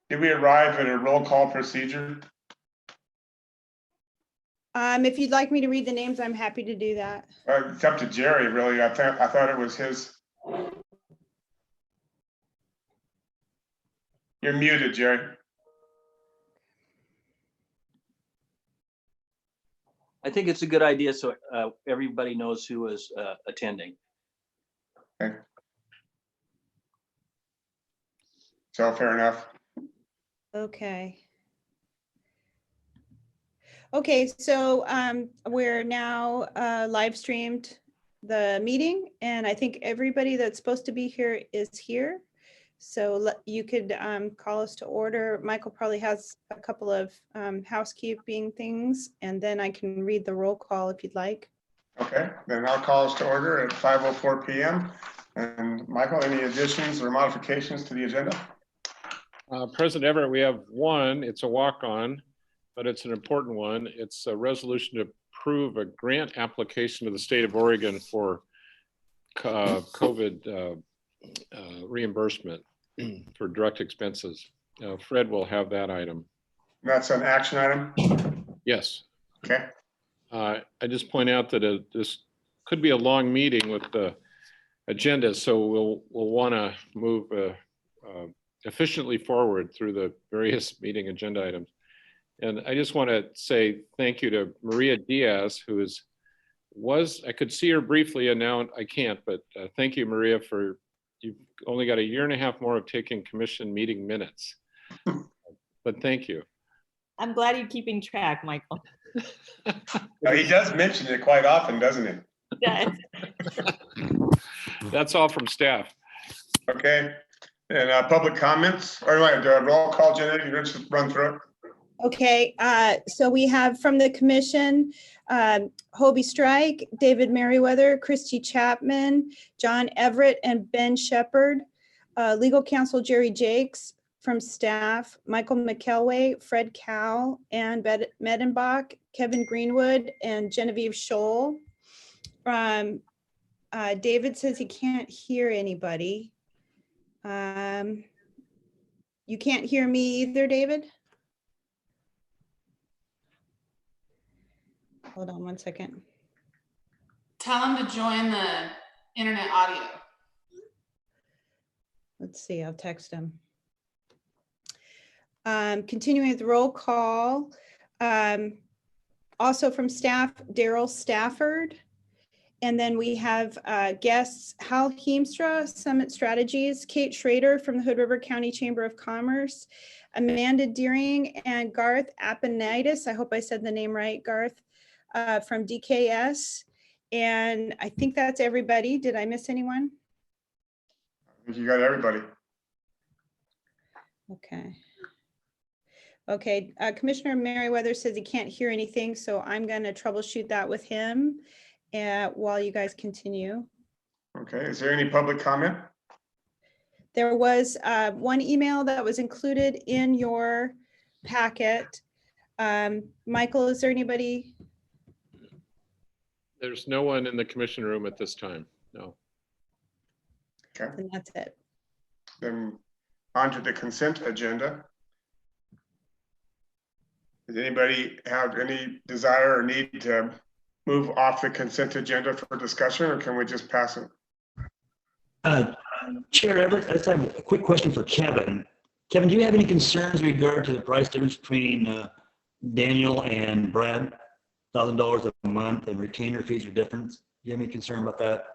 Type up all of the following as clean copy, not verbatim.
Did we arrive at a roll call procedure? If you'd like me to read the names, I'm happy to do that. It's up to Jerry, really. I thought it was his. You're muted, Jerry. I think it's a good idea so everybody knows who is attending. Okay. So fair enough. Okay. Okay, so we're now live streamed the meeting, and I think everybody that's supposed to be here is here. So you could call us to order. Michael probably has a couple of housekeeping things, and then I can read the roll call if you'd like. Okay, then I'll call us to order at 5:04 p.m. And Michael, any additions or modifications to the agenda? President Everett, we have one. It's a walk-on, but it's an important one. It's a resolution to approve a grant application to the state of Oregon for COVID reimbursement for direct expenses. Fred will have that item. That's an action item? Yes. Okay. I just point out that this could be a long meeting with the agenda, so we'll want to move efficiently forward through the various meeting agenda items. And I just want to say thank you to Maria Diaz, who I could see her briefly and now I can't, but thank you, Maria, for you've only got 1.5 years more of taking commission meeting minutes. But thank you. I'm glad you're keeping track, Michael. He does mention it quite often, doesn't he? Yes. That's all from staff. Okay. And public comments, or do I roll call, Jenny? You just run through it. Okay, so we have from the commission, Hobie Strike, David Merriweather, Christy Chapman, John Everett, and Ben Shepherd. Legal counsel Jerry Jakes. From staff, Michael McElway, Fred Cowell, Ann Medenbach, Kevin Greenwood, and Genevieve Scholl. David says he can't hear anybody. You can't hear me either, David? Hold on one second. Tell him to join the internet audio. Let's see, I'll text him. Continuing with the roll call. Also from staff, Daryl Stafford. And then we have guests, Hal Heemstra, Summit Strategies, Kate Schrader from the Hood River County Chamber of Commerce, Amanda Deering, and Garth Aponitis. I hope I said the name right, Garth, from DKS. And I think that's everybody. Did I miss anyone? I think you got everybody. Okay. Okay, Commissioner Merriweather says he can't hear anything, so I'm going to troubleshoot that with him while you guys continue. Okay, is there any public comment? There was one email that was included in your packet. Michael, is there anybody? There's no one in the commission room at this time. No. Okay. And that's it. Then on to the consent agenda. Does anybody have any desire or need to move off the consent agenda for discussion, or can we just pass it? Chair Everett, I just have a quick question for Kevin. Kevin, do you have any concerns in regard to the price difference between Daniel and Brad? $1,000 a month and retainer fees are different. Do you have any concern about that?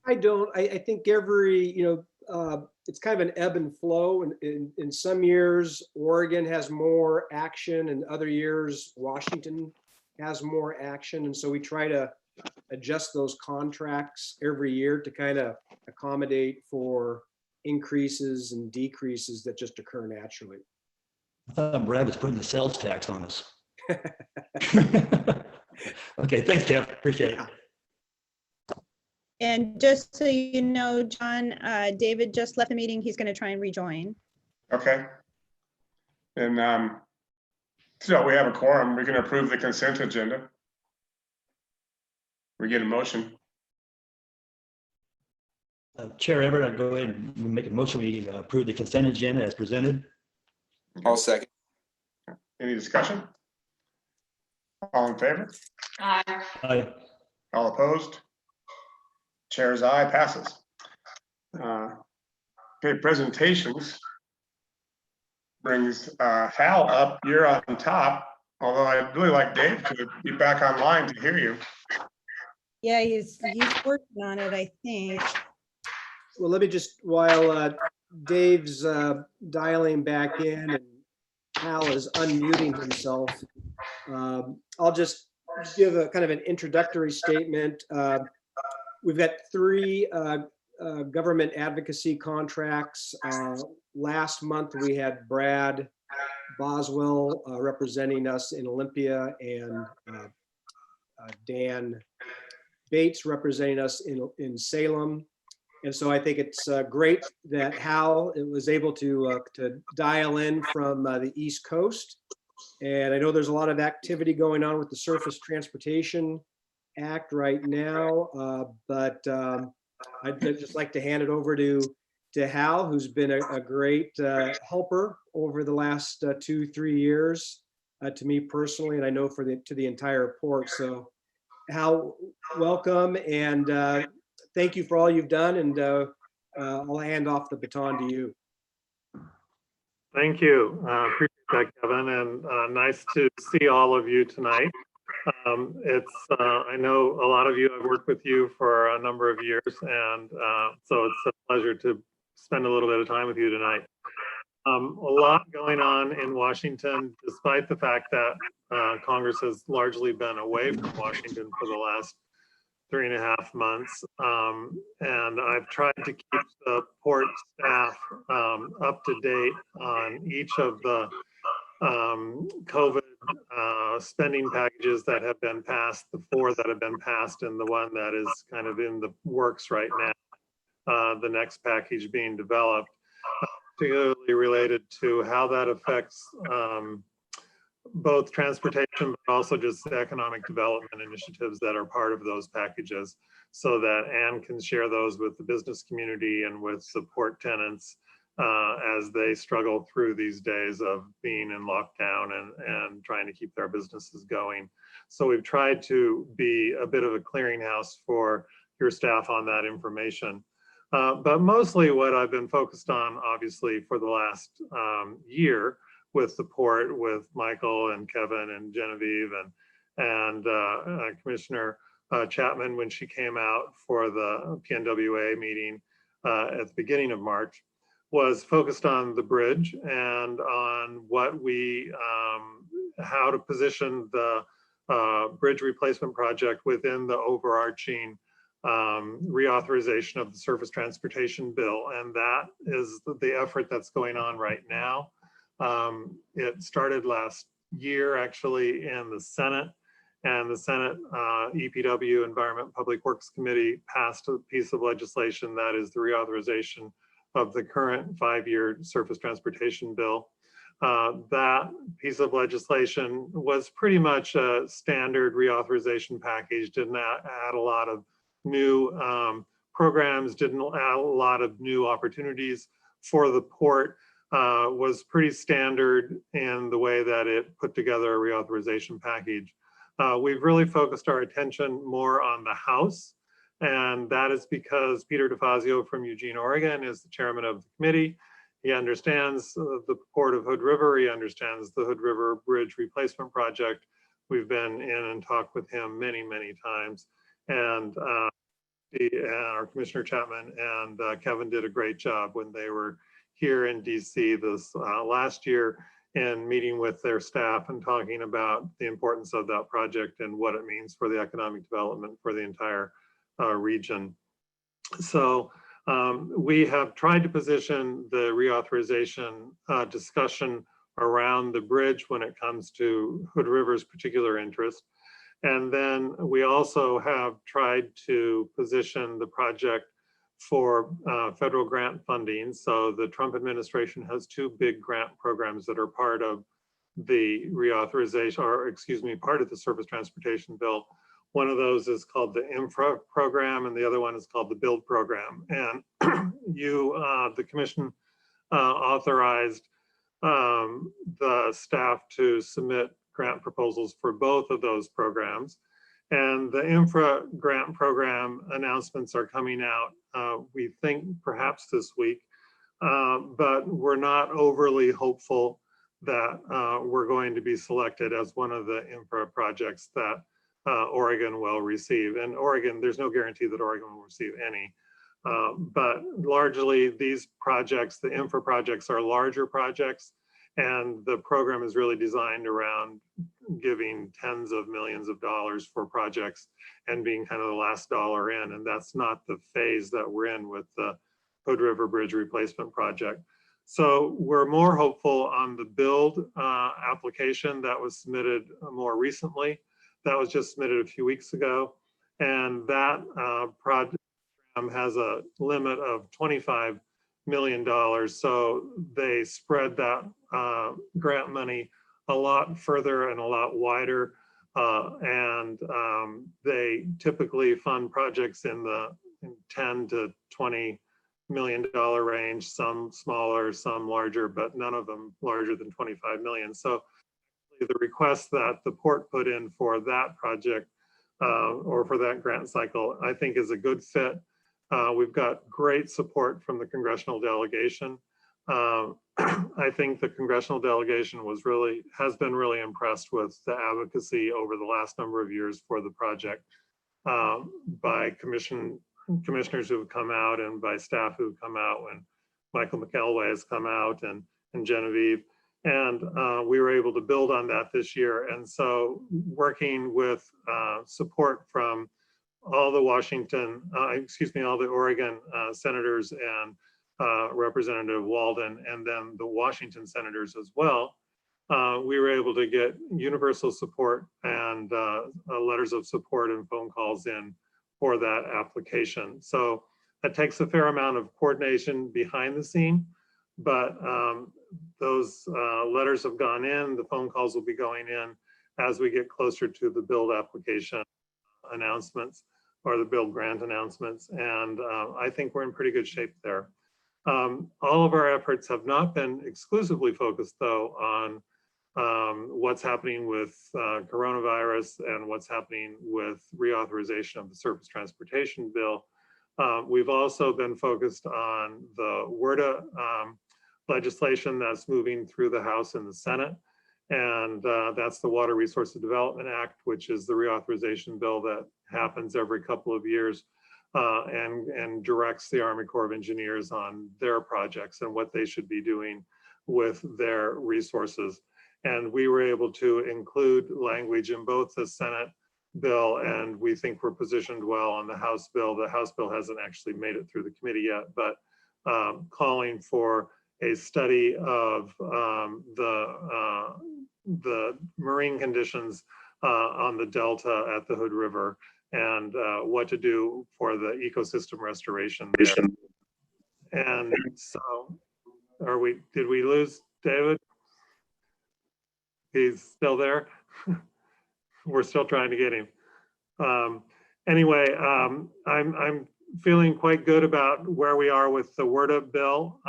I don't. I think every, it's kind of an ebb and flow. In some years, Oregon has more action, and other years, Washington has more action. And so we try to adjust those contracts every year to kind of accommodate for increases and decreases that just occur naturally. I thought Brad was putting the sales tax on us. Okay, thanks, Kev. Appreciate it. And just so you know, John, David just left the meeting. He's going to try and rejoin. Okay. And so we have a quorum. We can approve the consent agenda. We get a motion. Chair Everett, I'll go ahead and make a motion. We approve the consent agenda as presented. I'll second. Any discussion? All in favor? Aye. Aye. All opposed? Chair's eye passes. Okay, presentations brings Hal up. You're on top, although I'd really like Dave to be back online to hear you. Yeah, he's working on it, I think. Well, let me just, while Dave's dialing back in and Hal is unmuting himself, I'll just give a kind of an introductory statement. We've got 3 government advocacy contracts. Last month, we had Brad Boswell representing us in Olympia and Dan Bates representing us in Salem. And so I think it's great that Hal was able to dial in from the East Coast. And I know there's a lot of activity going on with the Surface Transportation Act right now, but I'd just like to hand it over to Hal, who's been a great helper over the last 2-3 years to me personally, and I know to the entire port. So Hal, welcome, and thank you for all you've done, and I'll hand off the baton to you. Thank you. Appreciate that, Kevin, and nice to see all of you tonight. I know a lot of you, I've worked with you for a number of years, and so it's a pleasure to spend a little bit of time with you tonight. A lot going on in Washington, despite the fact that Congress has largely been away from Washington for the last 3.5 months. And I've tried to keep the port staff up to date on each of the COVID spending packages that have been passed, the 4 that have been passed, and the one that is kind of in the works right now, the next package being developed, particularly related to how that affects both transportation, but also just the economic development initiatives that are part of those packages, so that Anne can share those with the business community and with support tenants as they struggle through these days of being in lockdown and trying to keep their businesses going. So we've tried to be a bit of a clearinghouse for your staff on that information. But mostly what I've been focused on, obviously, for the last year with the port, with Michael and Kevin and Genevieve and Commissioner Chapman when she came out for the PNWA meeting at the beginning of March, was focused on the bridge and on what how to position the bridge replacement project within the overarching reauthorization of the Surface Transportation Bill. And that is the effort that's going on right now. It started last year, actually, in the Senate, and the Senate EPW, Environment and Public Works Committee, passed a piece of legislation that is the reauthorization of the current 5-year Surface Transportation Bill. That piece of legislation was pretty much a standard reauthorization package, didn't add a lot of new programs, didn't add a lot of new opportunities for the port, was pretty standard in the way that it put together a reauthorization package. We've really focused our attention more on the House, and that is because Peter DeFazio from Eugene, Oregon is the chairman of the committee. He understands the port of Hood River. He understands the Hood River Bridge Replacement Project. We've been in and talked with him many, many times. And our Commissioner Chapman and Kevin did a great job when they were here in DC this last year in meeting with their staff and talking about the importance of that project and what it means for the economic development for the entire region. So we have tried to position the reauthorization discussion around the bridge when it comes to Hood River's particular interest. And then we also have tried to position the project for federal grant funding. So the Trump administration has 2 big grant programs that are part of the reauthorization, or excuse me, part of the Surface Transportation Bill. One of those is called the Infra program, and the other one is called the Build program. And the commission authorized the staff to submit grant proposals for both of those programs. And the infra grant program announcements are coming out, we think perhaps this week, but we're not overly hopeful that we're going to be selected as one of the infra projects that Oregon will receive. And Oregon, there's no guarantee that Oregon will receive any. But largely these projects, the infra projects, are larger projects, and the program is really designed around giving tens of millions of dollars for projects and being kind of the last dollar in. And that's not the phase that we're in with the Hood River Bridge Replacement Project. So we're more hopeful on the build application that was submitted more recently. That was just submitted a few weeks ago. And that project has a limit of $25 million. So they spread that grant money a lot further and a lot wider. They typically fund projects in the 10 to 20 $1 million range, some smaller, some larger, but none of them larger than 25 million. So the request that the port put in for that project or for that grant cycle, I think is a good fit. We've got great support from the congressional delegation. I think the congressional delegation has been really impressed with the advocacy over the last number of years for the project by commissioners who have come out and by staff who have come out, when Michael McElway has come out and Genevieve. And we were able to build on that this year. And so working with support from all the all the Oregon senators and Representative Walden, and then the Washington senators as well, we were able to get universal support and letters of support and phone calls in for that application. So that takes a fair amount of coordination behind the scene, but those letters have gone in, the phone calls will be going in as we get closer to the build application announcements or the build grant announcements. And I think we're in pretty good shape there. All of our efforts have not been exclusively focused though on what's happening with coronavirus and what's happening with reauthorization of the surface transportation bill. We've also been focused on the WRDA legislation that's moving through the House and the Senate. And that's the Water Resources Development Act, which is the reauthorization bill that happens every couple of years and directs the Army Corps of Engineers on their projects and what they should be doing with their resources. And we were able to include language in both the Senate bill, and we think we're positioned well on the House bill. The House bill hasn't actually made it through the committee yet, but calling for a study of the marine conditions on the Delta at the Hood River and what to do for the ecosystem restoration there. And so did we lose David? He's still there. We're still trying to get him. Anyway, I'm feeling quite good about where we are with the WRDA bill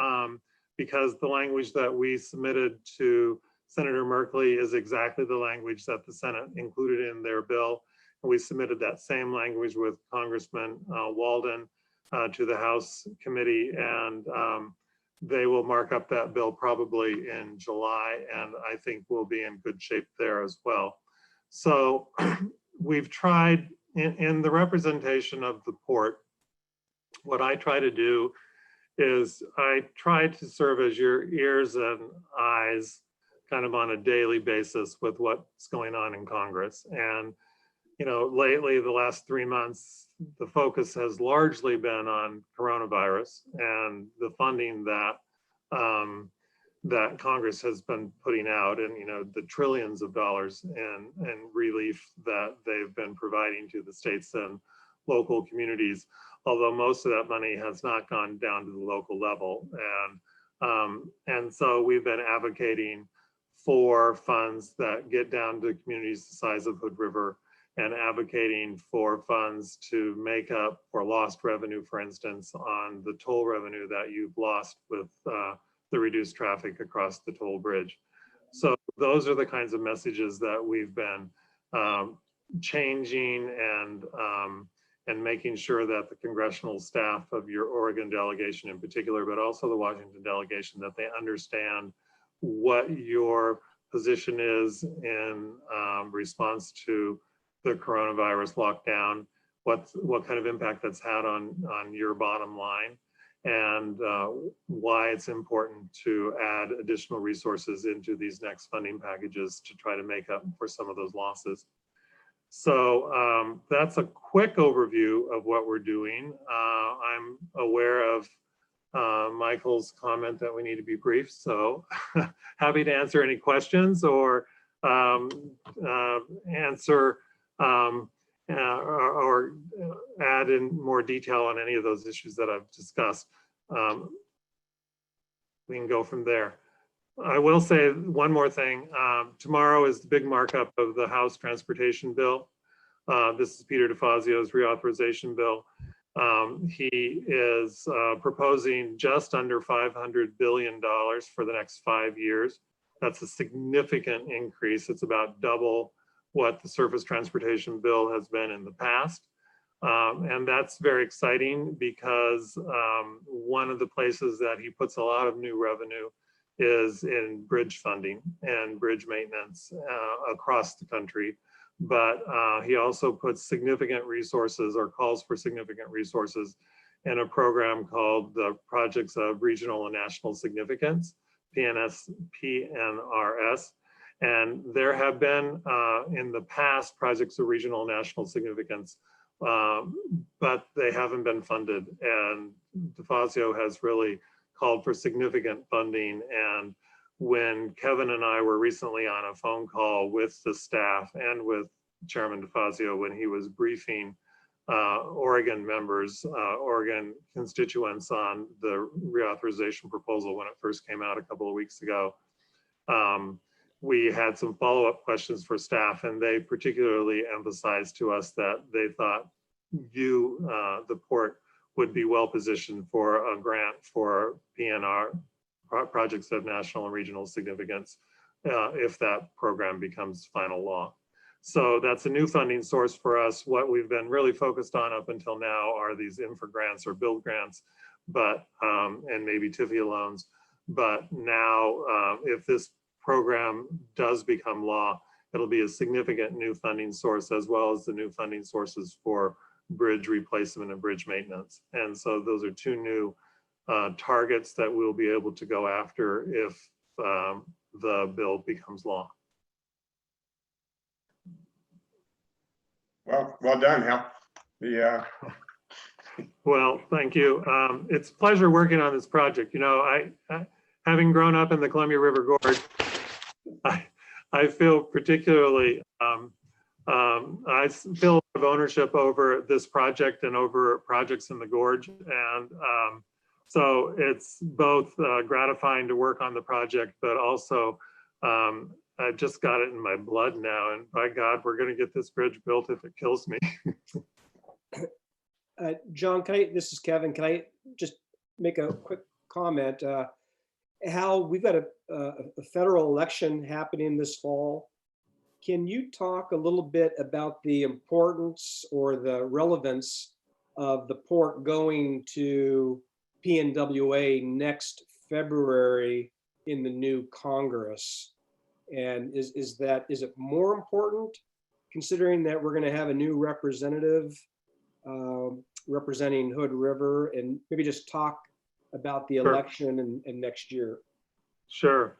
because the language that we submitted to Senator Merkley is exactly the language that the Senate included in their bill. And we submitted that same language with Congressman Walden to the House committee, and they will mark up that bill probably in July, and I think we'll be in good shape there as well. So we've tried in the representation of the port, what I try to do is I try to serve as your ears and eyes kind of on a daily basis with what's going on in Congress. And, you know, lately, the last 3 months, the focus has largely been on coronavirus and the funding that that Congress has been putting out, and you know, the trillions of dollars and relief that they've been providing to the states and local communities, although most of that money has not gone down to the local level. And so we've been advocating for funds that get down to communities the size of Hood River, and advocating for funds to make up for lost revenue, for instance, on the toll revenue that you've lost with the the reduced traffic across the toll bridge. So those are the kinds of messages that we've been changing and making sure that the congressional staff of your Oregon delegation in particular, but also the Washington delegation, that they understand what your position is in response to the coronavirus lockdown, what kind of impact that's had on your bottom line, and why it's important to add additional resources into these next funding packages to try to make up for some of those losses. So that's a quick overview of what we're doing. I'm aware of Michael's comment that we need to be brief, so happy to answer any questions or answer or add in more detail on any of those issues that I've discussed. We can go from there. I will say one more thing. Tomorrow is the big markup of the House Transportation Bill. This is Peter DeFazio's reauthorization bill. He is proposing just under $500 billion for the next 5 years. That's a significant increase. It's about double what the surface transportation bill has been in the past. And that's very exciting because one of the places that he puts a lot of new revenue is in bridge funding and bridge maintenance across the country. But he also puts significant resources or calls for significant resources in a program called the Projects of Regional and National Significance, PNRS. And there have been in the past projects of regional and national significance, but they haven't been funded. And DeFazio has really called for significant funding. And when Kevin and I were recently on a phone call with the staff and with Chairman DeFazio when he was briefing Oregon members, Oregon constituents on the reauthorization proposal when it first came out a couple of weeks ago, we had some follow-up questions for staff, and they particularly emphasized to us that they thought the port would be well positioned for a grant for PNR, projects of national and regional significance, if that program becomes final law. So that's a new funding source for us. What we've been really focused on up until now are these infra grants or build grants, but and maybe TIFIA loans. But now, if this program does become law, it'll be a significant new funding source, as well as the new funding sources for bridge replacement and bridge maintenance. And so those are two new targets that we'll be able to go after if the bill becomes law. Well done, Hal. Yeah. Well, thank you. It's a pleasure working on this project. You know, I having grown up in the Columbia River Gorge, I feel particularly, I feel a lot of ownership over this project and over projects in the gorge. And so it's both gratifying to work on the project, but also I just got it in my blood now. And by God, we're going to get this bridge built if it kills me. John, this is Kevin. Can I just make a quick comment? Hal, we've got a federal election happening this fall. Can you talk a little bit about the importance or the relevance of the port going to PNWA next February in the new Congress? And is it more important considering that we're going to have a new representative representing Hood River, and maybe just talk about the election and next year? Sure.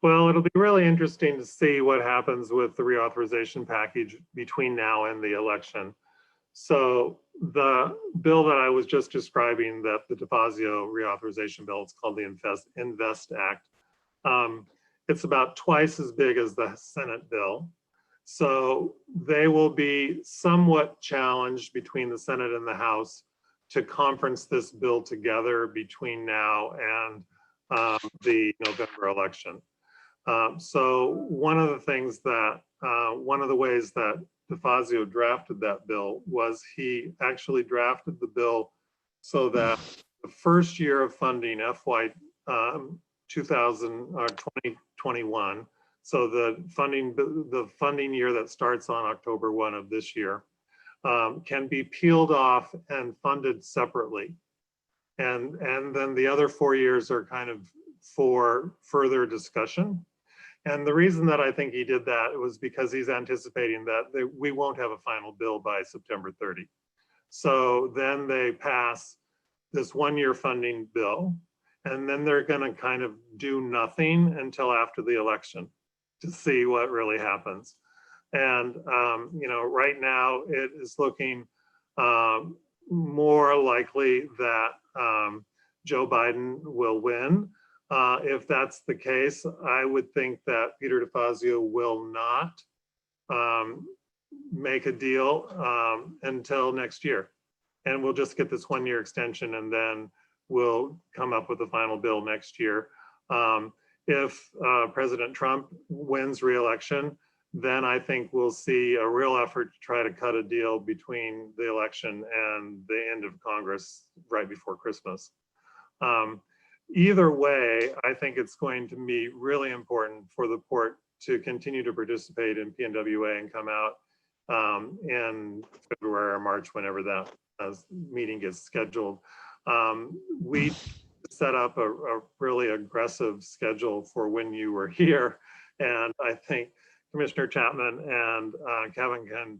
Well, it'll be really interesting to see what happens with the reauthorization package between now and the election. So the bill that I was just describing, that the DeFazio reauthorization bill, it's called the Invest Act. It's about twice as big as the Senate bill. So they will be somewhat challenged between the Senate and the House to conference this bill together between now and the November election. So one of the ways that DeFazio drafted that bill was he actually drafted the bill so that the first year of funding, FY 2021. So the funding year that starts on October 1 of this year can be peeled off and funded separately. And then the other 4 years are kind of for further discussion. And the reason that I think he did that was because he's anticipating that we won't have a final bill by September 30. So then they pass this 1-year funding bill, and then they're going to kind of do nothing until after the election to see what really happens. And, you know, right now it is looking more likely that Joe Biden will win. If that's the case, I would think that Peter DeFazio will not make a deal until next year. And we'll just get this 1-year extension, and then we'll come up with a final bill next year. If President Trump wins re-election, then I think we'll see a real effort to try to cut a deal between the election and the end of Congress right before Christmas. Either way, I think it's going to be really important for the port to continue to participate in PNWA and come out in February or March, whenever that meeting gets scheduled. We set up a really aggressive schedule for when you were here. And I think Commissioner Chapman and Kevin can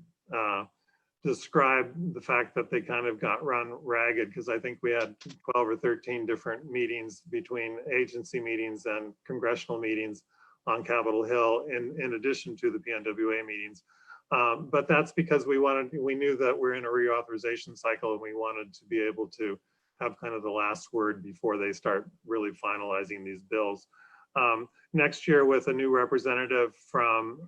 describe the fact that they kind of got run ragged, because I think we had 12 or 13 different meetings between agency meetings and congressional meetings on Capitol Hill in addition to the PNWA meetings. But that's because we knew that we're in a reauthorization cycle, and we wanted to be able to have kind of the last word before they start really finalizing these bills. Next year, with a new representative from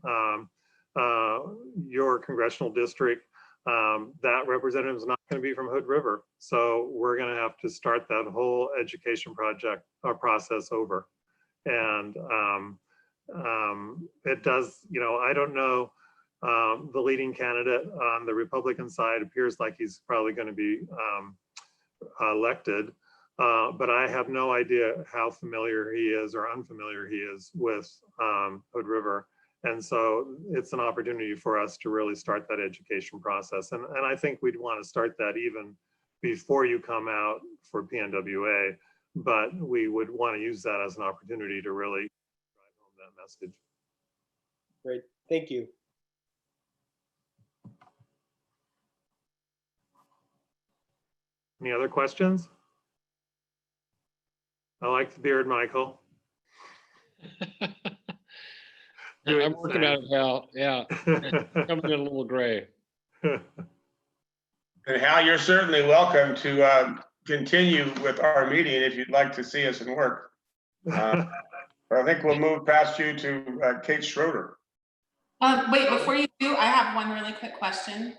your congressional district, that representative is not going to be from Hood River. So we're going to have to start that whole education project or process over. And it does, you know, I don't know, the leading candidate on the Republican side appears like he's probably going to be elected. But I have no idea how familiar he is or unfamiliar he is with Hood River. And so it's an opportunity for us to really start that education process. And I think we'd want to start that even before you come out for PNWA, but we would want to use that as an opportunity to really drive home that message. Great, thank you. Any other questions? I like the beard, Michael. I'm working on it, Hal. Yeah, coming in a little gray. And Hal, you're certainly welcome to continue with our meeting if you'd like to see us in work. I think we'll move past you to Kate Schroeder. Wait, before you do, I have one really quick question.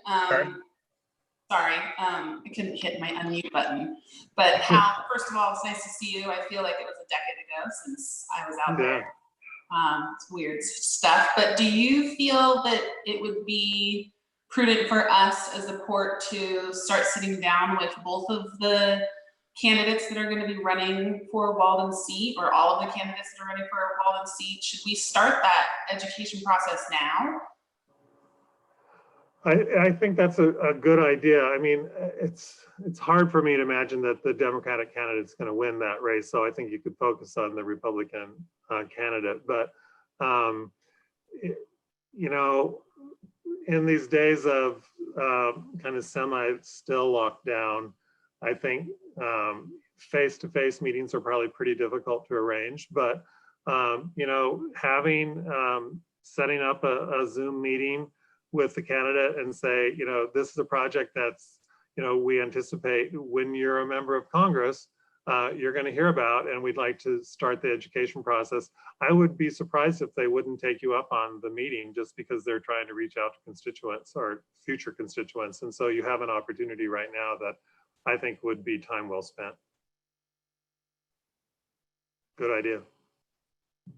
Sorry, I couldn't hit my unmute button. But Hal, first of all, it's nice to see you. I feel like it was a decade ago since I was out there. It's weird stuff. But do you feel that it would be prudent for us as a port to start sitting down with both of the candidates that are going to be running for a Walden seat, or all of the candidates that are running for a Walden seat? Should we start that education process now? I think that's a good idea. I mean, it's hard for me to imagine that the Democratic candidate's going to win that race. So I think you could focus on the Republican candidate. But, you know, in these days of kind of still lockdown, I think face-to-face meetings are probably pretty difficult to arrange. But, you know, setting up a Zoom meeting with the candidate and say, you know, this is a project that's, you know, we anticipate when you're a member of Congress, you're going to hear about, and we'd like to start the education process. I would be surprised if they wouldn't take you up on the meeting, just because they're trying to reach out to constituents or future constituents. And so you have an opportunity right now that I think would be time well spent. Good idea.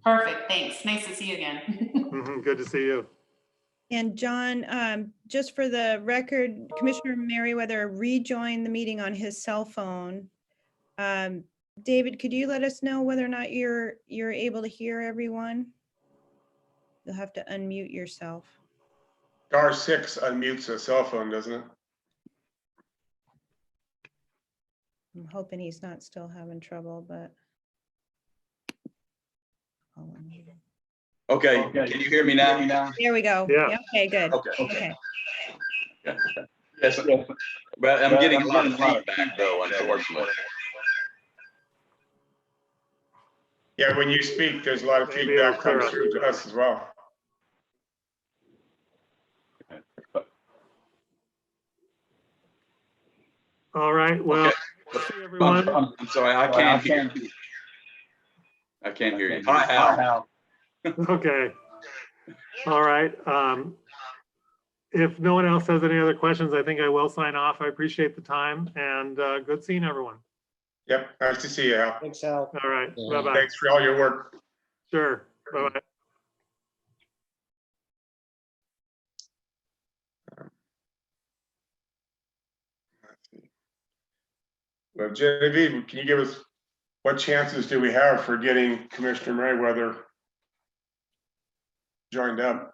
Perfect, thanks. Nice to see you again. Good to see you. And John, just for the record, Commissioner Merriweather rejoined the meeting on his cell phone. David, could you let us know whether or not you're able to hear everyone? You'll have to unmute yourself. *6 unmutes a cell phone, doesn't it? I'm hoping he's not still having trouble, but. I'll unmute him. Okay, can you hear me now? There we go. Yeah. Okay, good. Okay. Okay. Yes, but I'm getting a lot of feedback though, unfortunately. Yeah, when you speak, there's a lot of Maybe it'll feedback clear comes up. through to us as well. All right, well, Okay. see everyone. I'm sorry, I can't hear you. I can't hear you. Hi, Hal. Okay. All right. If no one else has any other questions, I think I will sign off. I appreciate the time and good seeing everyone. Yep, nice to see you, Al. Thanks, Al. All right, Yeah. bye-bye. Thanks for all your work. Sure, bye-bye. Well, Genevieve, can you give us, what chances do we have for getting Commissioner Merriweather joined up?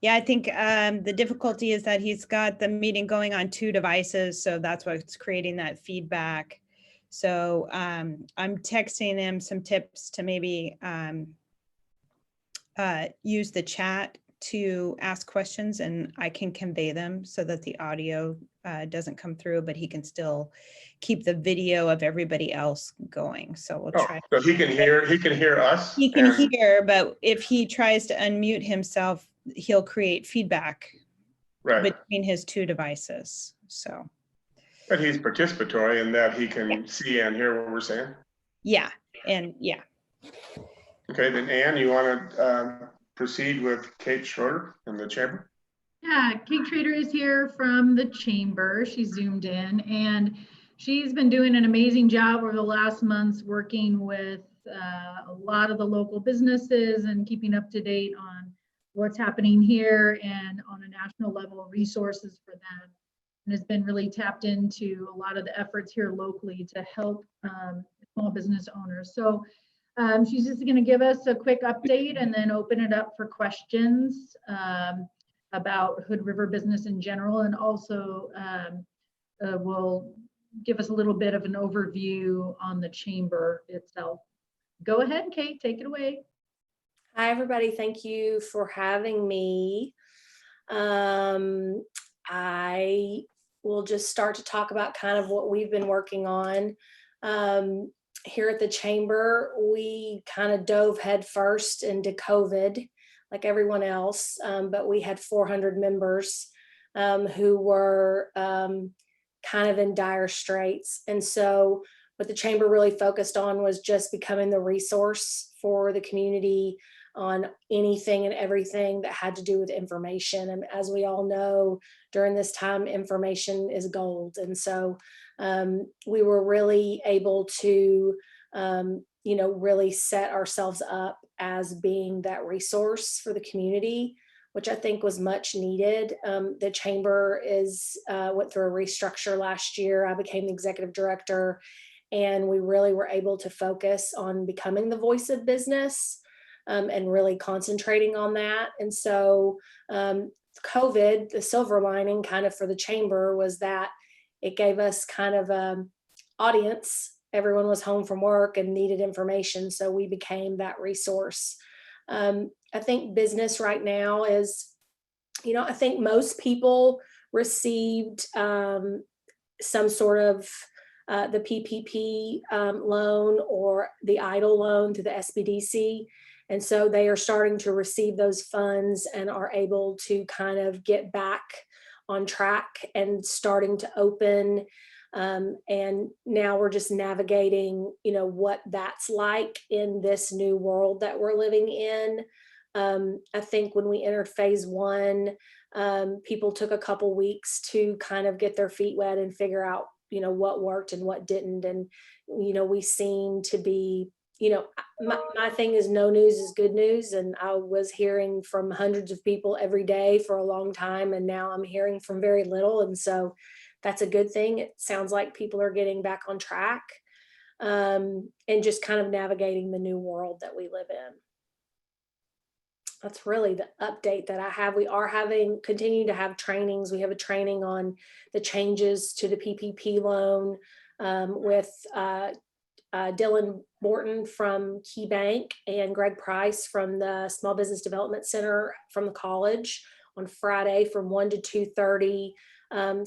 Yeah, I think the difficulty is that he's got the meeting going on 2 devices, so that's what's creating that feedback. So I'm texting him some tips to maybe use the chat to ask questions, and I can convey them so that the audio doesn't come through, but he can still keep the video of everybody else going. So we'll Oh, try. so he can hear us? He can and- hear, but if he tries to unmute himself, he'll create feedback Right, between his 2 devices. So, but he's participatory in that he can see and hear what we're saying. yeah, and yeah. Okay, then Ann, you want to proceed with Kate Schroeder in the chamber? Yeah, Kate Schrader is here from the chamber. She's zoomed in and she's been doing an amazing job over the last months working with a lot of the local businesses and keeping up to date on what's happening here and on a national level resources for them. And has been really tapped into a lot of the efforts here locally to help small business owners. So she's just going to give us a quick update and then open it up for questions about Hood River business in general, and also will give us a little bit of an overview on the chamber itself. Go ahead, Kate, take it away. Hi, everybody. Thank you for having me. I will just start to talk about kind of what we've been working on. Here at the chamber, we kind of dove headfirst into COVID, like everyone else, but we had 400 members who were kind of in dire straits. And so what the chamber really focused on was just becoming the resource for the community on anything and everything that had to do with information. And as we all know, during this time, information is gold. And so we were really able to, really set ourselves up as being that resource for the community, which I think was much needed. The chamber went through a restructure last year. I became the executive director, and we really were able to focus on becoming the voice of business and really concentrating on that. And so COVID, the silver lining kind of for the chamber was that it gave us kind of audience. Everyone was home from work and needed information, so we became that resource. I think business right now is, I think most people received some sort of the PPP loan or the EIDL loan through the SBDC. And so they are starting to receive those funds and are able to kind of get back on track and starting to open. And now we're just navigating, what that's like in this new world that we're living in. I think when we entered phase 1, people took a couple weeks to kind of get their feet wet and figure out, what worked and what didn't. And, we seem to be, my thing is no news is good news. And I was hearing from hundreds of people every day for a long time. And now I'm hearing from very little. And so that's a good thing. It sounds like people are getting back on track, and just kind of navigating the new world that we live in. That's really the update that I have. We are continuing to have trainings. We have a training on the changes to the PPP loan with Dylan Morton from KeyBank and Greg Price from the Small Business Development Center from the college on Friday from 1 to 2:30.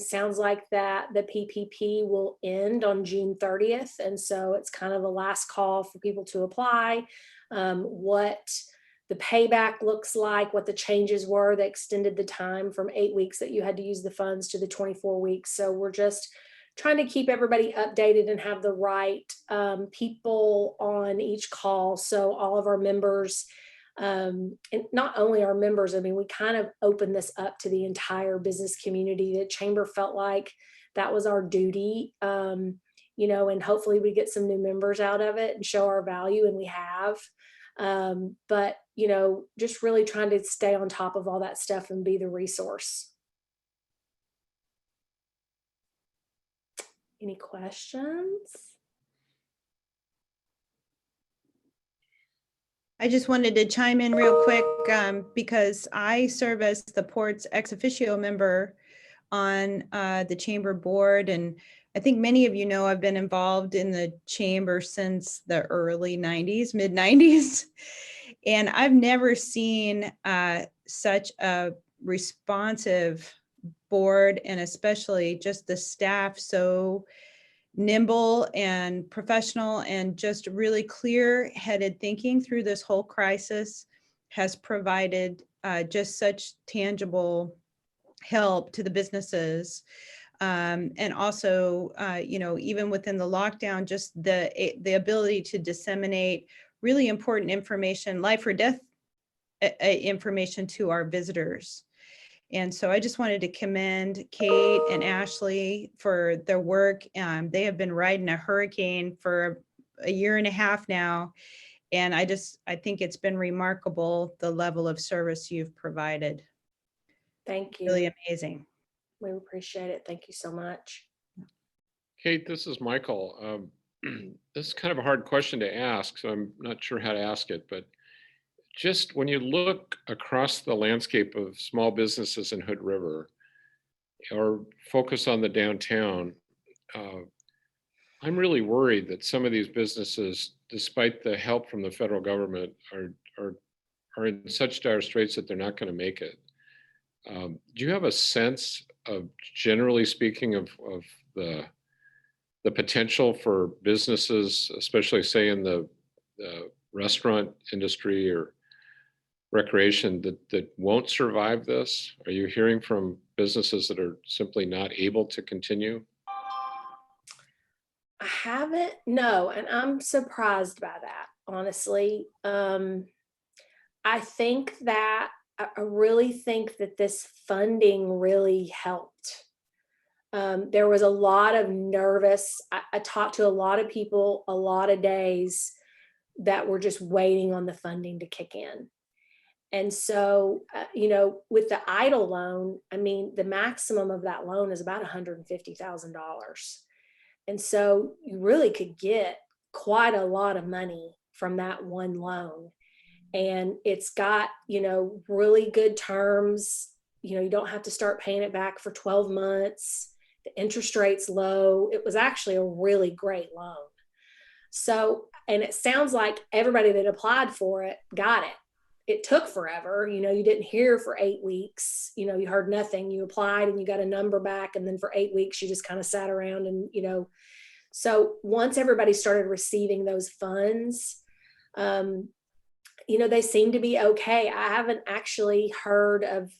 Sounds like that the PPP will end on June 30th. And so it's kind of a last call for people to apply, what the payback looks like, what the changes were. They extended the time from 8 weeks that you had to use the funds to the 24 weeks. So we're just trying to keep everybody updated and have the right people on each call. So all of our members, and not only our members, I mean, we kind of opened this up to the entire business community. The chamber felt like that was our duty, you know, and hopefully we get some new members out of it and show our value, and we have. But, you know, just really trying to stay on top of all that stuff and be the resource. Any questions? I just wanted to chime in real quick because I serve as the Port's ex officio member on the chamber board. And I think many of you know I've been involved in the chamber since the early 90s, mid 90s. And I've never seen such a responsive board, and especially just the staff so nimble and professional, and just really clear-headed thinking through this whole crisis has provided just such tangible help to the businesses. And also, you know, even within the lockdown, just the ability to disseminate really important information, life or death information to our visitors. And so I just wanted to commend Kate and Ashley for their work. They have been riding a hurricane for a year and a half now. And I think it's been remarkable, the level of service you've provided. Thank you. Really amazing. We appreciate it. Thank you so much. Kate, this is Michael. This is kind of a hard question to ask, so I'm not sure how to ask it, but just when you look across the landscape of small businesses in Hood River or focus on the downtown, I'm really worried that some of these businesses, despite the help from the federal government, are in such dire straits that they're not going to make it. Do you have a sense of, generally speaking, of the potential for businesses, especially say in the restaurant industry or recreation, that won't survive this? Are you hearing from businesses that are simply not able to continue? I haven't, no, and I'm surprised by that, honestly. I really think that this funding really helped. There was a lot of nervous, I talked to a lot of people, a lot of days that were just waiting on the funding to kick in. And so, you know, with the EIDL loan, I mean, the maximum of that loan is about $150,000. And so you really could get quite a lot of money from that one loan. And it's got, you know, really good terms. You know, you don't have to start paying it back for 12 months. The interest rate's low. It was actually a really great loan. So, and it sounds like everybody that applied for it got it. It took forever. You know, you didn't hear for 8 weeks. You know, you heard nothing. You applied and you got a number back. And then for 8 weeks, you just kind of sat around and, you know, so once everybody started receiving those funds, you know, they seem to be okay. I haven't actually heard of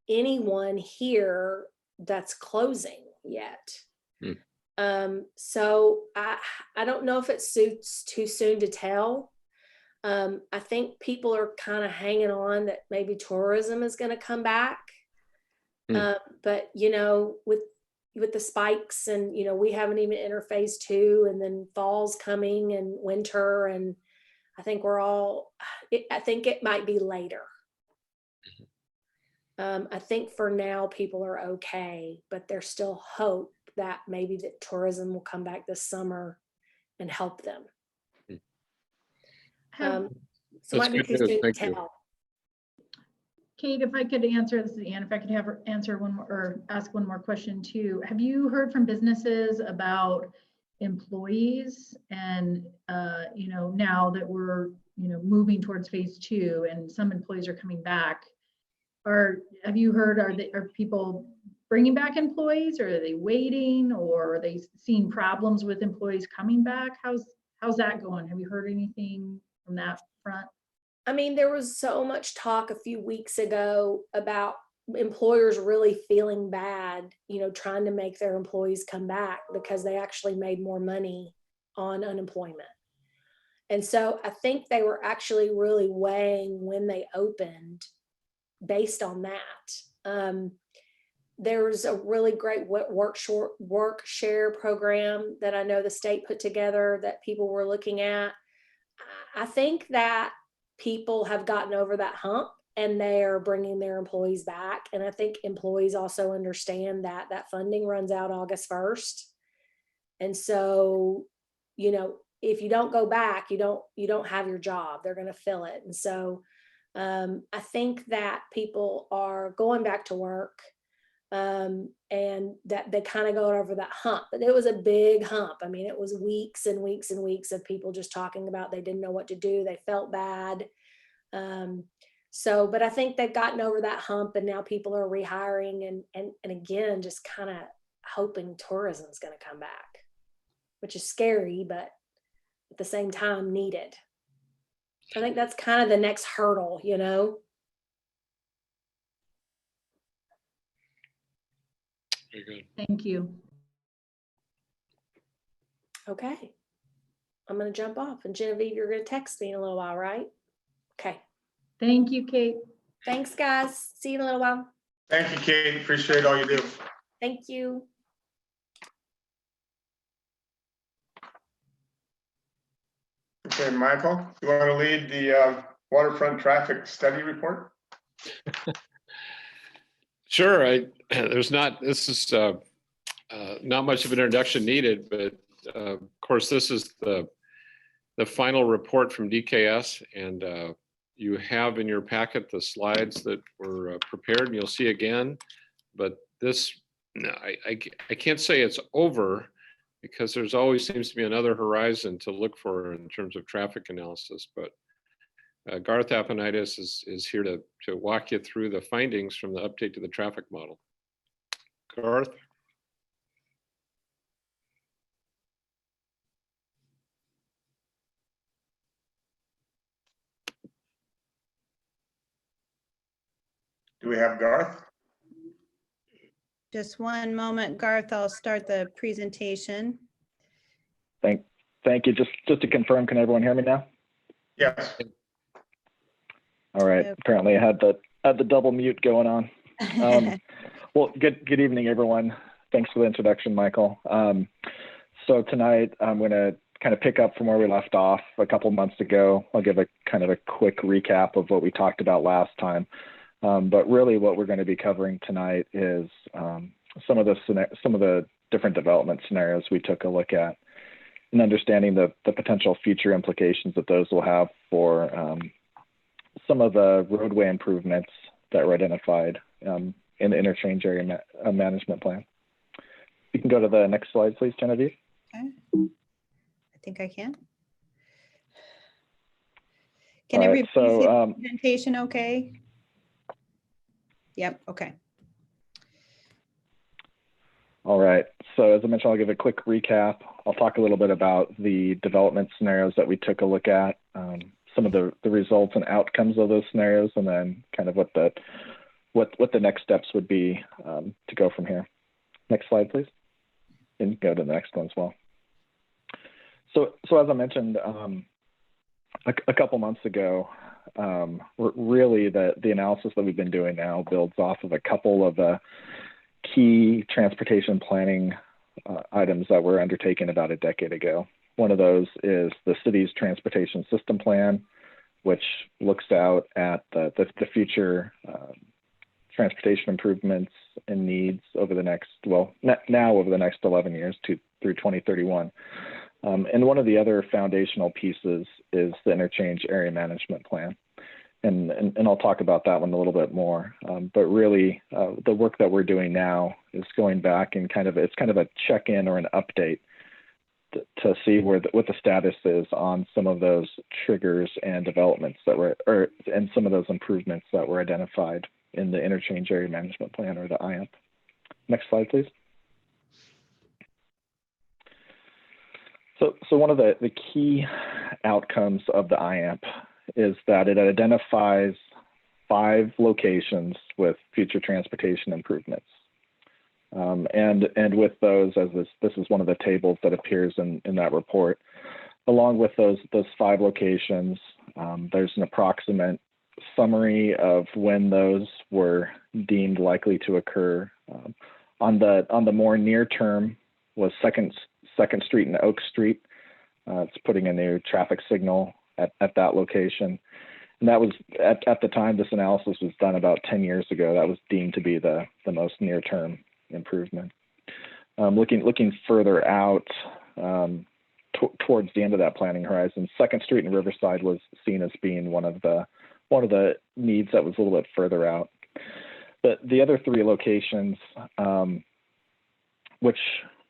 anyone here that's closing yet. So I don't know if it suits too soon to tell. I think people are kind of hanging on that maybe tourism is going to come back. But, you know, with the spikes and, you know, we haven't even entered phase 2, and then fall's coming and winter. And I think I think it might be later. I think for now people are okay, but there's still hope that maybe that tourism will come back this summer and help them. So That's might be good too news. soon to Thank you. tell. Kate, if I could answer, this is Ann, if I could have her answer one more or ask one more question too. Have you heard from businesses about employees and, you know, now that we're, you know, moving towards phase 2 and some employees are coming back? Have you heard, are people bringing back employees, or are they waiting, or are they seeing problems with employees coming back? How's that going? Have you heard anything from that front? I mean, there was so much talk a few weeks ago about employers really feeling bad, you know, trying to make their employees come back because they actually made more money on unemployment. And so I think they were actually really weighing when they opened based on that. There was a really great work share program that I know the state put together that people were looking at. I think that people have gotten over that hump and they are bringing their employees back. And I think employees also understand that that funding runs out August 1st. And so, you know, if you don't go back, you don't have your job. They're going to fill it. And so I think that people are going back to work, and that they kind of go over that hump. But it was a big hump. I mean, it was weeks and weeks and weeks of people just talking about they didn't know what to do. They felt bad. But I think they've gotten over that hump, and now people are rehiring and again, just kind of hoping tourism is going to come back, which is scary, but at the same time needed. I think that's kind of the next hurdle, you know? Very good. Thank you. Okay. I'm going to jump off, and Genevieve, you're going to text me in a little while, right? Okay. Thank you, Kate. Thanks, guys. See you in a little while. Thank you, Kate. Appreciate all you do. Thank you. Okay, Michael, you want to lead the waterfront traffic study report? Sure. This is not much of an introduction needed, but of course, this is the final report from DKS, and you have in your packet the slides that were prepared, and you'll see again. But this, I can't say it's over, because there's always seems to be another horizon to look for in terms of traffic analysis. But Garth Aponitis is here to walk you through the findings from the update to the traffic model. Garth? Do we have Garth? Just one moment, Garth, I'll start the presentation. Thank you. Just to confirm, can everyone hear me now? Yes. All right. Yep. Apparently I had the double mute going on. Well, good evening, everyone. Thanks for the introduction, Michael. So tonight I'm going to kind of pick up from where we left off a couple months ago. I'll give a kind of a quick recap of what we talked about last time. But really what we're going to be covering tonight is some of the different development scenarios we took a look at, and understanding the potential future implications that those will have for some of the roadway improvements that were identified in the interchange area management plan. You can go to the next slide, please, Genevieve. Okay. I think I can. Can everybody see the presentation okay? Yep, okay. All right, so as I mentioned, I'll give a quick recap. I'll talk a little bit about the development scenarios that we took a look at, some of the results and outcomes of those scenarios, and then kind of what the next steps would be to go from here. Next slide, please. And go to the next one as well. So as I mentioned a couple months ago, really the analysis that we've been doing now builds off of a couple of the key transportation planning items that were undertaken about a decade ago. One of those is the city's transportation system plan, which looks out at the future transportation improvements and needs over the next, well, now over the next 11 years through 2031. And one of the other foundational pieces is the interchange area management plan. And I'll talk about that one a little bit more. But really, the work that we're doing now is going back and it's kind of a check-in or an update to see what the status is on some of those triggers and developments and some of those improvements that were identified in the interchange area management plan, or the IAMP. Next slide, please. So one of the key outcomes of the IAMP is that it identifies 5 locations with future transportation improvements. And with those, as this is one of the tables that appears in that report, along with those 5 locations, there's an approximate summary of when those were deemed likely to occur. On the more near term was Second Street and Oak Street. It's putting a new traffic signal at that location. And that was, at the time this analysis was done about 10 years ago, that was deemed to be the most near term improvement. Looking further out towards the end of that planning horizon, Second Street and Riverside was seen as being one of the needs that was a little bit further out. But the other 3 locations, which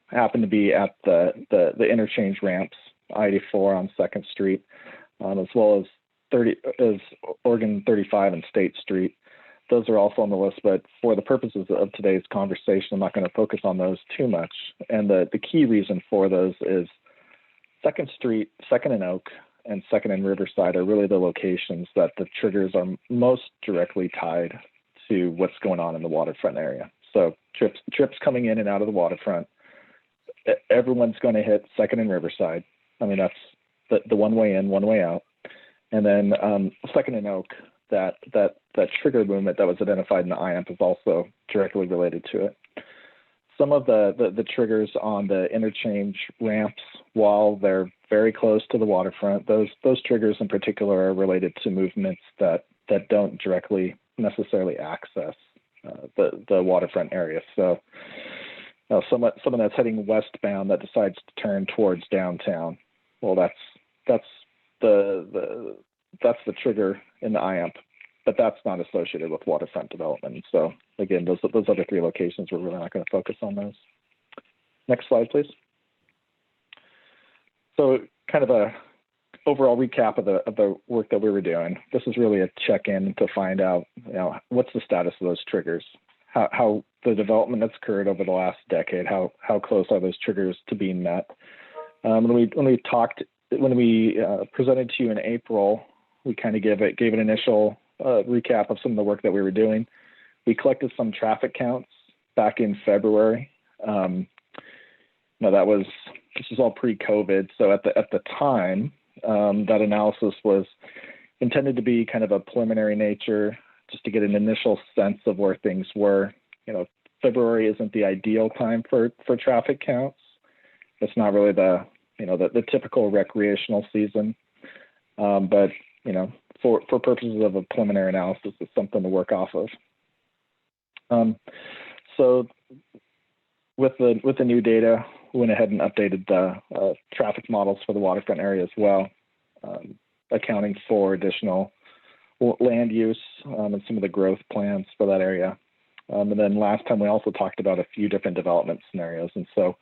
happen to be at the interchange ramps, I-84 on 2nd Street, as well as Oregon 35 and State Street. Those are also on the list, but for the purposes of today's conversation, I'm not going to focus on those too much. And the key reason for those is 2nd Street, 2nd and Oak, and 2nd and Riverside are really the locations that the triggers are most directly tied to what's going on in the waterfront area. So trips coming in and out of the waterfront, everyone's going to hit 2nd and Riverside. I mean, that's the one way in, one way out. And then 2nd and Oak, that trigger movement that was identified in the IAMP is also directly related to it. Some of the triggers on the interchange ramps, while they're very close to the waterfront, those triggers in particular are related to movements that don't directly necessarily access the waterfront area. So someone that's heading westbound that decides to turn towards downtown, well, that's the trigger in the IAMP, but that's not associated with waterfront development. So again, those other 3 locations, we're really not going to focus on those. Next slide, please. So kind of a overall recap of the work that we were doing. This is really a check-in to find out, what's the status of those triggers, how the development that's occurred over the last decade, how close are those triggers to being met. When we presented to you in April, we kind of gave an initial recap of some of the work that we were doing. We collected some traffic counts back in February. This was all pre-COVID, so at the time, that analysis was intended to be kind of a preliminary nature, just to get an initial sense of where things were. February isn't the ideal time for traffic counts. It's not really the typical recreational season, but for purposes of a preliminary analysis, it's something to work off of. So with the new data, we went ahead and updated the traffic models for the waterfront area as well, accounting for additional land use and some of the growth plans for that area. And then last time we also talked about a few different development scenarios, and so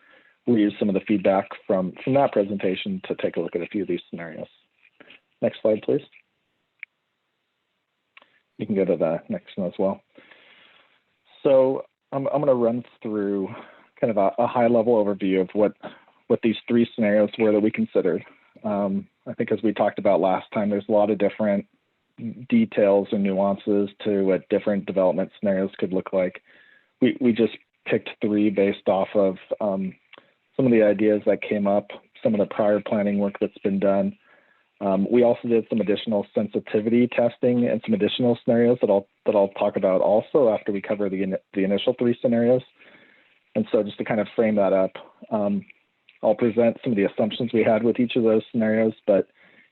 we used some of the feedback from that presentation to take a look at a few of these scenarios. Next slide, please. You can go to the next one as well. So I'm going to run through kind of a high-level overview of what these 3 scenarios were that we considered. I think as we talked about last time, there's a lot of different details and nuances to what different development scenarios could look like. We just picked 3 based off of some of the ideas that came up, some of the prior planning work that's been done. We also did some additional sensitivity testing and some additional scenarios that I'll talk about also after we cover the initial 3 scenarios. And so just to kind of frame that up, I'll present some of the assumptions we had with each of those scenarios, but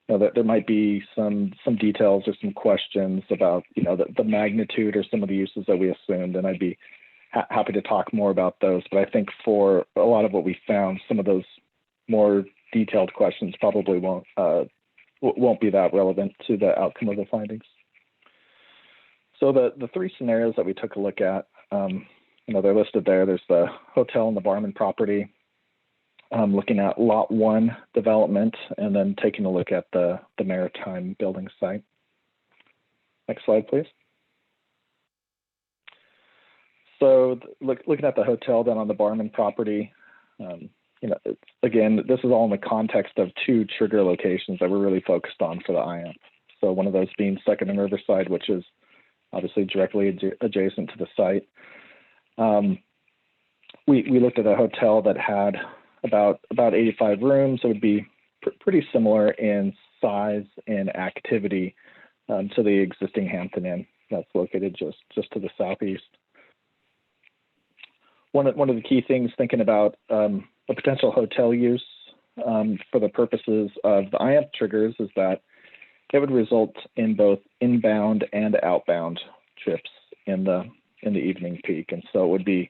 that there might be some details or some questions about, the magnitude or some of the uses that we assumed, and I'd be happy to talk more about those. But I think for a lot of what we found, some of those more detailed questions probably won't be that relevant to the outcome of the findings. So the three scenarios that we took a look at, they're listed there. There's the hotel and the Barman property, looking at lot 1 development, and then taking a look at the maritime building site. Next slide, please. So looking at the hotel down on the Barman property, again, this is all in the context of 2 trigger locations that we're really focused on for the IAMP. So one of those being 2nd and Riverside, which is obviously directly adjacent to the site. We looked at a hotel that had about 85 rooms. It would be pretty similar in size and activity to the existing Hampton Inn that's located just to the southeast. One of the key things thinking about a potential hotel use for the purposes of the IAMP triggers is that it would result in both inbound and outbound trips in the evening peak. And so it would be,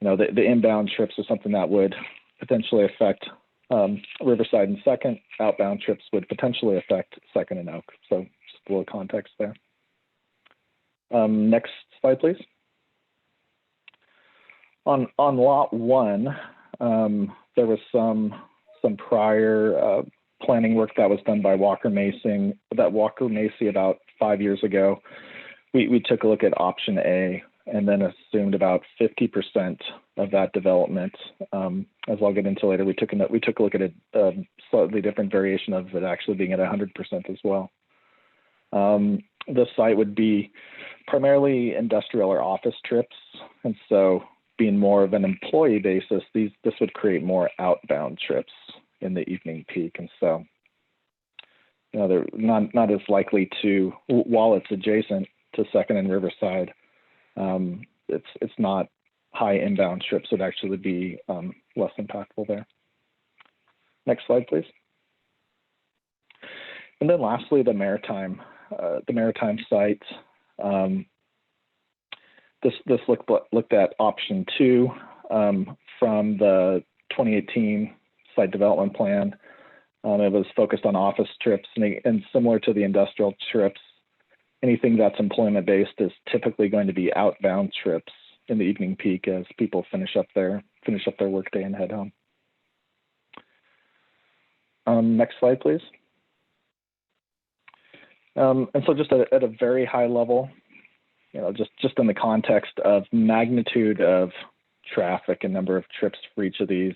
the inbound trips are something that would potentially affect Riverside and 2nd. Outbound trips would potentially affect 2nd and Oak. So just a little context there. Next slide, please. On lot 1, there was some prior planning work that was done by Walker Macy about 5 years ago. We took a look at option A and then assumed about 50% of that development. As I'll get into later, we took a look at a slightly different variation of it actually being at 100% as well. The site would be primarily industrial or office trips, and so being more of an employee basis, this would create more outbound trips in the evening peak. And so, they're not as likely to, while it's adjacent to 2nd and Riverside, it's not high inbound trips. Would actually be less impactful there. Next slide, please. And then lastly, the maritime site. This looked at option 2 from the 2018 site development plan. It was focused on office trips, and similar to the industrial trips, anything that's employment based is typically going to be outbound trips in the evening peak as people finish up their workday and head home. Next slide, please. And so just at a very high level, just in the context of magnitude of traffic and number of trips for each of these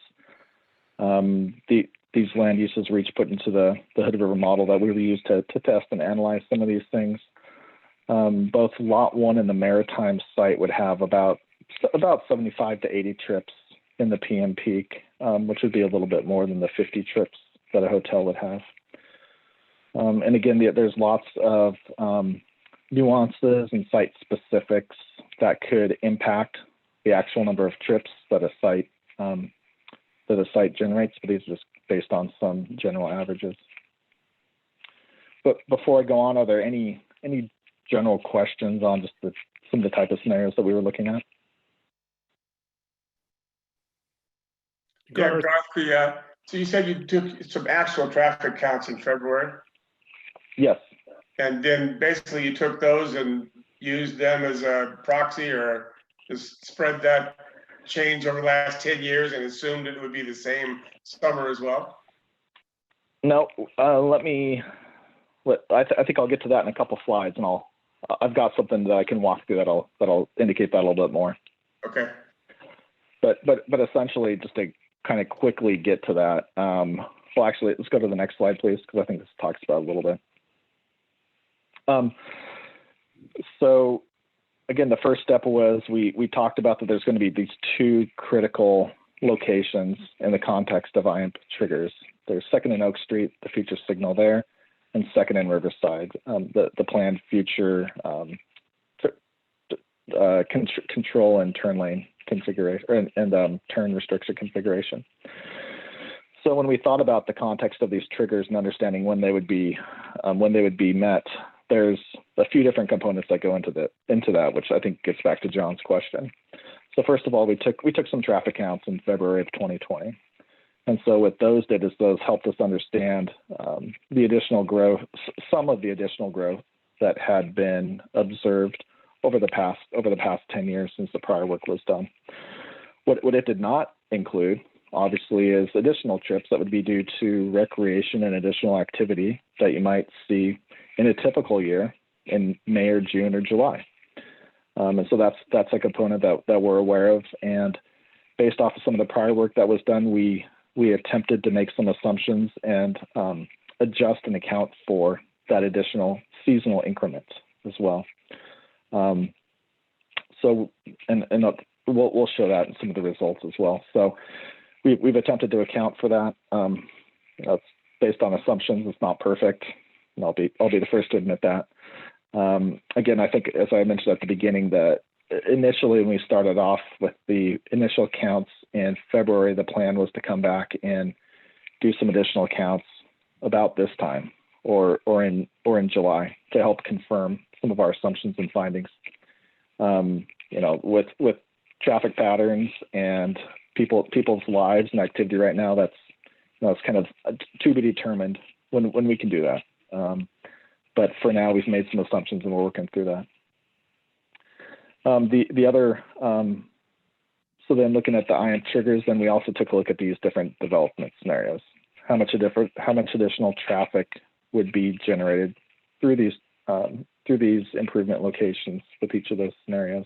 land uses were each put into the Hood River model that we used to test and analyze some of these things. Both lot 1 and the maritime site would have about 75 to 80 trips in the PM peak, which would be a little bit more than the 50 trips that a hotel would have. And again, there's lots of nuances and site specifics that could impact the actual number of trips that a site generates, but these are just based on some general averages. But before I go on, are there any general questions on just some of the type of scenarios that we were looking at? Yeah, Garth, so you said you took some actual traffic counts in February? Yes. And then basically you took those and used them as a proxy, or just spread that change over the last 10 years and assumed it would be the same summer as well? No, I think I'll get to that in a couple slides, and I've got something that I can walk through that'll indicate that a little bit more. Okay. But essentially, just to kind of quickly get to that, well, actually, let's go to the next slide, please, because I think this talks about it a little bit. So again, the first step was we talked about that there's going to be these 2 critical locations in the context of IAMP triggers. There's 2nd and Oak Street, the future signal there, and 2nd and Riverside, the planned future control and turn lane configuration and turn restriction configuration. So when we thought about the context of these triggers and understanding when they would be met, there's a few different components that go into that, which I think gets back to John's question. So first of all, we took some traffic counts in February of 2020. And so with those data, those helped us understand the additional growth, some of the additional growth that had been observed over the past 10 years since the prior work was done. What it did not include, obviously, is additional trips that would be due to recreation and additional activity that you might see in a typical year in May or June or July. And so that's a component that we're aware of. And based off of some of the prior work that was done, we attempted to make some assumptions and adjust and account for that additional seasonal increment as well. So, and we'll show that in some of the results as well. So we've attempted to account for that. That's based on assumptions. It's not perfect. And I'll be the first to admit that. Again, I think, as I mentioned at the beginning, that initially when we started off with the initial counts in February, the plan was to come back and do some additional counts about this time or in July to help confirm some of our assumptions and findings. With traffic patterns and people's lives and activity right now, it's kind of to be determined when we can do that. But for now, we've made some assumptions and we're working through that. The other, so then looking at the IAM triggers, then we also took a look at these different development scenarios. How much additional traffic would be generated through these improvement locations with each of those scenarios,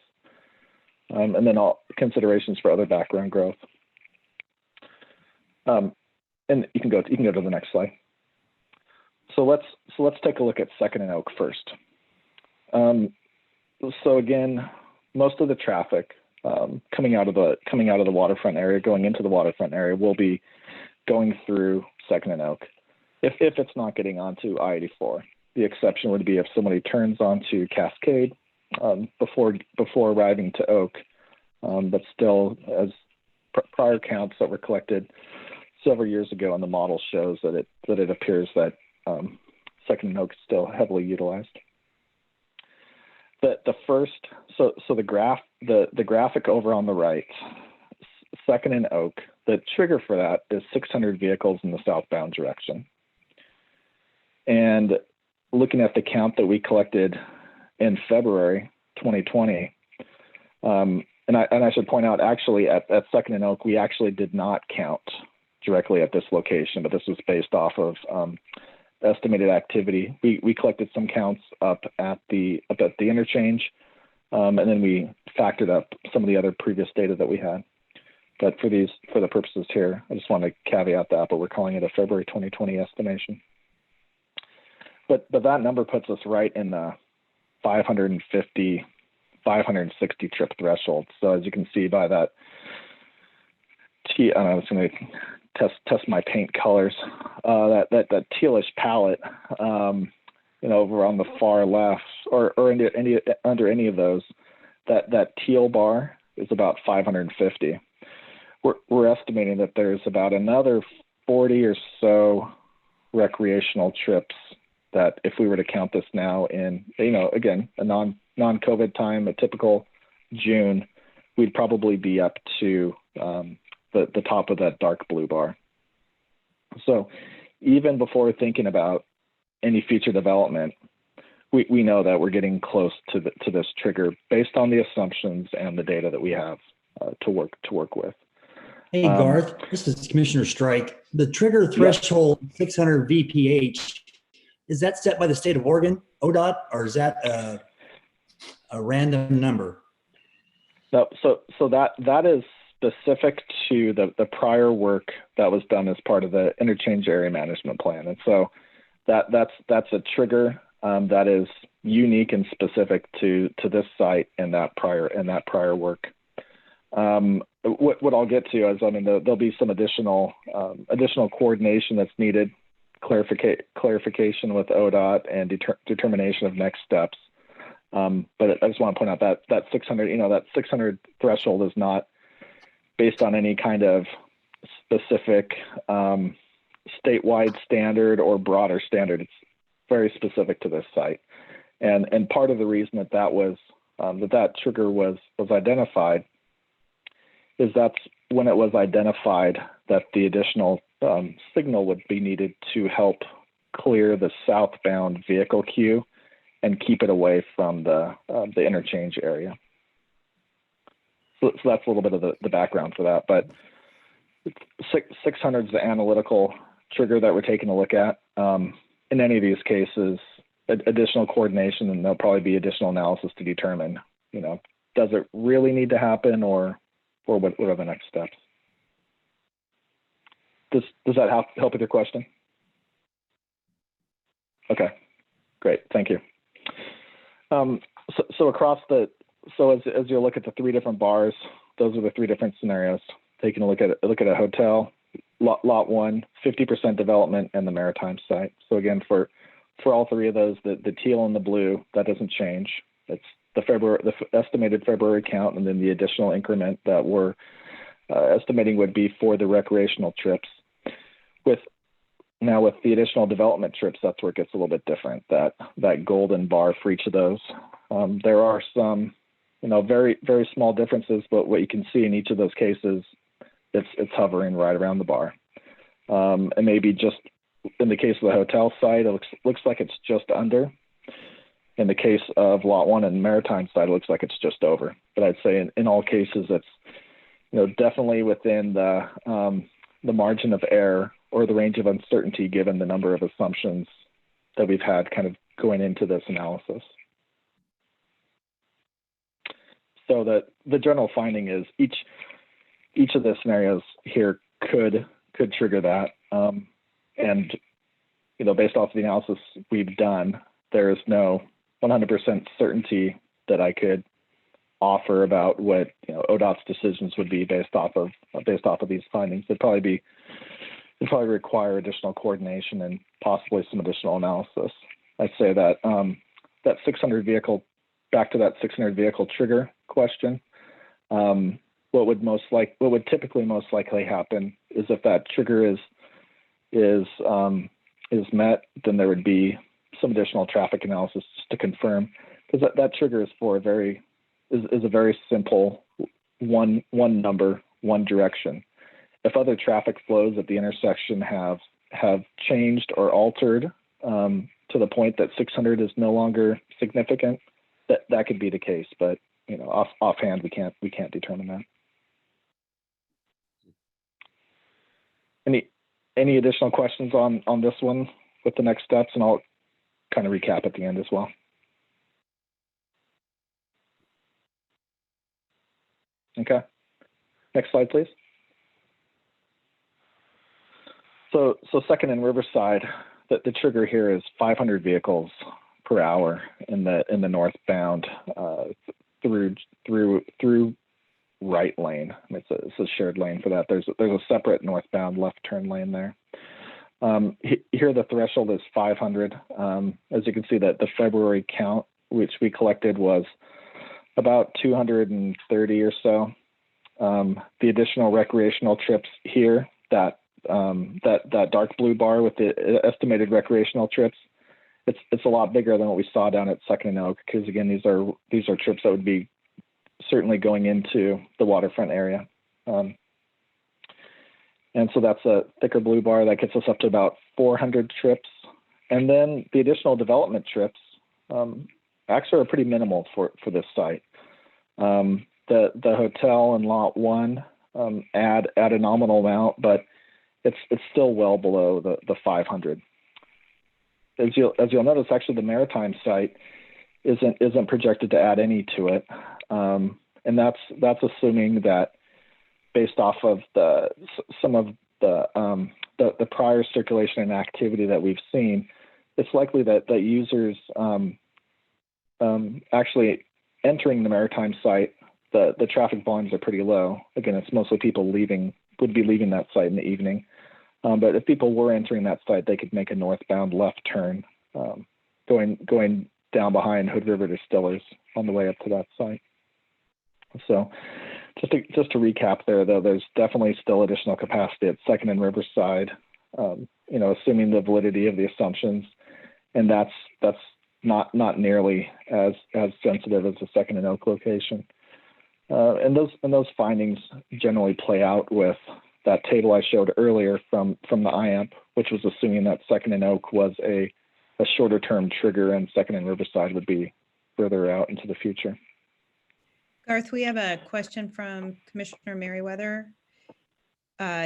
and then all considerations for other background growth. And you can go to the next slide. So let's take a look at Second and Oak first. So again, most of the traffic coming out of the waterfront area, going into the waterfront area, will be going through Second and Oak. If it's not getting onto I-84, the exception would be if somebody turns onto Cascade before arriving to Oak. But still, as prior counts that were collected several years ago, and the model shows that it appears that Second and Oak is still heavily utilized. The graphic over on the right, Second and Oak, the trigger for that is 600 vehicles in the southbound direction. And looking at the count that we collected in February 2020, and I should point out, actually, at Second and Oak, we actually did not count directly at this location, but this was based off of estimated activity. We collected some counts up at the interchange, and then we factored up some of the other previous data that we had. But for the purposes here, I just want to caveat that, but we're calling it a February 2020 estimation. But that number puts us right in the 550, 560 trip threshold. So as you can see by that, I was going to test my paint colors. That tealish palette, over on the far left, or under any of those, that teal bar is about 550. We're estimating that there's about another 40 or so recreational trips that, if we were to count this now in, again, a non-COVID time, a typical June, we'd probably be up to the top of that dark blue bar. So even before thinking about any future development, we know that we're getting close to this trigger based on the assumptions and the data that we have to work with. Hey, Garth, this is Commissioner Strike. The trigger threshold, 600 VPH, is that set by the state of Oregon, ODOT, or is that a random number? No, so that is specific to the prior work that was done as part of the interchange area management plan, and so that's a trigger that is unique and specific to this site and that prior work. What I'll get to is, there'll be some additional coordination that's needed, clarification with ODOT, and determination of next steps. But I just want to point out that 600 threshold is not based on any kind of specific statewide standard or broader standard. It's very specific to this site. And part of the reason that that trigger was identified is that's when it was identified that the additional signal would be needed to help clear the southbound vehicle queue and keep it away from the interchange area. So that's a little bit of the background for that. But 600 is the analytical trigger that we're taking a look at. In any of these cases, additional coordination, and there'll probably be additional analysis to determine, does it really need to happen, or what are the next steps? Does that help with your question? Okay, great, thank you. So across as you look at the 3 different bars, those are the 3 different scenarios. Taking a look at a hotel, lot 1, 50% development, and the maritime site. So again, for all 3 of those, the teal and the blue, that doesn't change. It's the estimated February count, and then the additional increment that we're estimating would be for the recreational trips. With the additional development trips, that's where it gets a little bit different. That golden bar for each of those. There are some, very, very small differences, but what you can see in each of those cases, it's hovering right around the bar. And maybe just in the case of the hotel site, it looks like it's just under. In the case of lot 1 and maritime site, it looks like it's just over. But I'd say in all cases, it's definitely within the margin of error or the range of uncertainty, given the number of assumptions that we've had kind of going into this analysis. So the general finding is each of the scenarios here could trigger that. And, based off of the analysis we've done, there is no 100% certainty that I could offer about what ODOT's decisions would be based off of these findings. It'd probably require additional coordination and possibly some additional analysis. I'd say that that 600 vehicle, back to that 600 vehicle trigger question. What would typically most likely happen is if that trigger is met, then there would be some additional traffic analysis just to confirm, because that trigger is for a very simple one number, one direction. If other traffic flows at the intersection have changed or altered to the point that 600 is no longer significant, that could be the case. But offhand, we can't determine that. Any additional questions on this one with the next steps, and I'll kind of recap at the end as well. Okay, next slide, please. So second in Riverside, the trigger here is 500 vehicles per hour in the northbound through right lane. It's a shared lane for that. There's a separate northbound left turn lane there. Here the threshold is 500. As you can see, that the February count, which we collected, was about 230 or so. The additional recreational trips here, that dark blue bar with the estimated recreational trips, it's a lot bigger than what we saw down at Second and Oak, because again, these are trips that would be certainly going into the waterfront area. And so that's a thicker blue bar that gets us up to about 400 trips. And then the additional development trips actually are pretty minimal for this site. The hotel in lot 1 add a nominal amount, but it's still well below the 500. As you'll notice, actually the maritime site isn't projected to add any to it, and that's assuming that, based off of some of the prior circulation and activity that we've seen, it's likely that users actually entering the maritime site, the traffic volumes are pretty low. Again, it's mostly people would be leaving that site in the evening. But if people were entering that site, they could make a northbound left turn, going down behind Hood River Distillers on the way up to that site. So just to recap there, though, there's definitely still additional capacity at Second and Riverside, assuming the validity of the assumptions, and that's not nearly as sensitive as the Second and Oak location. And those findings generally play out with that table I showed earlier from the IAMP, which was assuming that Second and Oak was a shorter term trigger and Second and Riverside would be further out into the future. Garth, we have a question from Commissioner Merriweather.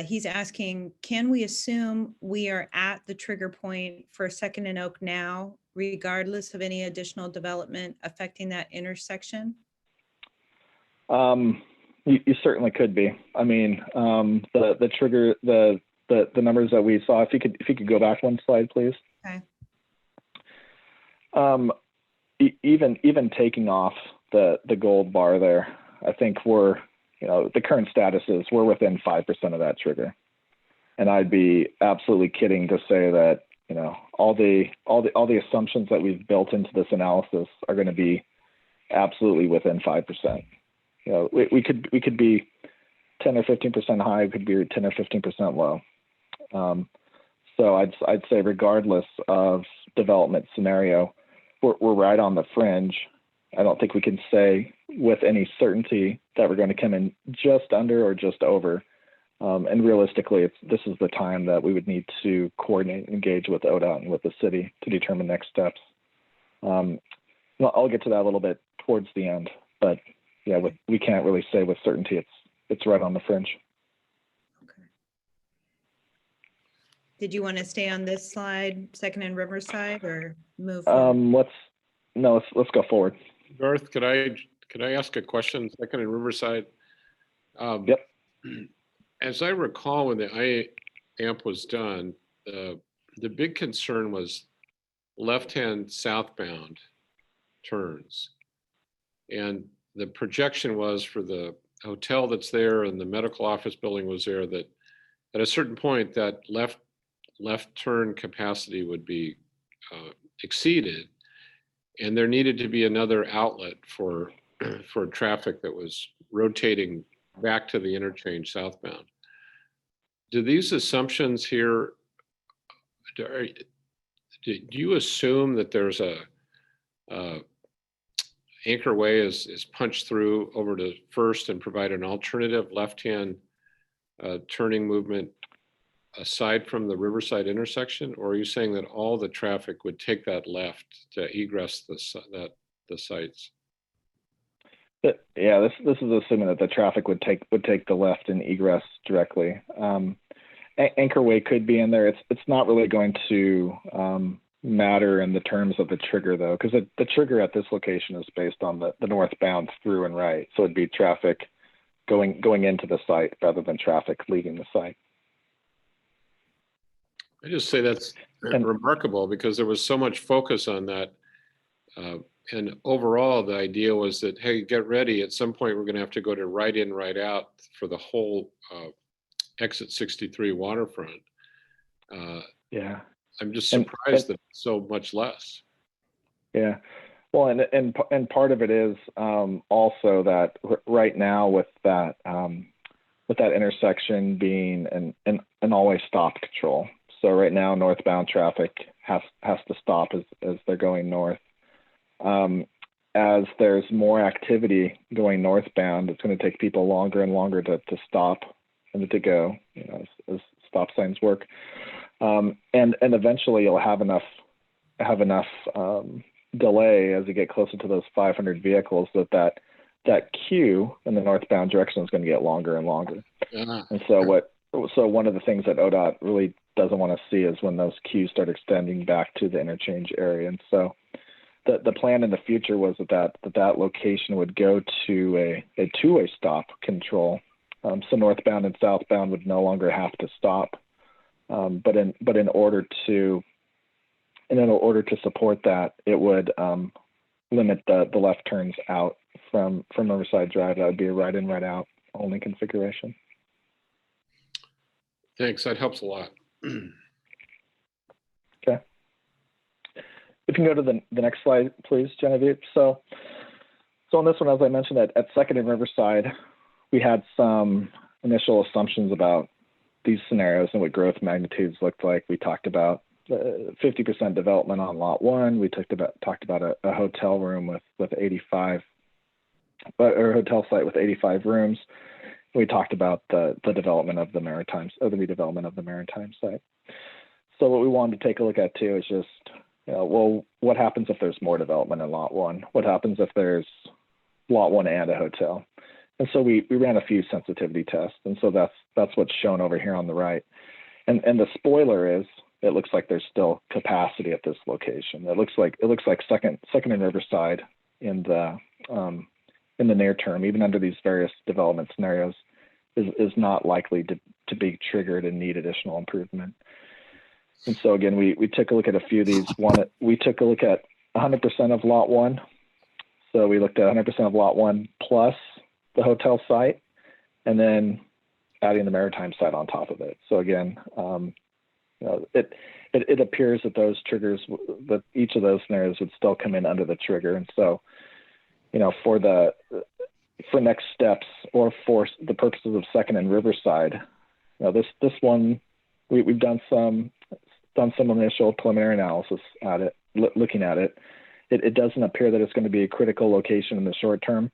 He's asking, can we assume we are at the trigger point for Second and Oak now, regardless of any additional development affecting that intersection? You certainly could be. I mean, the trigger, the numbers that we saw, if you could go back one slide, please. Okay. Even taking off the gold bar there, I think the current status is we're within 5% of that trigger. And I'd be absolutely kidding to say that, all the assumptions that we've built into this analysis are going to be absolutely within 5%. We could be 10 or 15% high, we could be 10 or 15% low. So I'd say regardless of development scenario, we're right on the fringe. I don't think we can say with any certainty that we're going to come in just under or just over. And realistically, this is the time that we would need to coordinate, engage with ODOT and with the city to determine next steps. I'll get to that a little bit towards the end, but yeah, we can't really say with certainty it's right on the fringe. Okay. Did you want to stay on this slide, Second and Riverside, or move forward? Let's go forward. Garth, could I ask a question? Second and Riverside. Yep. As I recall, when the IAMP was done, the big concern was left-hand southbound turns. And the projection was for the hotel that's there and the medical office building was there, that at a certain point that left turn capacity would be exceeded. And there needed to be another outlet for traffic that was rotating back to the interchange southbound. Do these assumptions here, do you assume that there's a Anchor Way is punched through over to First and provide an alternative left-hand turning movement aside from the Riverside intersection? Or are you saying that all the traffic would take that left to egress the sites? Yeah, this is assuming that the traffic would take the left and egress directly. Anchor Way could be in there. It's not really going to matter in the terms of the trigger though, because the trigger at this location is based on the northbound through and right. So it'd be traffic going into the site rather than traffic leaving the site. I just say that's remarkable because there was so much focus on that. And overall, the idea was that, hey, get ready. At some point, we're going to have to go to right in, right out for the whole exit 63 waterfront. Yeah. I'm just surprised that it's so much less. Yeah. Well, and part of it is also that right now with that intersection being an always stop control. So right now, northbound traffic has to stop as they're going north. As there's more activity going northbound, it's going to take people longer and longer to stop and to go, as stop signs work. And eventually you'll have enough delay as you get closer to those 500 vehicles that queue in the northbound direction is going to get longer and longer. Uh-huh. And so one of the things that ODOT really doesn't want to see is when those queues start extending back to the interchange area. And so the plan in the future was that location would go to a two-way stop control. So northbound and southbound would no longer have to stop. But in order to support that, it would limit the left turns out from Riverside Drive. That would be a right in, right out only configuration. Thanks, that helps a lot. Okay. If you can go to the next slide, please, Genevieve. So on this one, as I mentioned, at Second and Riverside, we had some initial assumptions about these scenarios and what growth magnitudes looked like. We talked about 50% development on lot 1. We talked about a hotel room with 85, or a hotel site with 85 rooms. We talked about the development of the Maritimes, or the redevelopment of the Maritime site. So what we wanted to take a look at too is just, well, what happens if there's more development in lot 1? What happens if there's lot 1 and a hotel? And so we ran a few sensitivity tests, and so that's what's shown over here on the right. And the spoiler is, it looks like there's still capacity at this location. It looks like Second and Riverside in the near term, even under these various development scenarios, is not likely to be triggered and need additional improvement. And so again, we took a look at a few of these. We took a look at 100% of lot 1. So we looked at 100% of lot 1 plus the hotel site, and then adding the Maritime site on top of it. So again, it appears that those triggers, that each of those scenarios would still come in under the trigger. And so, for next steps, or for the purposes of Second and Riverside, this one, we've done some initial preliminary analysis at it, looking at it. It doesn't appear that it's going to be a critical location in the short term.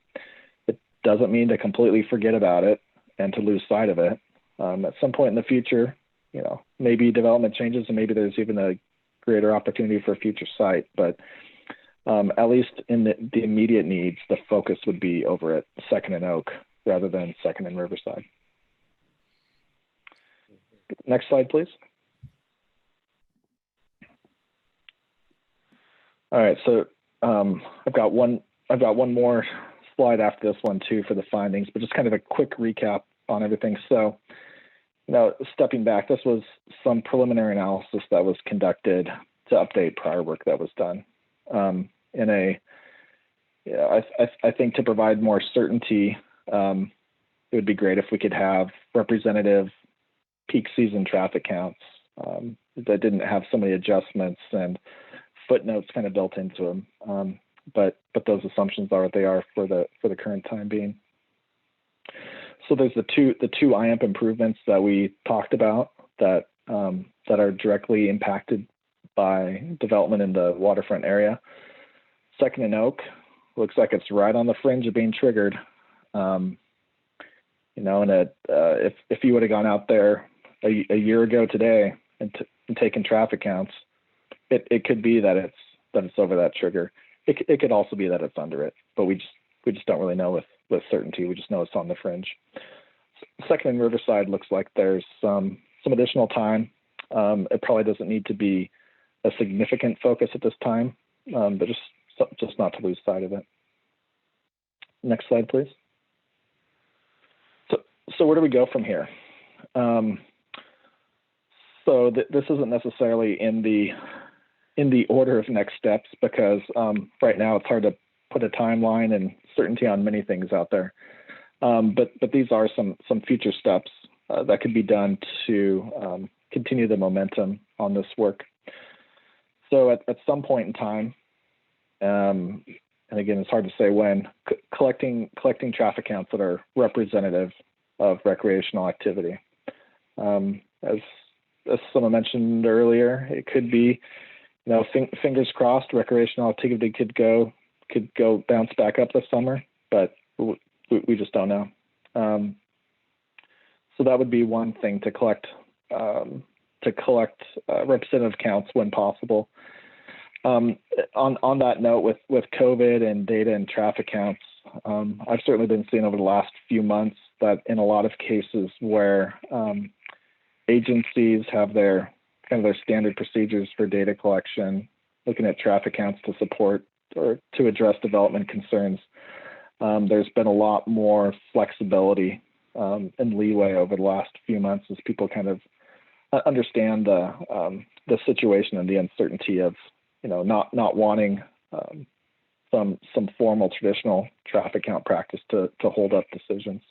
It doesn't mean to completely forget about it and to lose sight of it. At some point in the future, maybe development changes and maybe there's even a greater opportunity for a future site. But at least in the immediate needs, the focus would be over at Second and Oak rather than Second and Riverside. Next slide, please. All right, so I've got one more slide after this one too for the findings, but just kind of a quick recap on everything. So, stepping back, this was some preliminary analysis that was conducted to update prior work that was done. I think to provide more certainty, it would be great if we could have representative peak season traffic counts that didn't have so many adjustments and footnotes kind of built into them. But those assumptions are what they are for the current time being. So there's the two IAMP improvements that we talked about that are directly impacted by development in the waterfront area. Second and Oak looks like it's right on the fringe of being triggered. And if you would have gone out there a year ago today and taken traffic counts, it could be that it's over that trigger. It could also be that it's under it, but we just don't really know with certainty. We just know it's on the fringe. Second and Riverside looks like there's some additional time. It probably doesn't need to be a significant focus at this time, but just not to lose sight of it. Next slide, please. So where do we go from here? So this isn't necessarily in the order of next steps, because right now it's hard to put a timeline and certainty on many things out there. But these are some future steps that could be done to continue the momentum on this work. So at some point in time, and again, it's hard to say when, collecting traffic counts that are representative of recreational activity. As someone mentioned earlier, it could be, fingers crossed, recreational activity could go bounce back up this summer, but we just don't know. So that would be one thing, to collect representative counts when possible. On that note, with COVID and data and traffic counts, I've certainly been seeing over the last few months that in a lot of cases where agencies have their standard procedures for data collection, looking at traffic counts to support or to address development concerns, there's been a lot more flexibility and leeway over the last few months as people kind of understand the situation and the uncertainty of not wanting some formal traditional traffic count practice to hold up decisions.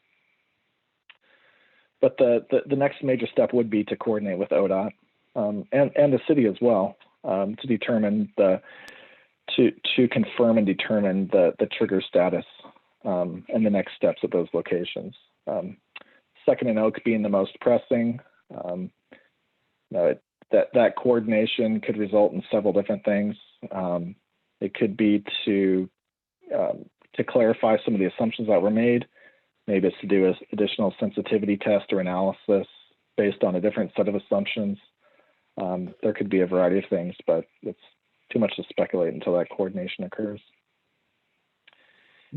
But the next major step would be to coordinate with ODOT and the city as well, to determine to confirm and determine the trigger status and the next steps at those locations. Second and Oak being the most pressing. That coordination could result in several different things. It could be to clarify some of the assumptions that were made. Maybe it's to do an additional sensitivity test or analysis based on a different set of assumptions. There could be a variety of things, but it's too much to speculate until that coordination occurs.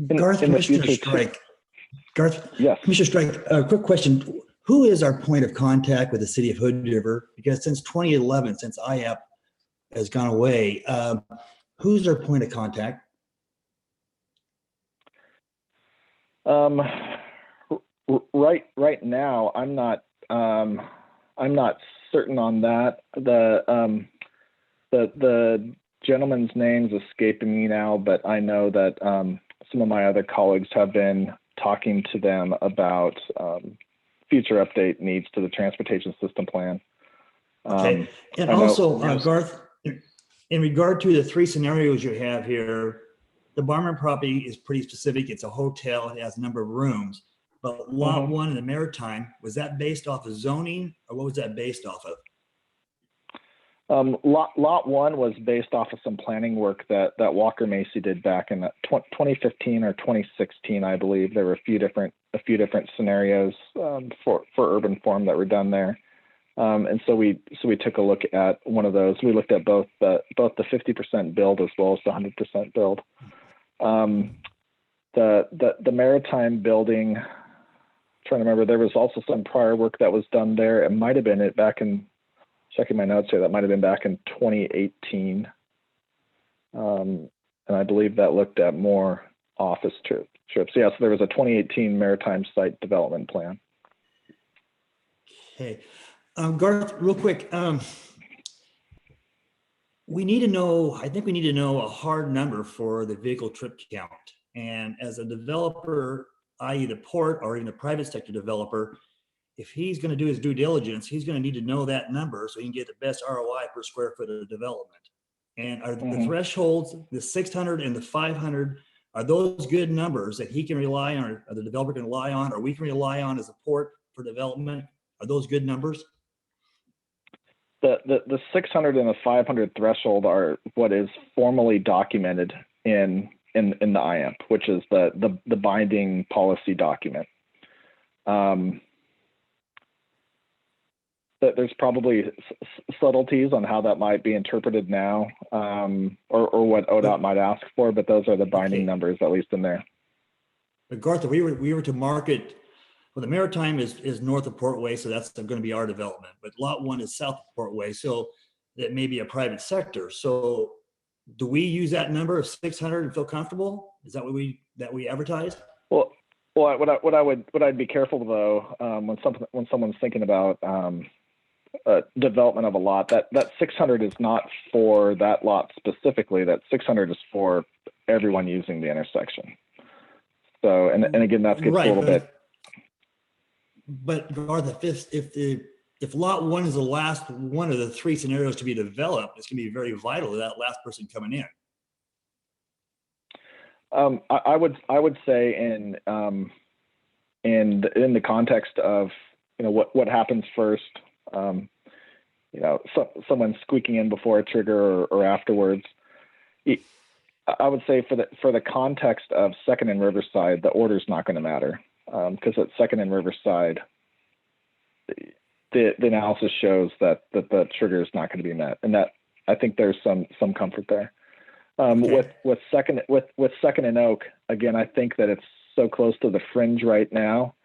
Garth, Commissioner Strike. Garth, yes. Commissioner Strike, a quick question. Who is our point of contact with the city of Hood River? Because since 2011, since IAP has gone away, who's our point of contact? Right now, I'm not certain on that. The gentleman's name's escaping me now, but I know that some of my other colleagues have been talking to them about future update needs to the transportation system plan. Okay, and also, Garth, in regard to the three scenarios you have here, the Barman property is pretty specific. It's a hotel. It has a number of rooms. But lot one in the Maritime, was that based off of zoning, or what was that based off of? Lot one was based off of some planning work that Walker Macy did back in 2015 or 2016, I believe. There were a few different scenarios for urban form that were done there, and so we took a look at one of those. We looked at both the 50% build as well as the 100% build. The Maritime building, I'm trying to remember, there was also some prior work that was done there. It might have been back in, checking my notes here, that might have been back in 2018. And I believe that looked at more office trips. Yeah, so there was a 2018 Maritime site development plan. Okay. Garth, real quick, we need to know, I think we need to know a hard number for the vehicle trip count. And as a developer, i.e. the port or even a private sector developer, if he's going to do his due diligence, he's going to need to know that number so he can get the best ROI per square foot of development. And are the thresholds, the 600 and the 500, are those good numbers that he can rely on, or the developer can rely on, or we can rely on as a port for development? Are those good numbers? The 600 and the 500 threshold are what is formally documented in the IAMP, which is the binding policy document. There's probably subtleties on how that might be interpreted now, or what ODOT might ask for, but those are the binding numbers, at least in there. But Garth, if we were to market, well, the Maritime is north of Portway, so that's going to be our development. But lot one is south of Portway, so that may be a private sector. So do we use that number of 600 and feel comfortable? Is that what we advertise? Well, what I'd be careful though, when someone's thinking about development of a lot, that 600 is not for that lot specifically. That 600 is for everyone using the intersection. So, and again, that gets a little bit. But Garth, if lot one is the last one of the three scenarios to be developed, it's going to be very vital to that last person coming in. I would say in the context of what happens first, someone squeaking in before a trigger or afterwards. I would say for the context of Second and Riverside, the order's not going to matter, because at Second and Riverside, the analysis shows that the trigger is not going to be met, and that I think there's some comfort there. With Second and Oak, again, I think that it's so close to the fringe right now.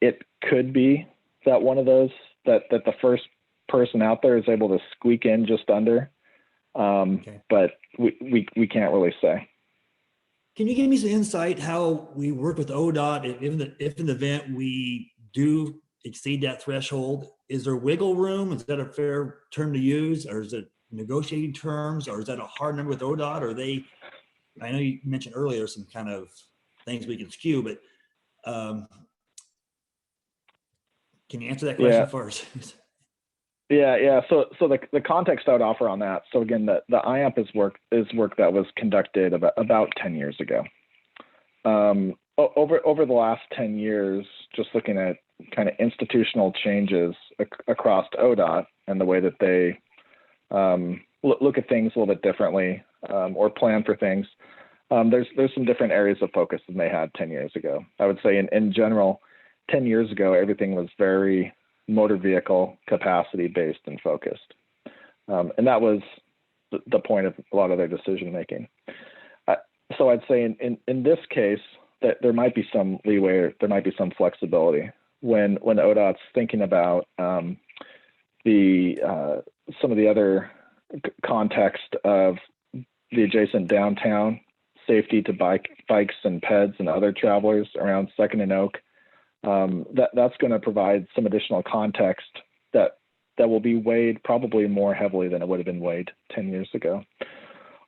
It could be that one of those that the first person out there is able to squeak in just under, but we can't really say. Can you give me some insight how we work with ODOT if in the event we do exceed that threshold? Is there wiggle room? Is that a fair term to use, or is it negotiating terms, or is that a hard number with ODOT? Or I know you mentioned earlier some kind of things we can skew, but can you answer that question for us? Yeah. So the context I would offer on that. So again, the IAMP is work that was conducted about 10 years ago. over the last 10 years, just looking at kind of institutional changes across ODOT and the way that they look at things a little bit differently or plan for things, there's some different areas of focus than they had 10 years ago. I would say in general, 10 years ago, everything was very motor vehicle capacity based and focused. And that was the point of a lot of their decision making. So I'd say in this case that there might be some leeway, or there might be some flexibility when ODOT's thinking about some of the other context of the adjacent downtown, safety to bikes and peds and other travelers around Second and Oak. That's going to provide some additional context that will be weighed probably more heavily than it would have been weighed 10 years ago.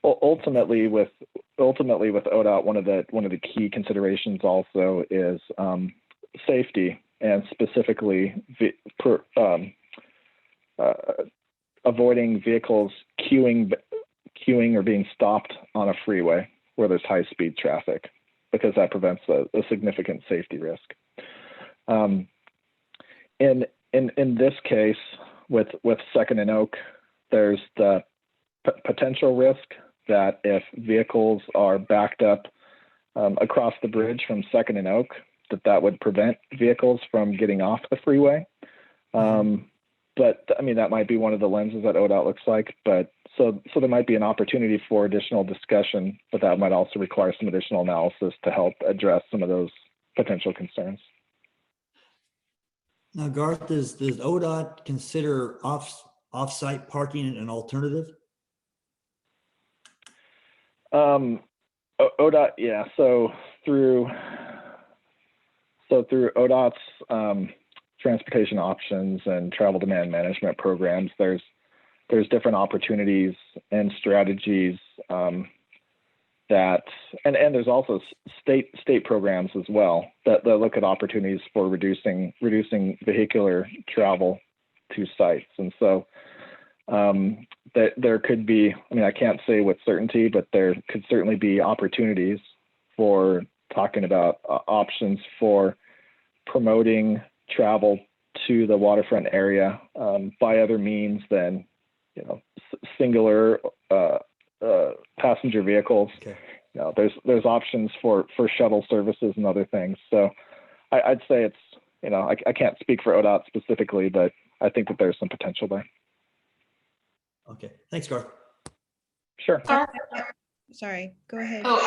Ultimately with ODOT, one of the key considerations also is safety, and specifically avoiding vehicles queuing or being stopped on a freeway where there's high speed traffic, because that prevents a significant safety risk. In this case with Second and Oak, there's the potential risk that if vehicles are backed up across the bridge from Second and Oak, that would prevent vehicles from getting off the freeway. But I mean, that might be one of the lenses that ODOT looks like, but so there might be an opportunity for additional discussion, but that might also require some additional analysis to help address some of those potential concerns. Now, Garth, does ODOT consider off-site parking an alternative? ODOT, yeah. So through ODOT's transportation options and travel demand management programs, there's different opportunities and strategies that, and there's also state programs as well that look at opportunities for reducing vehicular travel to sites. And so that there could be, I mean, I can't say with certainty, but there could certainly be opportunities for talking about options for promoting travel to the waterfront area by other means than, singular passenger vehicles. Okay. There's options for shuttle services and other things. So I'd say it's, I can't speak for ODOT specifically, but I think that there's some potential there. Okay, thanks, Garth. Sure. Garth? Sorry, go ahead. Oh,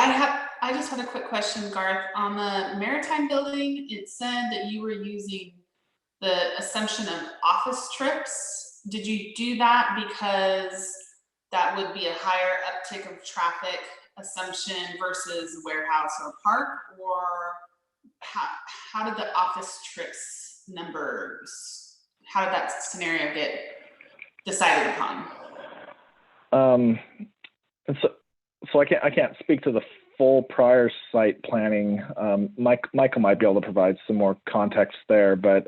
I just had a quick question, Garth. On the Maritime building, it said that you were using the assumption of office trips. Did you do that because that would be a higher uptick of traffic assumption versus warehouse or park? Or how did the office trips numbers, how did that scenario get decided upon? And so I can't speak to the full prior site planning. Michael might be able to provide some more context there, but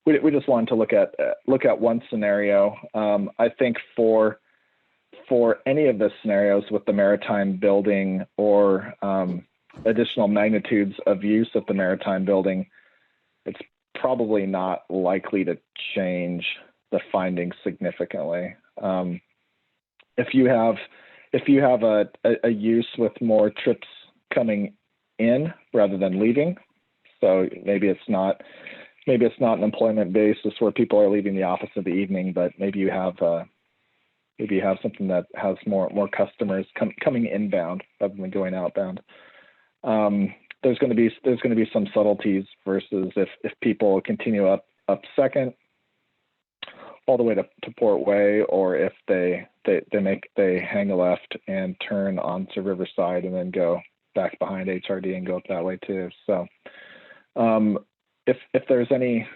we just wanted to look at one scenario. I think for any of the scenarios with the Maritime building or additional magnitudes of use of the Maritime building, it's probably not likely to change the findings significantly. If you have a use with more trips coming in rather than leaving, so maybe it's not an employment basis where people are leaving the office in the evening, but maybe you have something that has more customers coming inbound rather than going outbound. There's going to be some subtleties versus if people continue up Second all the way to Port Way, or if they hang a left and turn onto Riverside and then go back behind HRD and go up that way too. So if there's any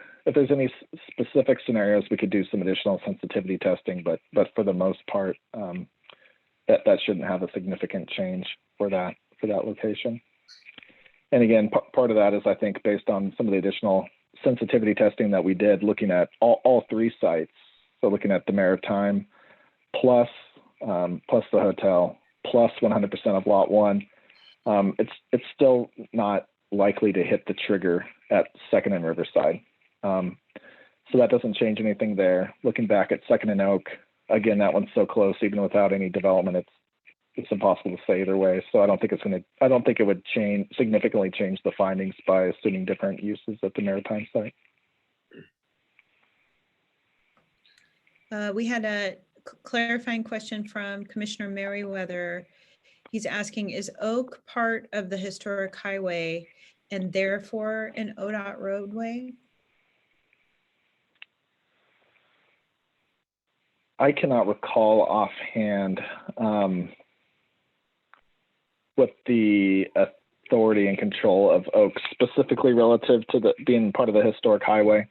specific scenarios, we could do some additional sensitivity testing, but for the most part, that shouldn't have a significant change for that location. And again, part of that is, I think, based on some of the additional sensitivity testing that we did, looking at all three sites. So looking at the Maritime plus the hotel plus 100% of lot one. It's still not likely to hit the trigger at Second and Riverside. So that doesn't change anything there. Looking back at Second and Oak, again, that one's so close, even without any development, it's impossible to say either way. So I don't think it would significantly change the findings by assuming different uses at the Maritime site. We had a clarifying question from Commissioner Merriweather. He's asking, is Oak part of the historic highway and therefore an ODOT roadway? I cannot recall offhand what the authority and control of Oak specifically relative to being part of the historic highway.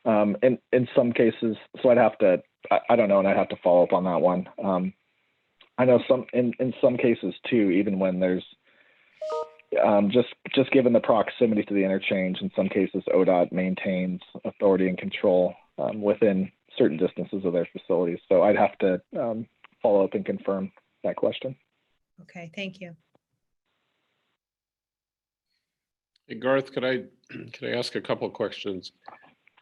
In some cases, so I don't know, and I'd have to follow up on that one. I know in some cases too, even when there's just given the proximity to the interchange, in some cases ODOT maintains authority and control within certain distances of their facilities. So I'd have to follow up and confirm that question. Okay, thank you. Hey, Garth, could I ask a couple of questions?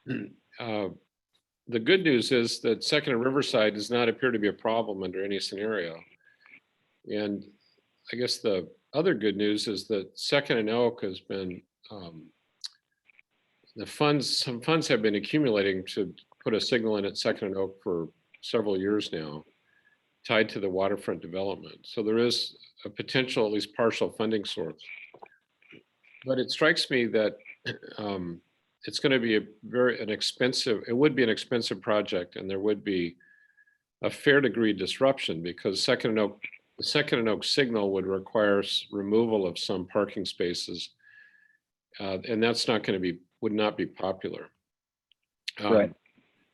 The good news is that Second and Riverside does not appear to be a problem under any scenario. And I guess the other good news is that Second and Oak has been, some funds have been accumulating to put a signal in at Second and Oak for several years now, tied to the waterfront development. So there is a potential, at least partial funding source. But it strikes me that it's going to be it would be an expensive project, and there would be a fair degree of disruption because the Second and Oak signal would require removal of some parking spaces, and that's would not be popular. Right.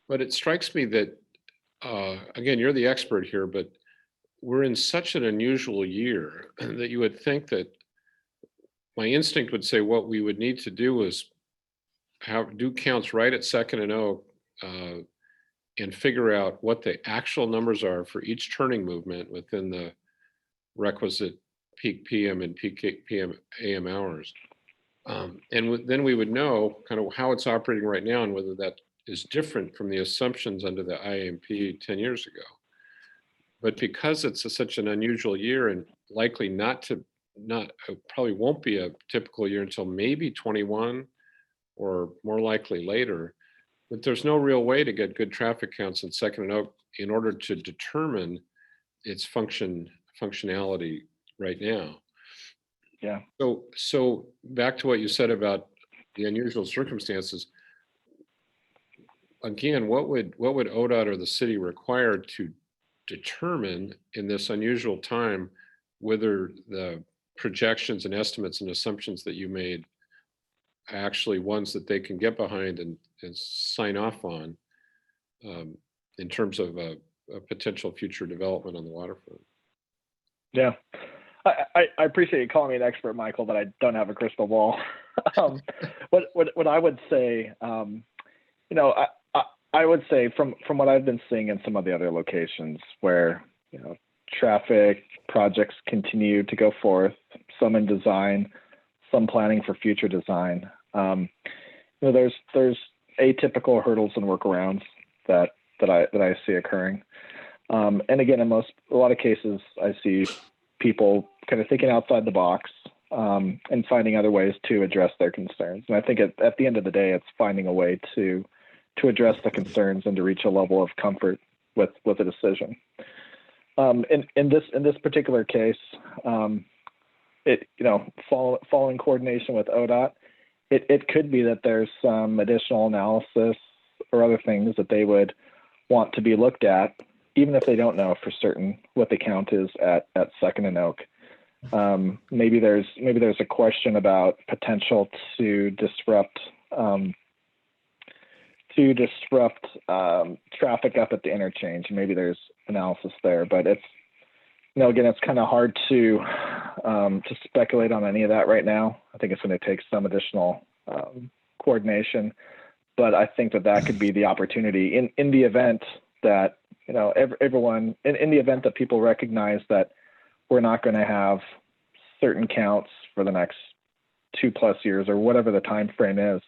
But it strikes me that, again, you're the expert here, but we're in such an unusual year that you would think that my instinct would say what we would need to do is do counts right at Second and Oak and figure out what the actual numbers are for each turning movement within the requisite peak PM and peak PM AM hours. And then we would know kind of how it's operating right now and whether that is different from the assumptions under the IMP 10 years ago. But because it's such an unusual year and likely probably won't be a typical year until maybe 21 or more likely later, but there's no real way to get good traffic counts in Second and Oak in order to determine its functionality right now. Yeah. So back to what you said about the unusual circumstances. Again, what would ODOT or the city require to determine in this unusual time whether the projections and estimates and assumptions that you made are actually ones that they can get behind and sign off on in terms of a potential future development on the waterfront? Yeah. I appreciate you calling me an expert, Michael, but I don't have a crystal ball. What I would say, I would say from what I've been seeing in some of the other locations where, traffic projects continue to go forth, some in design, some planning for future design. There's atypical hurdles and workarounds that I see occurring. And again, in a lot of cases, I see people kind of thinking outside the box and finding other ways to address their concerns. And I think at the end of the day, it's finding a way to address the concerns and to reach a level of comfort with a decision. In this particular case, following coordination with ODOT, it could be that there's some additional analysis or other things that they would want to be looked at, even if they don't know for certain what the count is at Second and Oak. Maybe there's a question about potential to disrupt traffic up at the interchange. Maybe there's analysis there, but it's again, it's kind of hard to speculate on any of that right now. I think it's going to take some additional coordination, but I think that could be the opportunity in the event that everyone in the event that people recognize that we're not going to have certain counts for the next 2+ years or whatever the time frame is,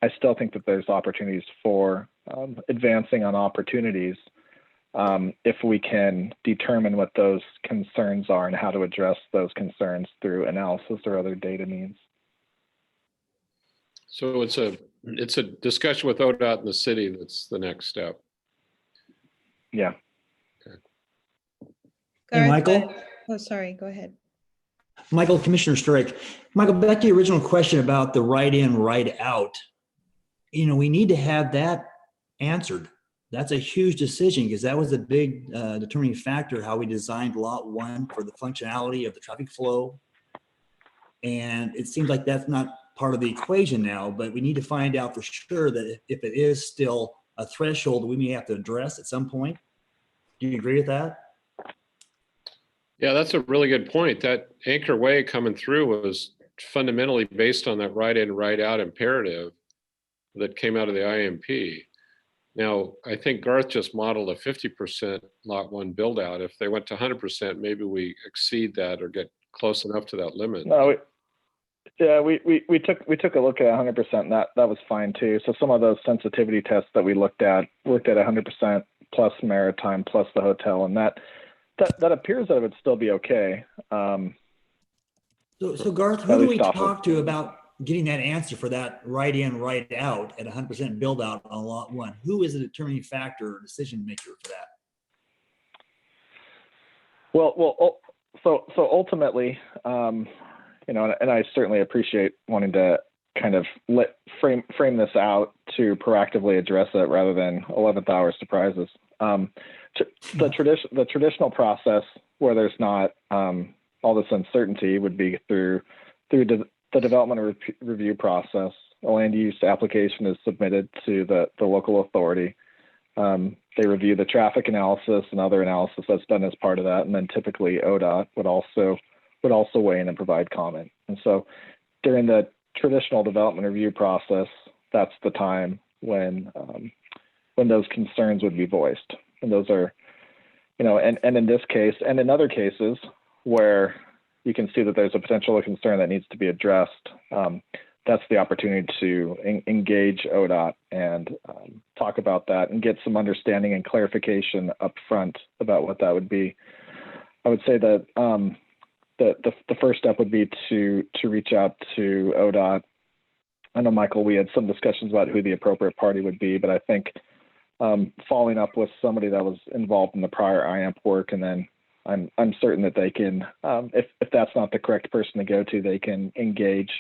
I still think that there's opportunities for advancing on opportunities if we can determine what those concerns are and how to address those concerns through analysis or other data means. So it's a discussion with ODOT and the city that's the next step. Yeah. Hey, Michael? Oh, sorry, go ahead. Michael, Commissioner Strike. Michael, back to your original question about the right in, right out. You know, we need to have that answered. That's a huge decision because that was a big determining factor how we designed Lot 1 for the functionality of the traffic flow. And it seems like that's not part of the equation now, but we need to find out for sure that if it is still a threshold we may have to address at some point. Do you agree with that? Yeah, that's a really good point. That Anchor Way coming through was fundamentally based on that right in, right out imperative that came out of the IMP. Now, I think Garth just modeled a 50% Lot 1 build out. If they went to 100%, maybe we exceed that or get close enough to that limit. No, we took a look at 100%, and that was fine too. So some of those sensitivity tests that we looked at 100% plus maritime plus the hotel, and that appears that it would still be okay. So Garth, who do we talk to about getting that answer for that right in, right out at 100% build out on Lot 1? Who is a determining factor or decision maker for that? So ultimately, you know, and I certainly appreciate wanting to kind of frame this out to proactively address it rather than 11th hour surprises. The traditional process where there's not all this uncertainty would be through the development review process. A land use application is submitted to the local authority. They review the traffic analysis and other analysis that's done as part of that, and then typically ODOT would also weigh in and provide comment. And so during the traditional development review process, that's the time when those concerns would be voiced. And those are, you know, and in this case, and in other cases where you can see that there's a potential concern that needs to be addressed, that's the opportunity to engage ODOT and talk about that and get some understanding and clarification up front about what that would be. I would say that the first step would be to reach out to ODOT. I know, Michael, we had some discussions about who the appropriate party would be, but I think following up with somebody that was involved in the prior IAMP work, and then I'm certain that they can, if that's not the correct person to go to, they can engage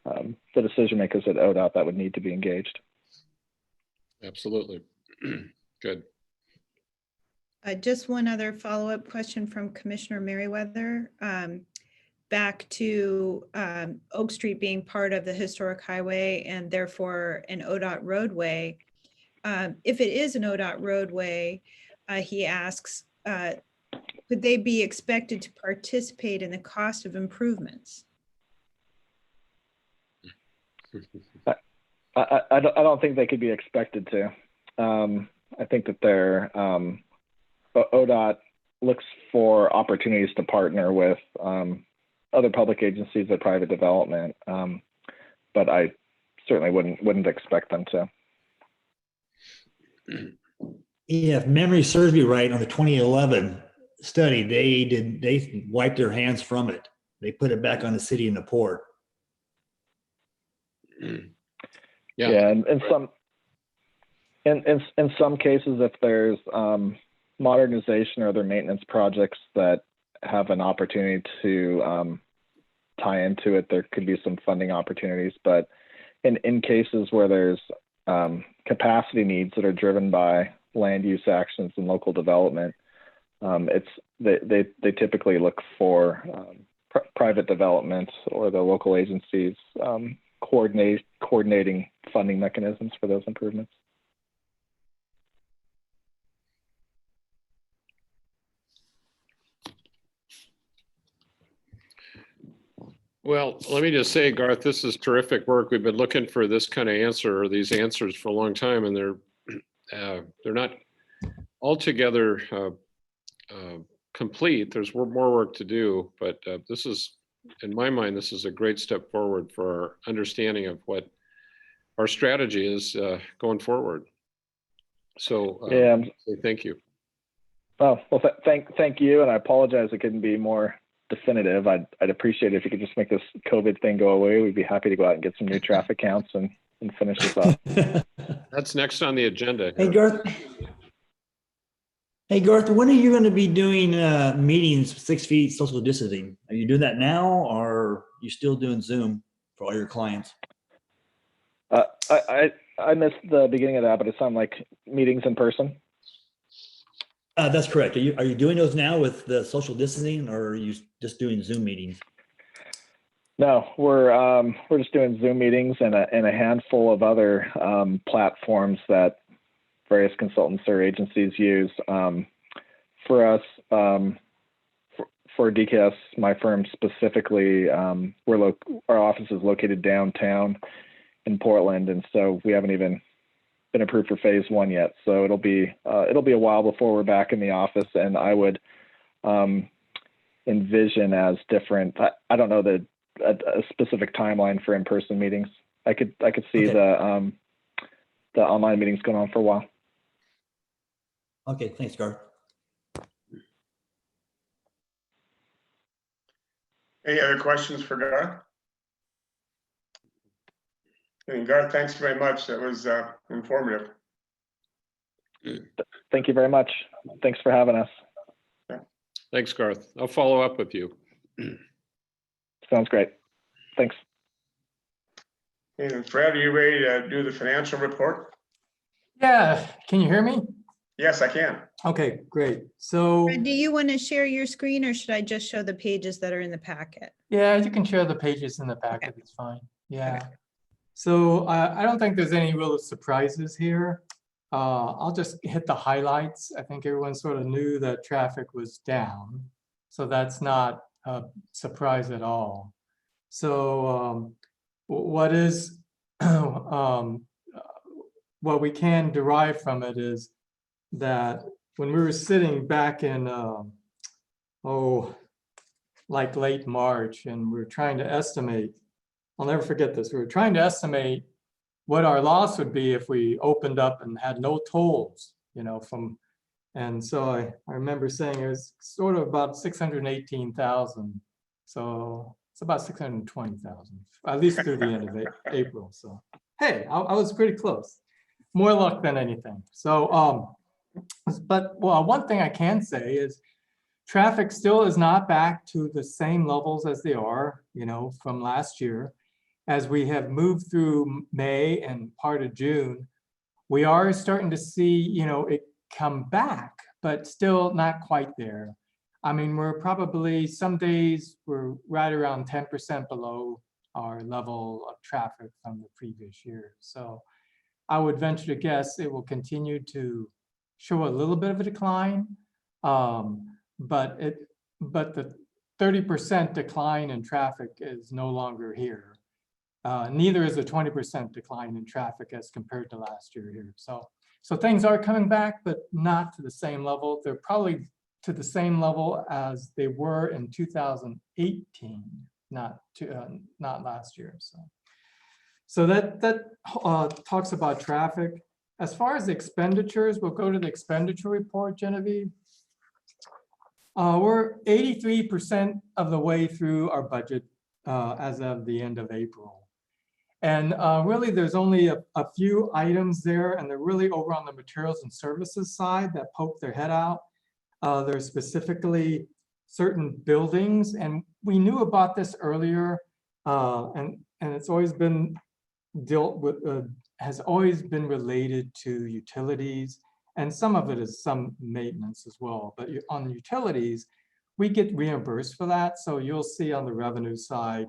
the decision makers at ODOT that would need to be engaged. Absolutely. Good. Just one other follow-up question from Commissioner Merriweather. Back to Oak Street being part of the historic highway and therefore an ODOT roadway. If it is an ODOT roadway, he asks, could they be expected to participate in the cost of improvements? I don't think they could be expected to. I think that they're ODOT looks for opportunities to partner with other public agencies or private development, but I certainly wouldn't expect them to. Yeah, if memory serves me right, on the 2011 study, they wiped their hands from it. They put it back on the city and the port. Yeah, and in some cases, if there's modernization or other maintenance projects that have an opportunity to tie into it, there could be some funding opportunities. But in cases where there's capacity needs that are driven by land use actions and local development, they typically look for private development or the local agencies coordinating funding mechanisms for those improvements. Well, let me just say, Garth, this is terrific work. We've been looking for this kind of answer or these answers for a long time, and they're not altogether complete. There's more work to do, but this is in my mind, this is a great step forward for our understanding of what our strategy is going forward. So, Yeah. so thank you. Oh, well, thank you. And I apologize I couldn't be more definitive. I'd appreciate it if you could just make this COVID thing go away. We'd be happy to go out and get some new traffic counts and finish this up. That's next on the agenda. Hey, Garth. Hey, Garth, when are you going to be doing meetings 6 feet social distancing? Are you doing that now, or are you still doing Zoom for all your clients? I missed the beginning of that, but it sounded like meetings in person. That's correct. Are you doing those now with the social distancing, or are you just doing Zoom meetings? No, we're just doing Zoom meetings and a handful of other platforms that various consultants or agencies use. For us, for DKS, my firm specifically, our office is located downtown in Portland, and so we haven't even been approved for phase 1 yet. So it'll be a while before we're back in the office, and I would envision as different. I don't know a specific timeline for in-person meetings. I could see Okay. the online meetings going on for a while. Okay, thanks, Garth. Any other questions for Garth? And Garth, thanks very much. That was informative. Thank you very much. Thanks for having us. Thanks, Garth. I'll follow up with you. Sounds great. Thanks. And Fred, are you ready to do the financial report? Yeah, can you hear me? Yes, I can. Okay, great. So, Fred, do you want to share your screen, or should I just show the pages that are in the packet? yeah, you can share the pages in the packet, it's fine. Yeah. So I don't think there's any real surprises here. I'll just hit the highlights. I think everyone sort of knew that traffic was down, so that's not a surprise at all. So what is what we can derive from it is that when we were sitting back in like late March, and we were trying to estimate, I'll never forget this, we were trying to estimate what our loss would be if we opened up and had no tolls, and so I remember saying it was sort of about 618,000. So it's about 620,000, at least through the end of April. So, hey, I was pretty close. More luck than anything. So, but one thing I can say is traffic still is not back to the same levels as they are, from last year. As we have moved through May and part of June, we are starting to see, it come back, but still not quite there. I mean, we're probably, some days we're right around 10% below our level of traffic from the previous year. So I would venture to guess it will continue to show a little bit of a decline, but the 30% decline in traffic is no longer here. Neither is a 20% decline in traffic as compared to last year here. So things are coming back, but not to the same level. They're probably to the same level as they were in 2018, not last year. So that talks about traffic. As far as expenditures, we'll go to the expenditure report, Genevieve. We're 83% of the way through our budget as of the end of April. And really, there's only a few items there, and they're really over on the materials and services side that poke their head out. There's specifically certain buildings, and we knew about this earlier, and it's always been dealt with, has always been related to utilities, and some of it is some maintenance as well. But on the utilities, we get reimbursed for that. So you'll see on the revenue side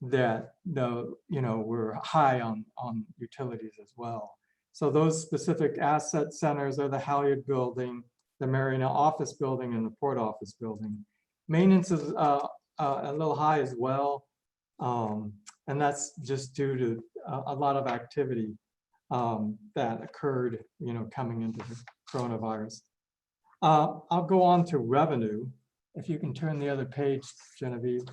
that we're high on utilities as well. So those specific asset centers are the Halyard building, the Marina office building, and the port office building. Maintenance is a little high as well, and that's just due to a lot of activity that occurred, coming into the coronavirus. I'll go on to revenue. If you can turn the other page, Genevieve.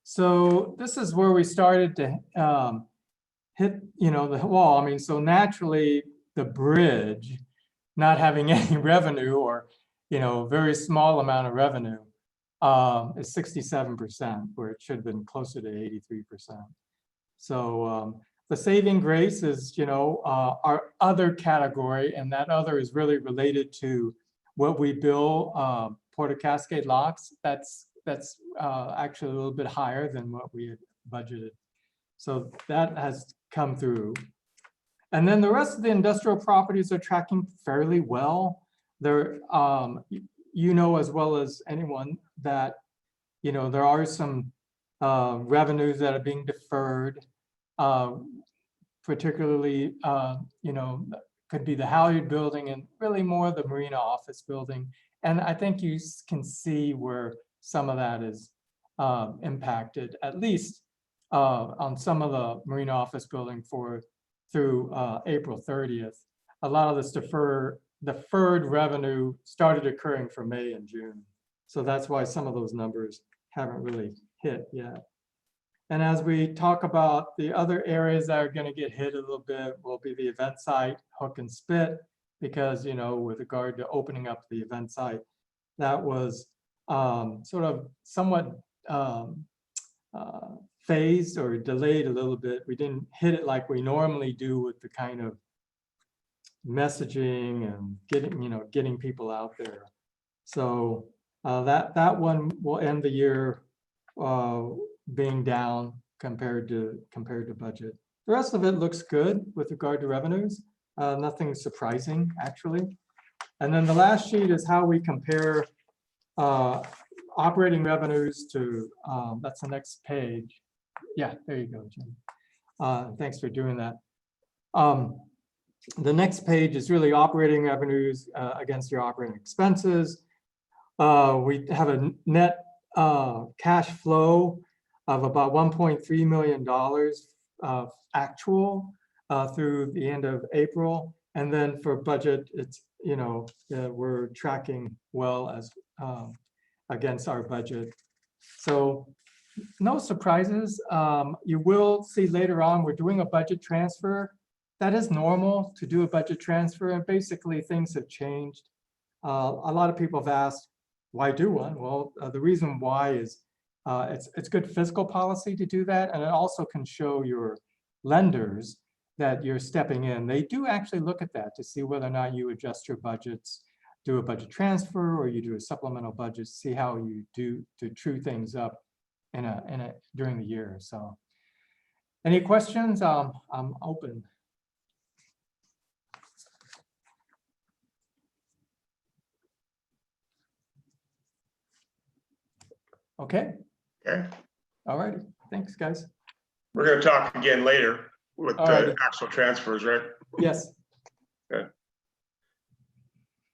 So this is where we started to hit, you know, the wall. I mean, so naturally the bridge not having any revenue or, you know, very small amount of revenue is 67%, where it should have been closer to 83%. So the saving grace is, you know, our other category, and that other is really related to what we bill Port of Cascade Locks. That's actually a little bit higher than what we had budgeted. So that has come through. And then the rest of the industrial properties are tracking fairly well. They're, you know, as well as anyone that, you know, there are some revenues that are being deferred, particularly, you know, could be the Halyard building and really more the Marina office building. And I think you can see where some of that is impacted, at least on some of the Marina office building through April 30th. A lot of this deferred revenue started occurring for May and June. So that's why some of those numbers haven't really hit yet. And as we talk about the other areas that are going to get hit a little bit will be the event site, Hook and Spit, because, you know, with regard to opening up the event site, that was sort of somewhat phased or delayed a little bit. We didn't hit it like we normally do with the kind of messaging and getting people out there. So that one will end the year being down compared to budget. The rest of it looks good with regard to revenues. Nothing surprising, actually. And then the last sheet is how we compare operating revenues to, that's the next page. Yeah, there you go, Jim. Thanks for doing that. The next page is really operating revenues against your operating expenses. We have a net cash flow of about $1.3 million actual through the end of April. And then for budget, it's, you know, we're tracking well as against our budget. So no surprises. You will see later on, we're doing a budget transfer. That is normal to do a budget transfer, and basically things have changed. A lot of people have asked, why do one? Well, the reason why is it's good fiscal policy to do that, and it also can show your lenders that you're stepping in. They do actually look at that to see whether or not you adjust your budgets, do a budget transfer, or you do a supplemental budget, see how you do to true things up during the year. So any questions? I'm open. Okay. Okay. All right. Thanks, guys. We're going to talk again later with the actual transfers, right? Yes. Okay.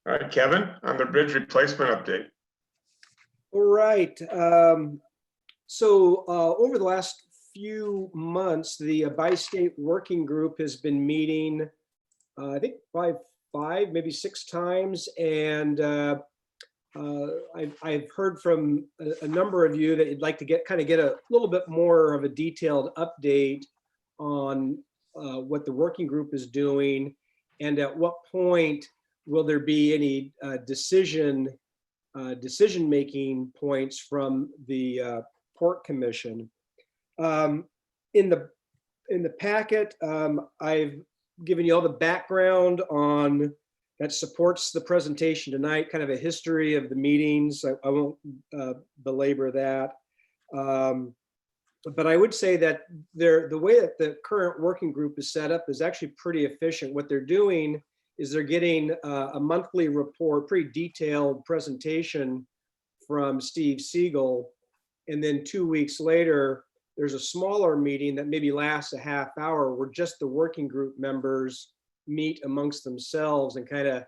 All right, Kevin, on the bridge replacement update. All right. So over the last few months, the Bi-State Working Group has been meeting, I think five, maybe 6 times. And I've heard from a number of you that you'd like to get a little bit more of a detailed update on what the working group is doing, and at what point will there be any decision-making points from the Port Commission. In the packet, I've given you all the background on that supports the presentation tonight, kind of a history of the meetings. I won't belabor that. But I would say that the way that the current working group is set up is actually pretty efficient. What they're doing is they're getting a monthly report, pretty detailed presentation from Steve Siegel. And then 2 weeks later, there's a smaller meeting that maybe lasts a half hour where just the working group members meet amongst themselves and kind of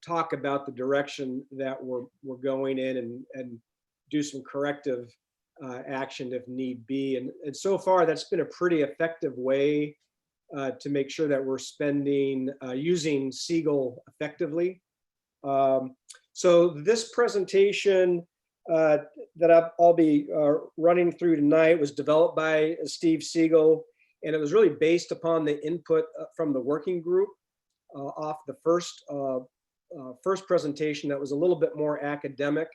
talk about the direction that we're going in and do some corrective action if need be. And so far, that's been a pretty effective way to make sure that we're using Siegel effectively. So this presentation that I'll be running through tonight was developed by Steve Siegel, and it was really based upon the input from the working group off the first presentation that was a little bit more academic.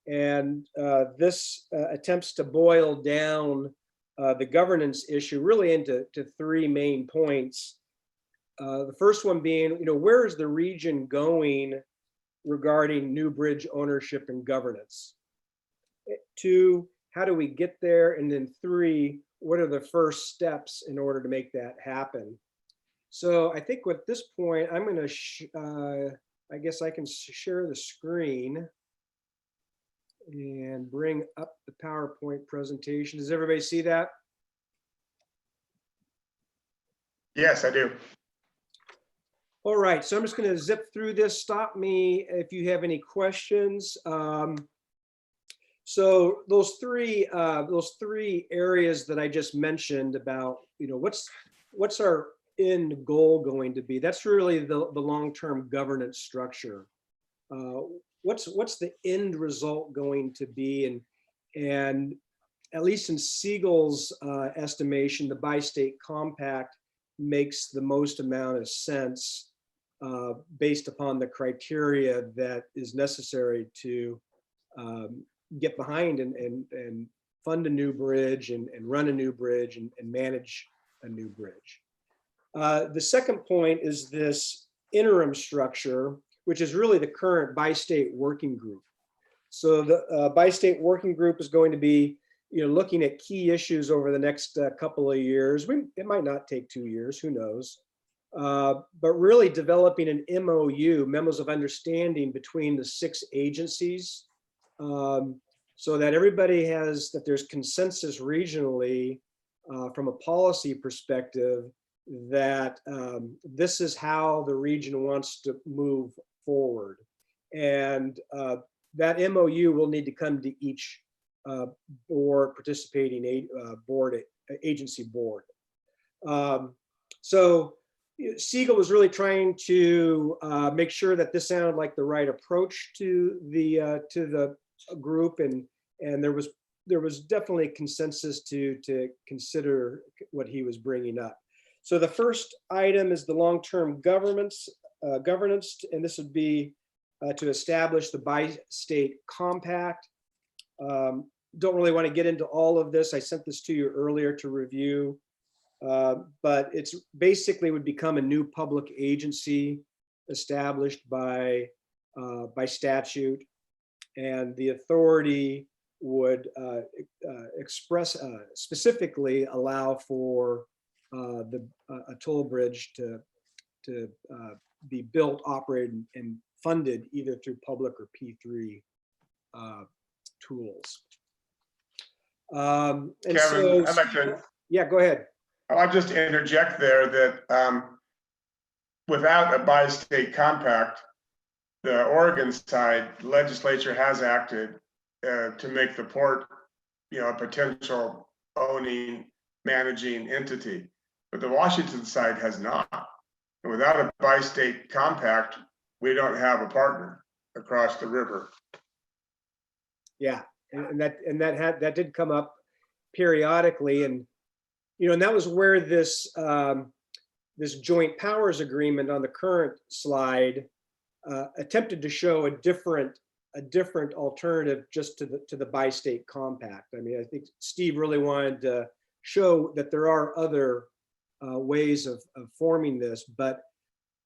And this attempts to boil down the governance issue really into three main points. The first one being, where is the region going regarding new bridge ownership and governance? 2, how do we get there? And then 3, what are the first steps in order to make that happen? So I think at this point, I'm going to, I guess I can share the screen and bring up the PowerPoint presentation. Does everybody see that? Yes, I do. All right, so I'm just going to zip through this. Stop me if you have any questions. So those three areas that I just mentioned about, what's our end goal going to be? That's really the long-term governance structure. What's the end result going to be? And at least in Siegel's estimation, the bi-state compact makes the most amount of sense based upon the criteria that is necessary to get behind and fund a new bridge and run a new bridge and manage a new bridge. The second point is this interim structure, which is really the current bi-state working group. So the bi-state working group is going to be looking at key issues over the next couple of years. It might not take 2 years, who knows? But really developing an MOU, memos of understanding between the 6 agencies, so that everybody that there's consensus regionally from a policy perspective that this is how the region wants to move forward. And that MOU will need to come to each board, participating agency board. So Siegel was really trying to make sure that this sounded like the right approach to the group, and there was definitely consensus to consider what he was bringing up. So the first item is the long-term governance, and this would be to establish the bi-state compact. Don't really want to get into all of this. I sent this to you earlier to review, but it's basically would become a new public agency established by statute, and the authority would specifically allow for a toll bridge to be built, operated, and funded either through public or P3 tools. And Kevin, so, I'd like to. Yeah, go ahead. I'll just interject there that without a bi-state compact, the Oregon side legislature has acted to make the port, a potential owning, managing entity, but the Washington side has not. And without a bi-state compact, we don't have a partner across the river. Yeah, and that did come up periodically, and and that was where this this joint powers agreement on the current slide attempted to show a different alternative just to the bi-state compact. I mean, I think Steve really wanted to show that there are other ways of forming this, but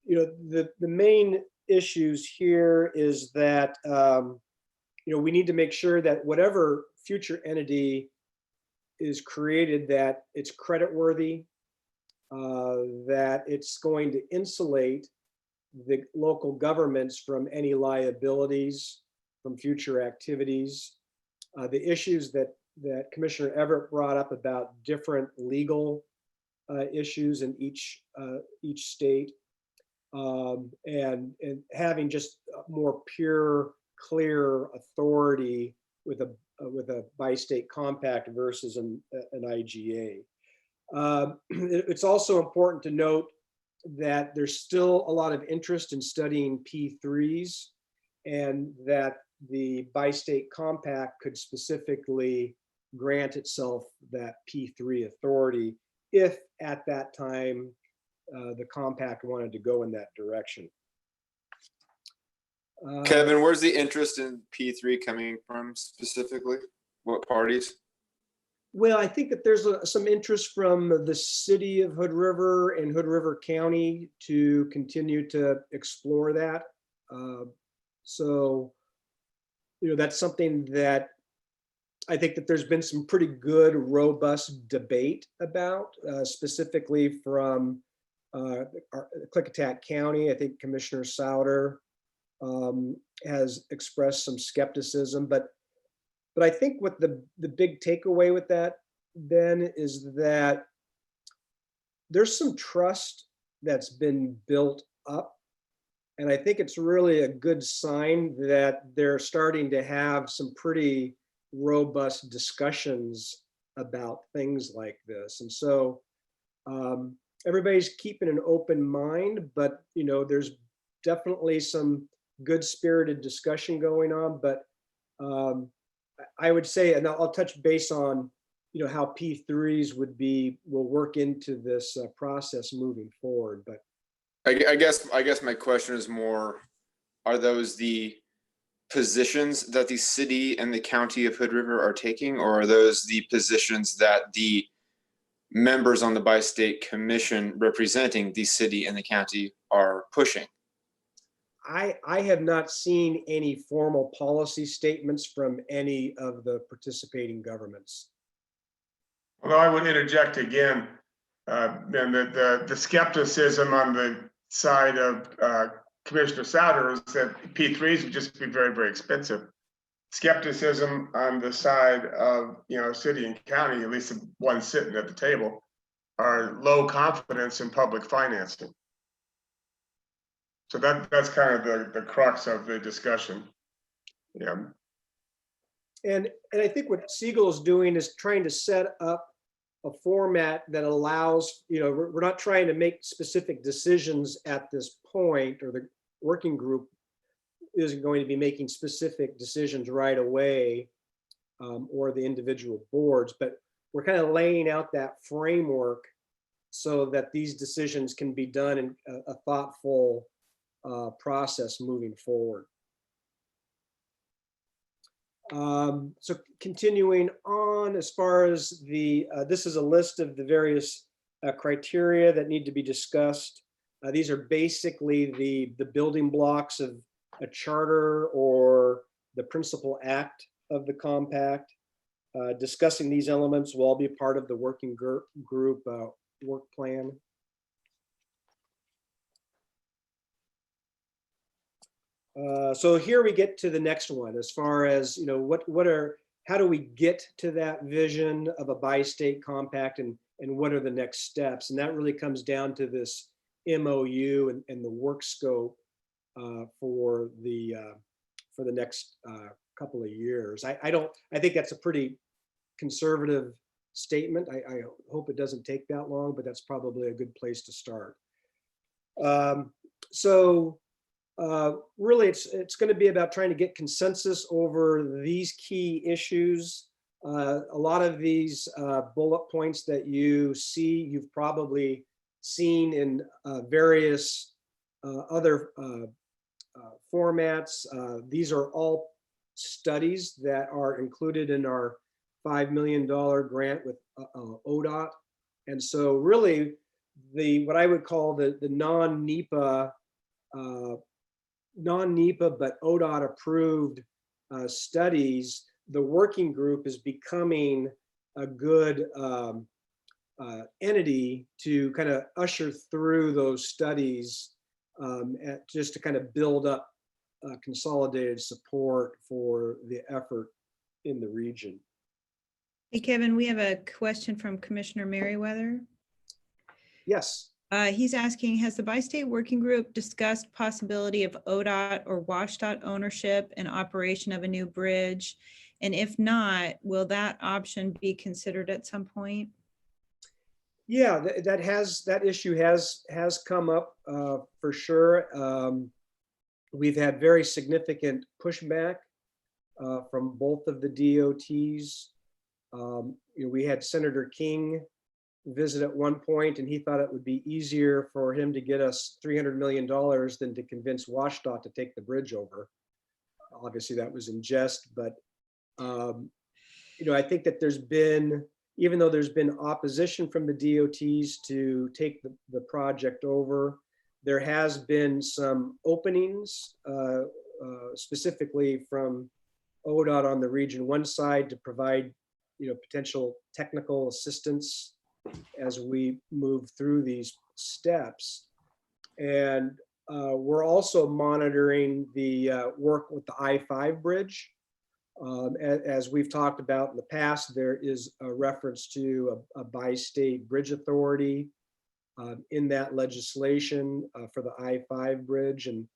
the main issues here is that we need to make sure that whatever future entity is created, that it's creditworthy, that it's going to insulate the local governments from any liabilities from future activities. The issues that Commissioner Everett brought up about different legal issues in each state, and having just more pure, clear authority with a bi-state compact versus an IGA. It's also important to note that there's still a lot of interest in studying P3s, and that the bi-state compact could specifically grant itself that P3 authority if at that time the compact wanted to go in that direction. Kevin, where's the interest in P3 coming from specifically? What parties? Well, I think that there's some interest from the city of Hood River and Hood River County to continue to explore that. So, that's something that I think that there's been some pretty good, robust debate about, specifically from Klickitat County. I think Commissioner Souter has expressed some skepticism, but I think what the big takeaway with that then is that there's some trust that's been built up. And I think it's really a good sign that they're starting to have some pretty robust discussions about things like this. And so everybody's keeping an open mind, but there's definitely some good spirited discussion going on. But I would say, and I'll touch base on how P3s will work into this process moving forward. But I guess my question is more, are those the positions that the city and the county of Hood River are taking, or are those the positions that the members on the bi-state commission representing the city and the county are pushing? I have not seen any formal policy statements from any of the participating governments. Although I would interject again, and the skepticism on the side of Commissioner Souter is that P3s would just be very, very expensive. Skepticism on the side of city and county, at least the ones sitting at the table, are low confidence in public financing. So that's kind of the crux of the discussion. Yeah. And I think what Siegel is doing is trying to set up a format that allows, we're not trying to make specific decisions at this point, or the working group isn't going to be making specific decisions right away, or the individual boards, but we're kind of laying out that framework so that these decisions can be done in a thoughtful process moving forward. So continuing on, as far as this is a list of the various criteria that need to be discussed. These are basically the building blocks of a charter or the principal act of the compact. Discussing these elements will all be part of the working group work plan. So here we get to the next one, as far as how do we get to that vision of a bi-state compact, and what are the next steps? And that really comes down to this MOU and the work scope for the next couple of years. I think that's a pretty conservative statement. I hope it doesn't take that long, but that's probably a good place to start. Really, it's going to be about trying to get consensus over these key issues. A lot of these bullet points that you see, you've probably seen in various other formats. These are all studies that are included in our $5 million grant with ODOT. And so really, what I would call the non-NEPA but ODOT approved studies, the working group is becoming a good entity to kind of usher through those studies, just to kind of build up consolidated support for the effort in the region. Hey, Kevin, we have a question from Commissioner Merriweather. Yes. He's asking, has the bi-state working group discussed possibility of ODOT or WashDOT ownership and operation of a new bridge? And if not, will that option be considered at some point? Yeah, that issue has come up for sure. We've had very significant pushback from both of the DOTs. We had Senator King visit at one point, and he thought it would be easier for him to get us $300 million than to convince WashDOT to take the bridge over. Obviously, that was in jest, but I think that there's been, even though there's been opposition from the DOTs to take the project over, there has been some openings, specifically from ODOT on the Region 1 side to provide, potential technical assistance as we move through these steps. And we're also monitoring the work with the I-5 bridge. As we've talked about in the past, there is a reference to a bi-state bridge authority in that legislation for the I-5 bridge. And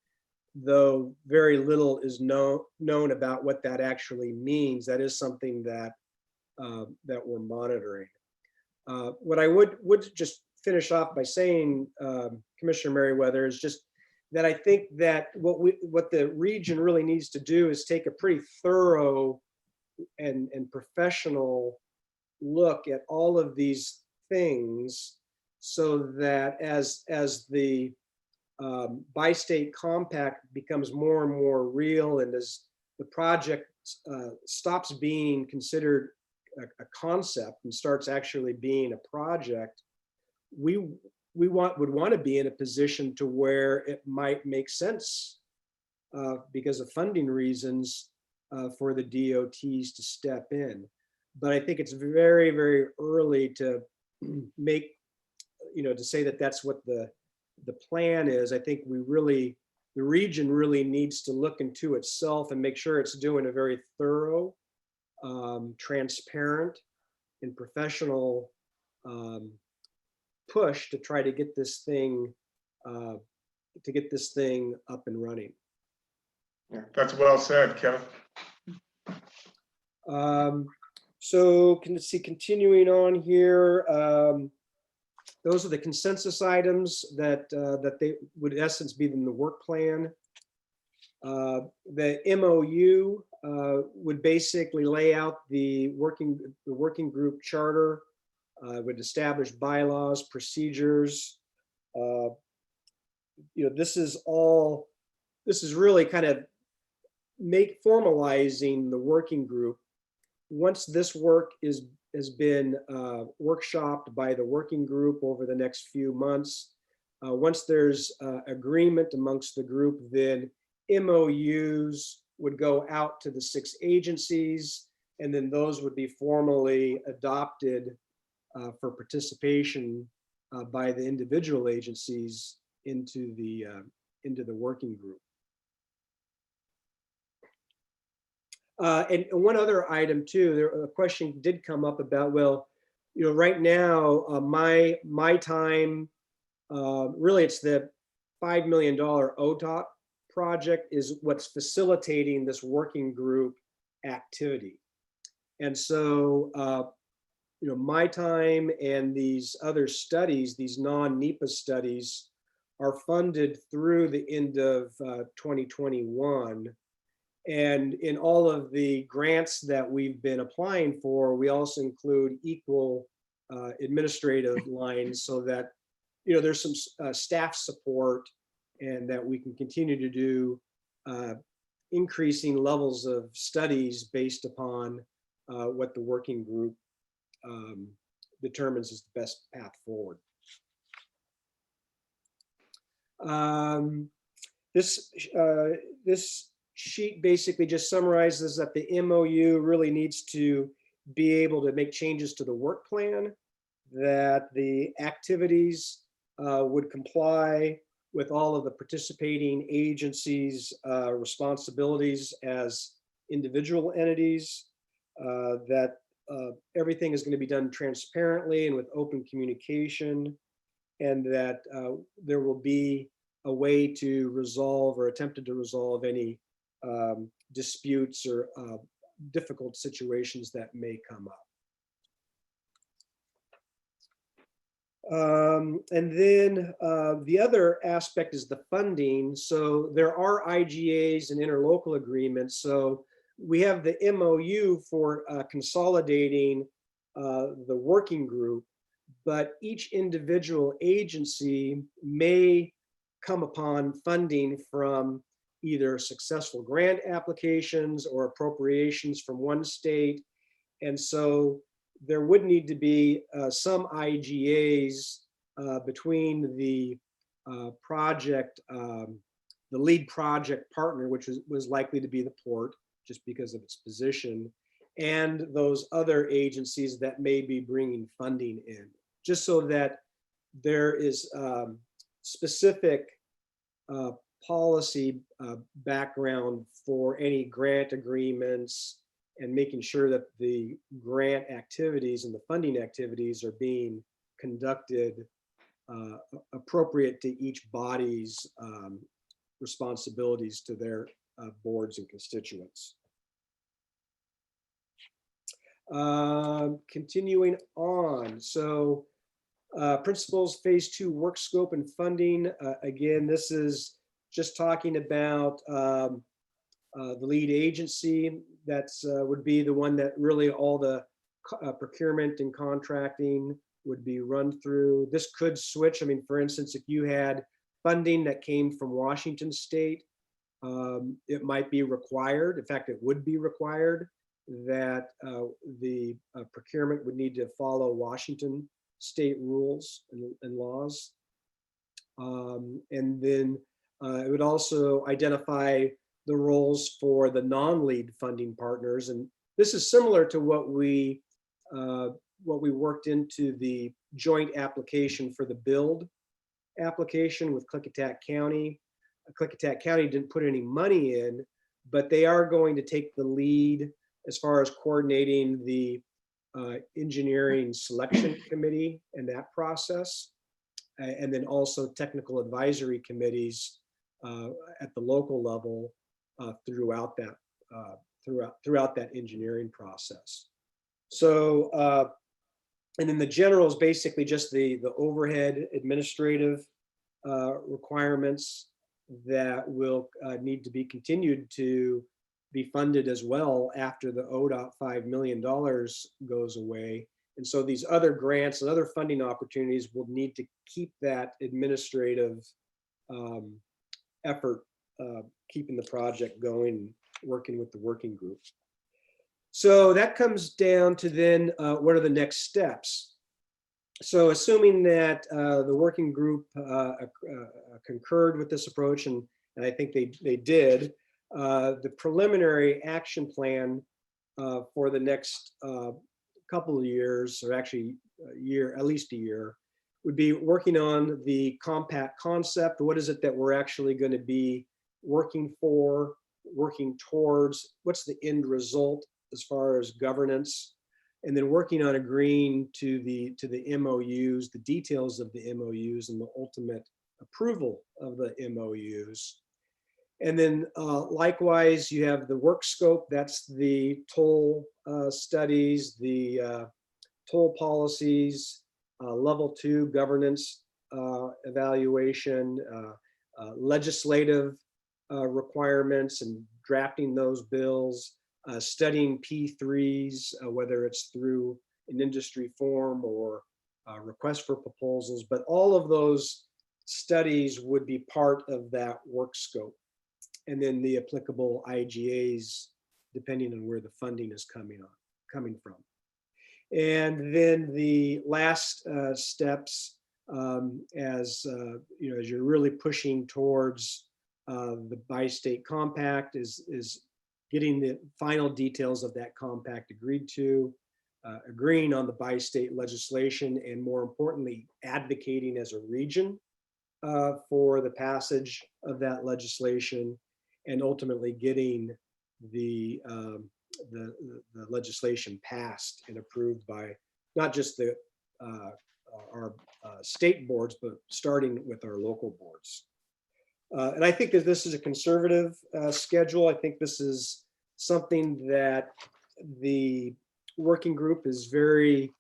though very little is known about what that actually means, that is something that that we're monitoring. What I would just finish off by saying, Commissioner Merriweather, is just that I think that what the region really needs to do is take a pretty thorough and professional look at all of these things, so that as the bi-state compact becomes more and more real, and as the project stops being considered a concept and starts actually being a project, we would want to be in a position to where it might make sense because of funding reasons for the DOTs to step in. But I think it's very, very early to make, to say that that's what the plan is. I think the region really needs to look into itself and make sure it's doing a very thorough, transparent, and professional push to try to get this thing up and running. Yeah, that's well said, Kevin. So continuing on here, those are the consensus items that they would in essence be in the work plan. The MOU would basically lay out the working group charter, would establish bylaws, procedures. This is really kind of formalizing the working group. Once this work has been workshopped by the working group over the next few months, once there's agreement amongst the group, then MOUs would go out to the 6 agencies, and then those would be formally adopted for participation by the individual agencies into the working group. And one other item too, a question did come up about, well, right now, my time, really it's the $5 million ODOT project is what's facilitating this working group activity. And so, my time and these other studies, these non-NEPA studies, are funded through the end of 2021. And in all of the grants that we've been applying for, we also include equal administrative lines so that, there's some staff support and that we can continue to do increasing levels of studies based upon what the working group determines is the best path forward. This sheet basically just summarizes that the MOU really needs to be able to make changes to the work plan, that the activities would comply with all of the participating agencies' responsibilities as individual entities, that everything is going to be done transparently and with open communication, and that there will be a way to resolve or attempted to resolve any disputes or difficult situations that may come up. And then the other aspect is the funding. So there are IGAs and interlocal agreements. So we have the MOU for consolidating the working group, but each individual agency may come upon funding from either successful grant applications or appropriations from one state. And so there would need to be some IGAs between the project, the lead project partner, which was likely to be the port, just because of its position, and those other agencies that may be bringing funding in, just so that there is specific policy background for any grant agreements, and making sure that the grant activities and the funding activities are being conducted appropriate to each body's responsibilities to their boards and constituents. Continuing on, so principles phase 2 work scope and funding. Again, this is just talking about the lead agency. That's would be the one that really all the procurement and contracting would be run through. This could switch. I mean, for instance, if you had funding that came from Washington State, it might be required. In fact, it would be required that the procurement would need to follow Washington State rules and laws. And then it would also identify the roles for the non-lead funding partners. And this is similar to what we worked into the joint application for the build application with Klickitat County. Klickitat County didn't put any money in, but they are going to take the lead as far as coordinating the engineering selection committee and that process, and then also technical advisory committees at the local level throughout that engineering process. So, and then the general is basically just the overhead administrative requirements that will need to be continued to be funded as well after the ODOT $5 million goes away. And so these other grants and other funding opportunities will need to keep that administrative effort, keeping the project going, working with the working group. So that comes down to then what are the next steps? So assuming that the working group concurred with this approach, and I think they did, the preliminary action plan for the next couple of years, or actually a year, at least a year, would be working on the compact concept. What is it that we're actually going to be working for, working towards? What's the end result as far as governance? And then working on agreeing to the MOUs, the details of the MOUs, and the ultimate approval of the MOUs. And then likewise, you have the work scope. That's the toll studies, the toll policies, level 2 governance evaluation, legislative requirements and drafting those bills, studying P3s, whether it's through an industry form or request for proposals, but all of those studies would be part of that work scope. And then the applicable IGAs, depending on where the funding is coming from. And then the last steps, as you know, as you're really pushing towards the bi-state compact, is getting the final details of that compact agreed to, agreeing on the bi-state legislation, and more importantly, advocating as a region for the passage of that legislation, and ultimately getting the legislation passed and approved by not just our state boards, but starting with our local boards. And I think that this is a conservative schedule. I think this is something that the working group is very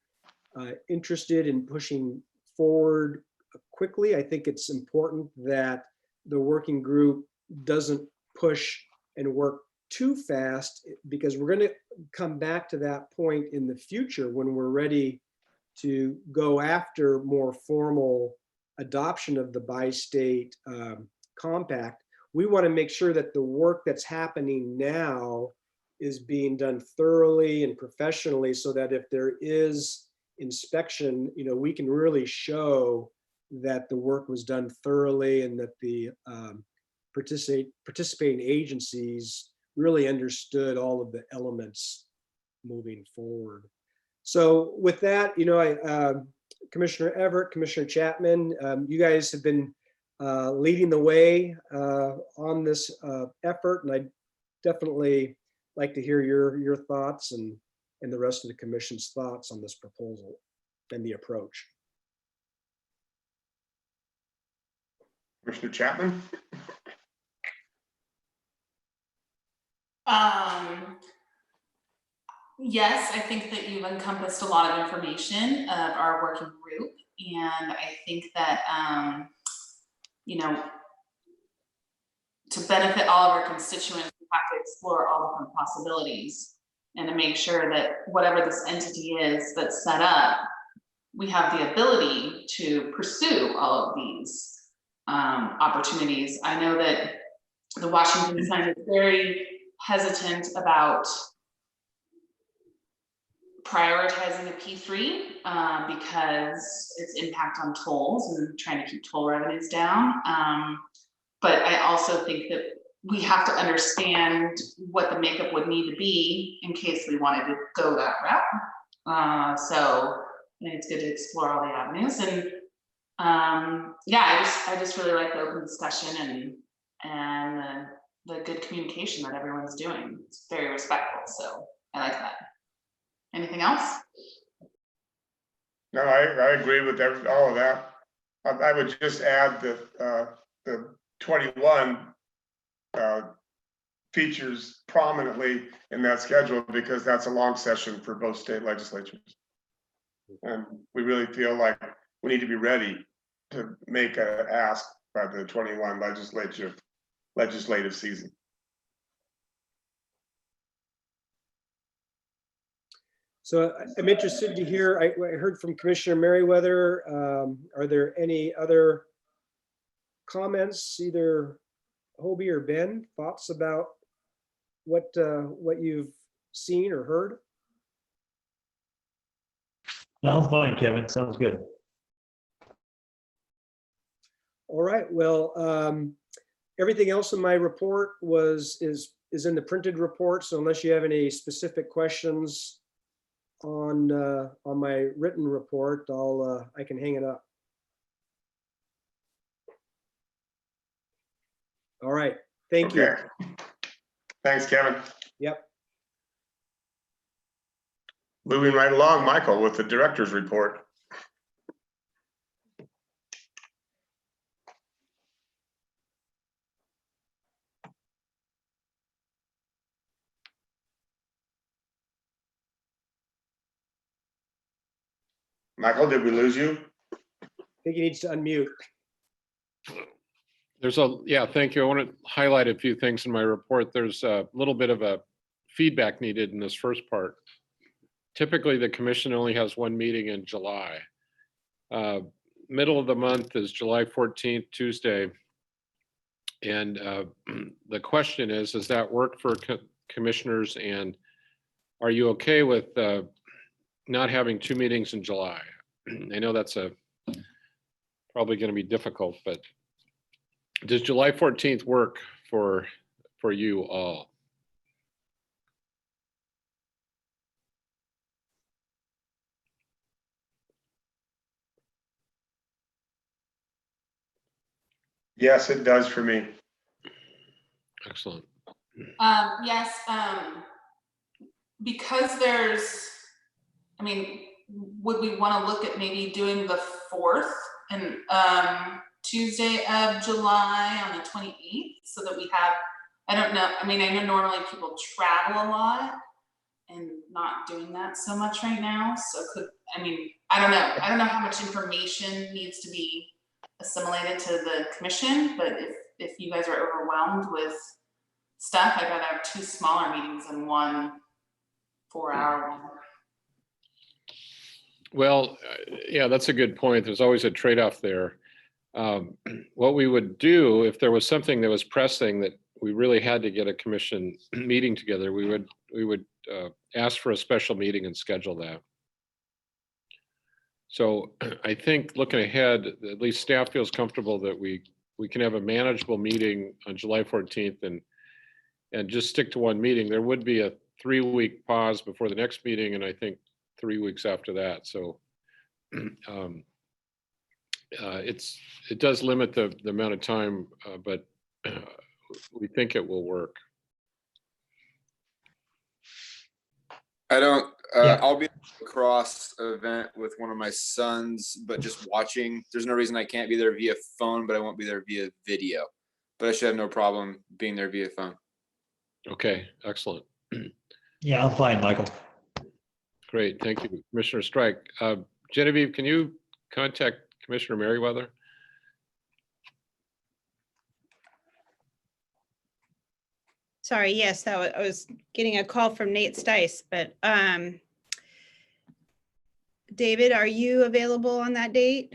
interested in pushing forward quickly. I think it's important that the working group doesn't push and work too fast, because we're going to come back to that point in the future when we're ready to go after more formal adoption of the bi-state compact. We want to make sure that the work that's happening now is being done thoroughly and professionally, so that if there is inspection, we can really show that the work was done thoroughly and that the participating agencies really understood all of the elements moving forward. So with that, Commissioner Everett, Commissioner Chapman, you guys have been leading the way on this effort, and I'd definitely like to hear your thoughts and the rest of the commission's thoughts on this proposal and the approach. Commissioner Chapman? Yes, I think that you've encompassed a lot of information of our working group, and I think that to benefit all of our constituents, we have to explore all different possibilities and to make sure that whatever this entity is that's set up, we have the ability to pursue all of these opportunities. I know that the Washington Sun is very hesitant about prioritizing a P3 because its impact on tolls and trying to keep toll revenues down. But I also think that we have to understand what the makeup would need to be in case we wanted to go that route. So I think it's good to explore all the avenues. And yeah, I just really like the open discussion and the good communication that everyone's doing. It's very respectful, so I like that. Anything else? No, I agree with all of that. I would just add that the 21 features prominently in that schedule because that's a long session for both state legislatures. And we really feel like we need to be ready to make an ask by the 21 legislative season. So I'm interested to hear, I heard from Commissioner Merriweather. Are there any other comments, either Hobie or Ben, thoughts about what you've seen or heard? Sounds fine, Kevin. Sounds good. All right. Well, everything else in my report is in the printed report. So unless you have any specific questions on my written report, I can hang it up. All right. Thank you. Thanks, Kevin. Yep. Moving right along, Michael, with the director's report. Michael, did we lose you? I think he needs to unmute. Thank you. I want to highlight a few things in my report. There's a little bit of a feedback needed in this first part. Typically, the commission only has one meeting in July. Middle of the month is July 14th, Tuesday. And the question is, does that work for commissioners? And are you okay with not having two meetings in July? I know that's probably going to be difficult, but does July 14th work for you all? Yes, it does for me. Excellent. Yes, because would we want to look at maybe doing the 4th and Tuesday of July on the 28th so that we have, I don't know, I know normally people travel a lot and not doing that so much right now. So I don't know how much information needs to be assimilated to the commission, but if you guys are overwhelmed with stuff, I'd rather have 2 smaller meetings than one 4-hour one. Well, yeah, that's a good point. There's always a trade-off there. What we would do if there was something that was pressing that we really had to get a commission meeting together, we would ask for a special meeting and schedule that. So I think looking ahead, at least staff feels comfortable that we can have a manageable meeting on July 14th and just stick to one meeting. There would be a 3-week pause before the next meeting, and I think 3 weeks after that. So it does limit the amount of time, but we think it will work. I don't, Yeah. I'll be at a cross event with one of my sons, but just watching. There's no reason I can't be there via phone, but I won't be there via video. But I should have no problem being there via phone. Okay, excellent. Yeah, I'm fine, Michael. Great, thank you, Commissioner Strike. Genevieve, can you contact Commissioner Merriweather? Sorry, yes, I was getting a call from Nate Stice, but David, are you available on that date?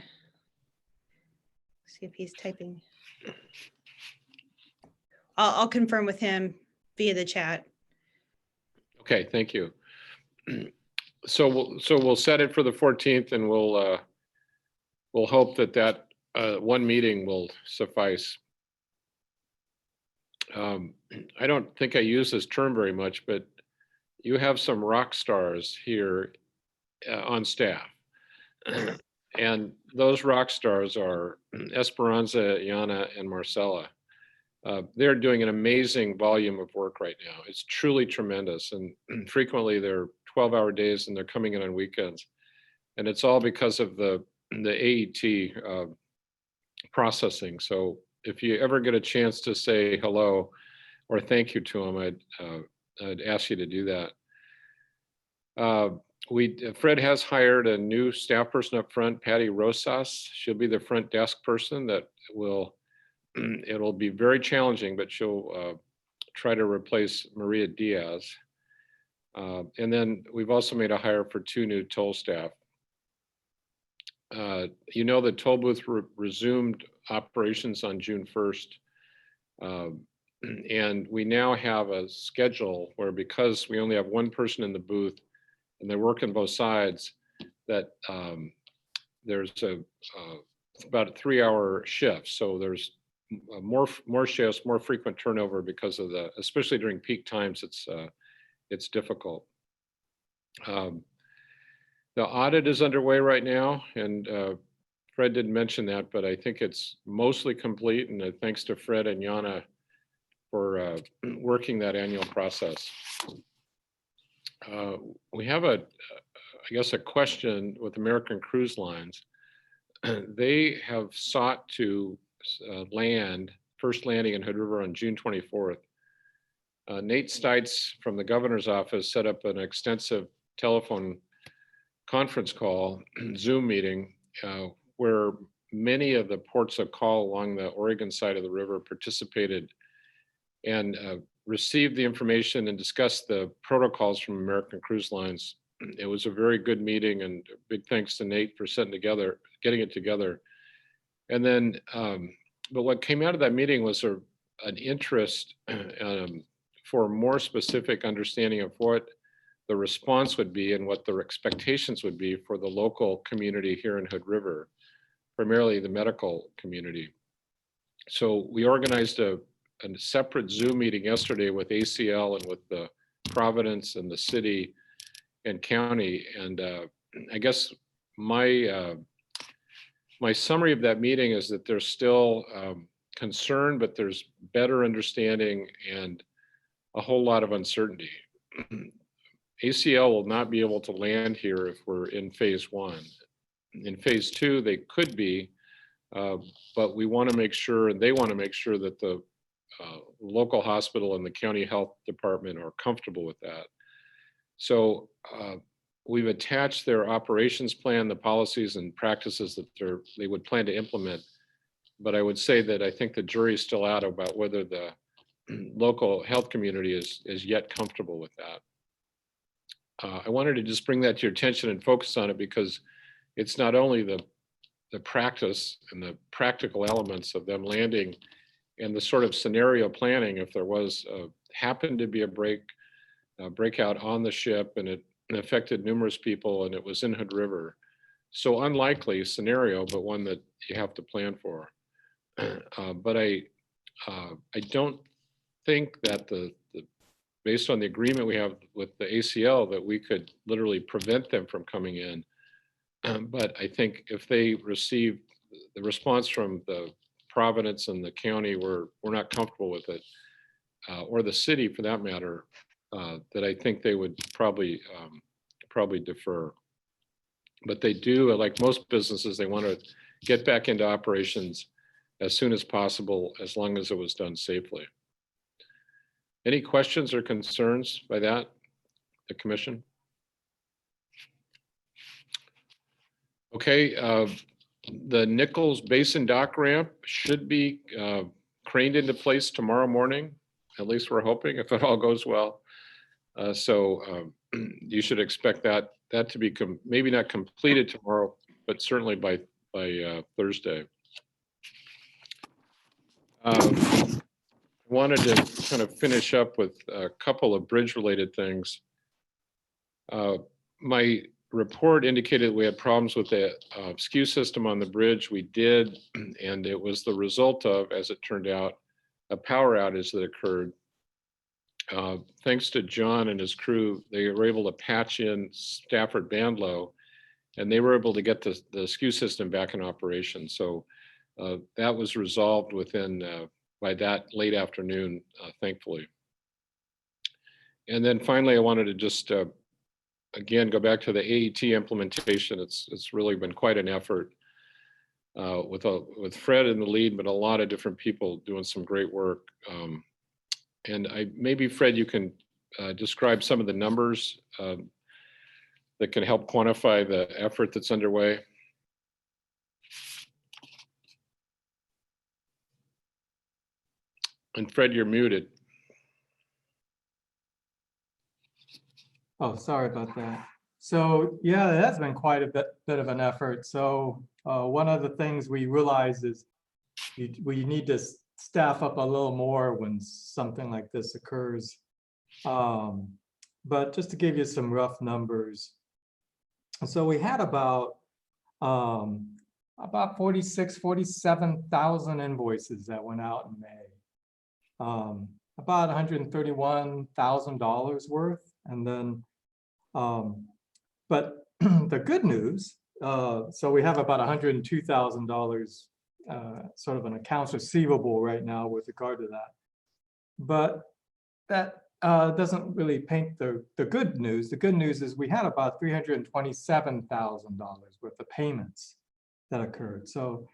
See if he's typing. I'll confirm with him via the chat. Okay, thank you. So we'll set it for the 14th, and we'll hope that one meeting will suffice. I don't think I use this term very much, but you have some rock stars here on staff. And those rock stars are Esperanza, Yana, and Marcella. They're doing an amazing volume of work right now. It's truly tremendous. And frequently they're 12-hour days and they're coming in on weekends. And it's all because of the AET processing. So if you ever get a chance to say hello or thank you to them, I'd ask you to do that. Fred has hired a new staff person up front, Patty Rosas. She'll be the front desk person that it'll be very challenging, but she'll try to replace Maria Diaz. And then we've also made a hire for 2 new toll staff. You know, the toll booth resumed operations on June 1st. And we now have a schedule where, because we only have one person in the booth and they're working both sides, that there's about a 3-hour shift. So there's more shifts, more frequent turnover because of especially during peak times, it's difficult. The audit is underway right now, and Fred didn't mention that, but I think it's mostly complete, and thanks to Fred and Yana for working that annual process. We have I guess a question with American Cruise Lines. They have sought to first landing in Hood River on June 24th. Nate Stites from the governor's office set up an extensive telephone conference call, Zoom meeting, where many of the ports of call along the Oregon side of the river participated and received the information and discussed the protocols from American Cruise Lines. It was a very good meeting, and big thanks to Nate for getting it together. And then, but what came out of that meeting was an interest for more specific understanding of what the response would be and what the expectations would be for the local community here in Hood River, primarily the medical community. So we organized a separate Zoom meeting yesterday with ACL and with the Providence and the city and county. And I guess my summary of that meeting is that there's still concern, but there's better understanding and a whole lot of uncertainty. ACL will not be able to land here if we're in phase 1. In phase 2, they could be, but we want to make sure, and they want to make sure that the local hospital and the county health department are comfortable with that. So we've attached their operations plan, the policies and practices that they would plan to implement. But I would say that I think the jury's still out about whether the local health community is yet comfortable with that. I wanted to just bring that to your attention and focus on it because it's not only the practice and the practical elements of them landing and the sort of scenario planning if there was happened to be a breakout on the ship and it affected numerous people and it was in Hood River. So unlikely scenario, but one that you have to plan for. But I don't think that based on the agreement we have with the ACL that we could literally prevent them from coming in. But I think if they receive the response from the Providence and the county, we're not comfortable with it, or the city for that matter, that I think they would probably defer. But they do, like most businesses, they want to get back into operations as soon as possible, as long as it was done safely. Any questions or concerns by that, the commission? Okay, the Nichols Basin dock ramp should be craned into place tomorrow morning. At least we're hoping, if it all goes well. So you should expect that to be maybe not completed tomorrow, but certainly by Thursday. Wanted to kind of finish up with a couple of bridge-related things. My report indicated we had problems with the skew system on the bridge. We did, and it was the result of, as it turned out, a power outage that occurred. Thanks to John and his crew, they were able to patch in Stafford Bandlow, and they were able to get the skew system back in operation. So that was resolved within by that late afternoon, thankfully. And then finally, I wanted to just again go back to the AET implementation. It's really been quite an effort with Fred in the lead, but a lot of different people doing some great work. And maybe Fred, you can describe some of the numbers that can help quantify the effort that's underway. And Fred, you're muted. Oh, sorry about that. So yeah, it has been quite a bit of an effort. So one of the things we realized is we need to staff up a little more when something like this occurs. But just to give you some rough numbers. So we had about 47,000 invoices that went out in May. About $131,000 worth. And then, but the good news, so we have about $102,000 sort of an accounts receivable right now with regard to that. But that doesn't really paint the good news. The good news is we had about $327,000 worth of payments that occurred. So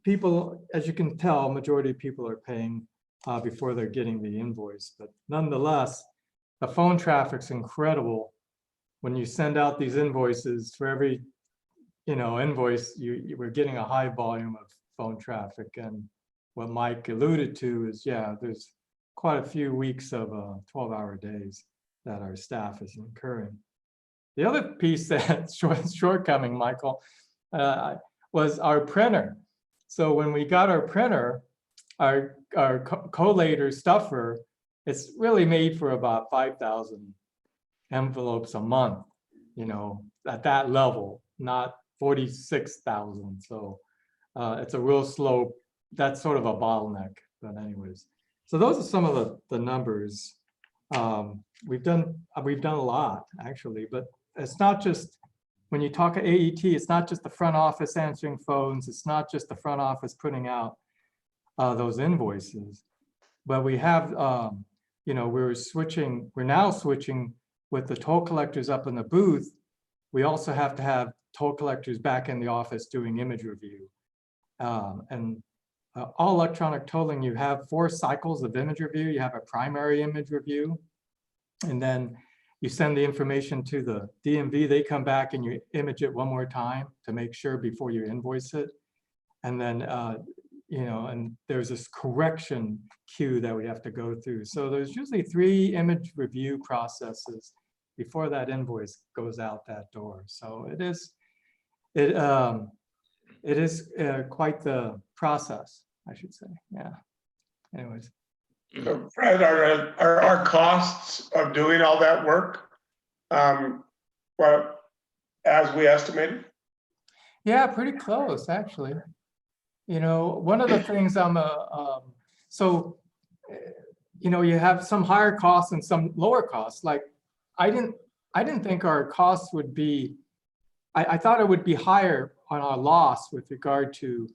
people, as you can tell, majority of people are paying before they're getting the invoice. But nonetheless, the phone traffic's incredible. When you send out these invoices, for every invoice, we're getting a high volume of phone traffic. And what Mike alluded to is, yeah, there's quite a few weeks of 12-hour days that our staff is incurring. The other piece that's shortcoming, Michael, was our printer. So when we got our printer, our collator stuffer, it's really made for about 5,000 envelopes a month, at that level, not 46,000. So it's a real slow, that's sort of a bottleneck, but anyways. So those are some of the numbers. We've done a lot actually, but it's not just, when you talk AET, it's not just the front office answering phones. It's not just the front office putting out those invoices, but we have, we're now switching with the toll collectors up in the booth. We also have to have toll collectors back in the office doing image review. And all electronic tolling, you have 4 cycles of image review. You have a primary image review, and then you send the information to the DMV. They come back and you image it one more time to make sure before you invoice it. And then you know, and there's this correction queue that we have to go through. So there's usually 3 image review processes before that invoice goes out that door. So it is quite the process, I should say. Yeah. Anyways. So Fred, are our costs of doing all that work, well, as we estimated? Yeah, pretty close, actually. You know, one of the things you know, you have some higher costs and some lower costs. Like, I didn't think our costs would be, I thought it would be higher on our loss with regard to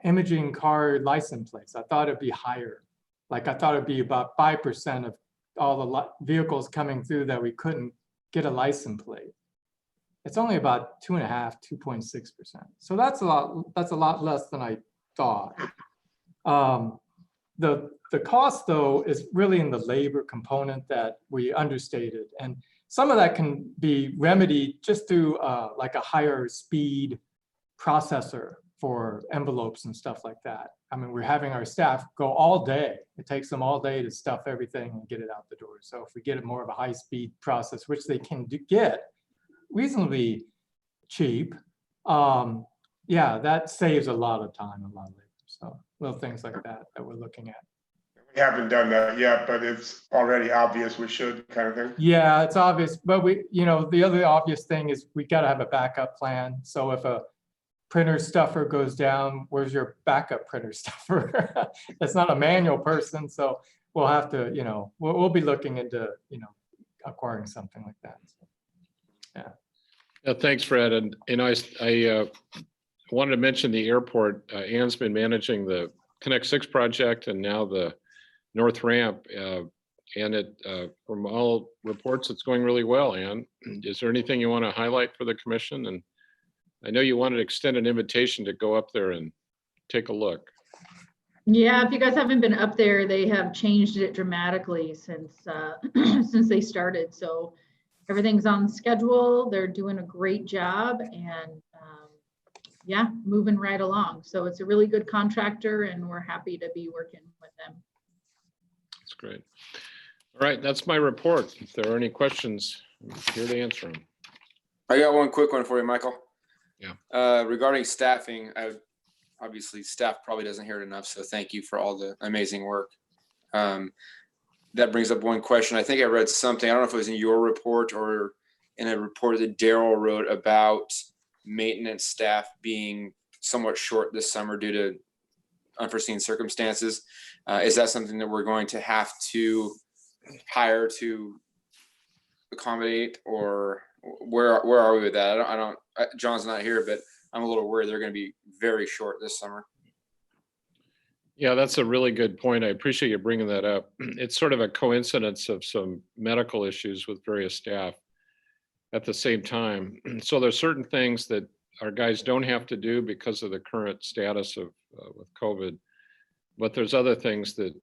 imaging car license plates. I thought it'd be higher. Like, I thought it'd be about 5% of all the vehicles coming through that we couldn't get a license plate. It's only about 2.5, 2.6%. So that's a lot less than I thought. The cost, though, is really in the labor component that we understated. And some of that can be remedied just through like a higher speed processor for envelopes and stuff like that. I mean, we're having our staff go all day. It takes them all day to stuff everything and get it out the door. So if we get it more of a high speed process, which they can get reasonably cheap, yeah, that saves a lot of time, a lot of labor. So little things like that we're looking at. We haven't done that yet, but it's already obvious we should, kind of thing. Yeah, it's obvious, but you know, the other obvious thing is we got to have a backup plan. So if a printer stuffer goes down, where's your backup printer stuffer? It's not a manual person, so we'll have to, you know, we'll be looking into, you know, acquiring something like that. So, yeah. Yeah, thanks, Fred. And I wanted to mention the airport. Ann's been managing the Connect 6 project and now the North Ramp. And from all reports, it's going really well. Ann, is there anything you want to highlight for the commission? And I know you wanted to extend an invitation to go up there and take a look. Yeah, if you guys haven't been up there, they have changed it dramatically since since they started. So everything's on schedule. They're doing a great job and yeah, moving right along. So it's a really good contractor and we're happy to be working with them. That's great. All right, that's my report. If there are any questions, I'm here to answer them. I got one quick one for you, Michael. Yeah. Regarding staffing, obviously staff probably doesn't hear it enough, so thank you for all the amazing work. That brings up one question. I think I read something, I don't know if it was in your report or in a report that Daryl wrote about maintenance staff being somewhat short this summer due to unforeseen circumstances. Is that something that we're going to have to hire to accommodate, or where are we with that? I don't John's not here, but I'm a little worried they're going to be very short this summer. Yeah, that's a really good point. I appreciate you bringing that up. It's sort of a coincidence of some medical issues with various staff at the same time. So there's certain things that our guys don't have to do because of the current status of with COVID, but there's other things that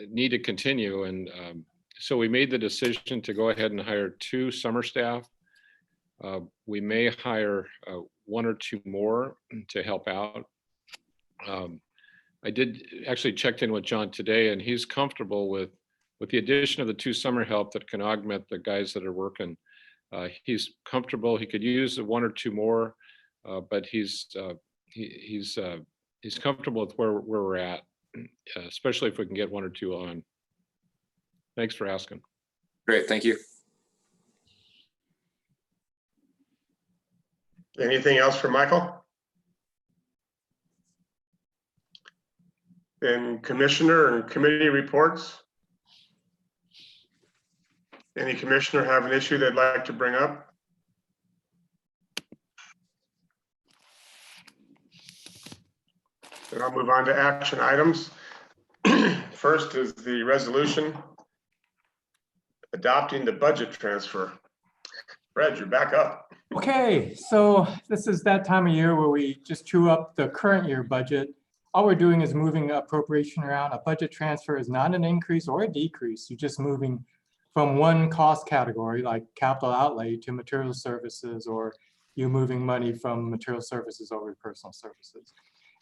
need to continue. And so we made the decision to go ahead and hire 2 summer staff. We may hire 1 or 2 more to help out. I did actually checked in with John today, and he's comfortable with the addition of the 2 summer help that can augment the guys that are working. He's comfortable. He could use 1 or 2 more, but he's comfortable with where we're at, especially if we can get 1 or 2 on. Thanks for asking. Great, thank you. Anything else for Michael? Then commissioner and committee reports. Any commissioner have an issue they'd like to bring up? Then I'll move on to action items. First is the resolution adopting the budget transfer. Fred, you're back up. Okay, so this is that time of year where we just true up the current year budget. All we're doing is moving appropriation around. A budget transfer is not an increase or a decrease. You're just moving from one cost category like capital outlay to material services, or you moving money from material services over to personal services.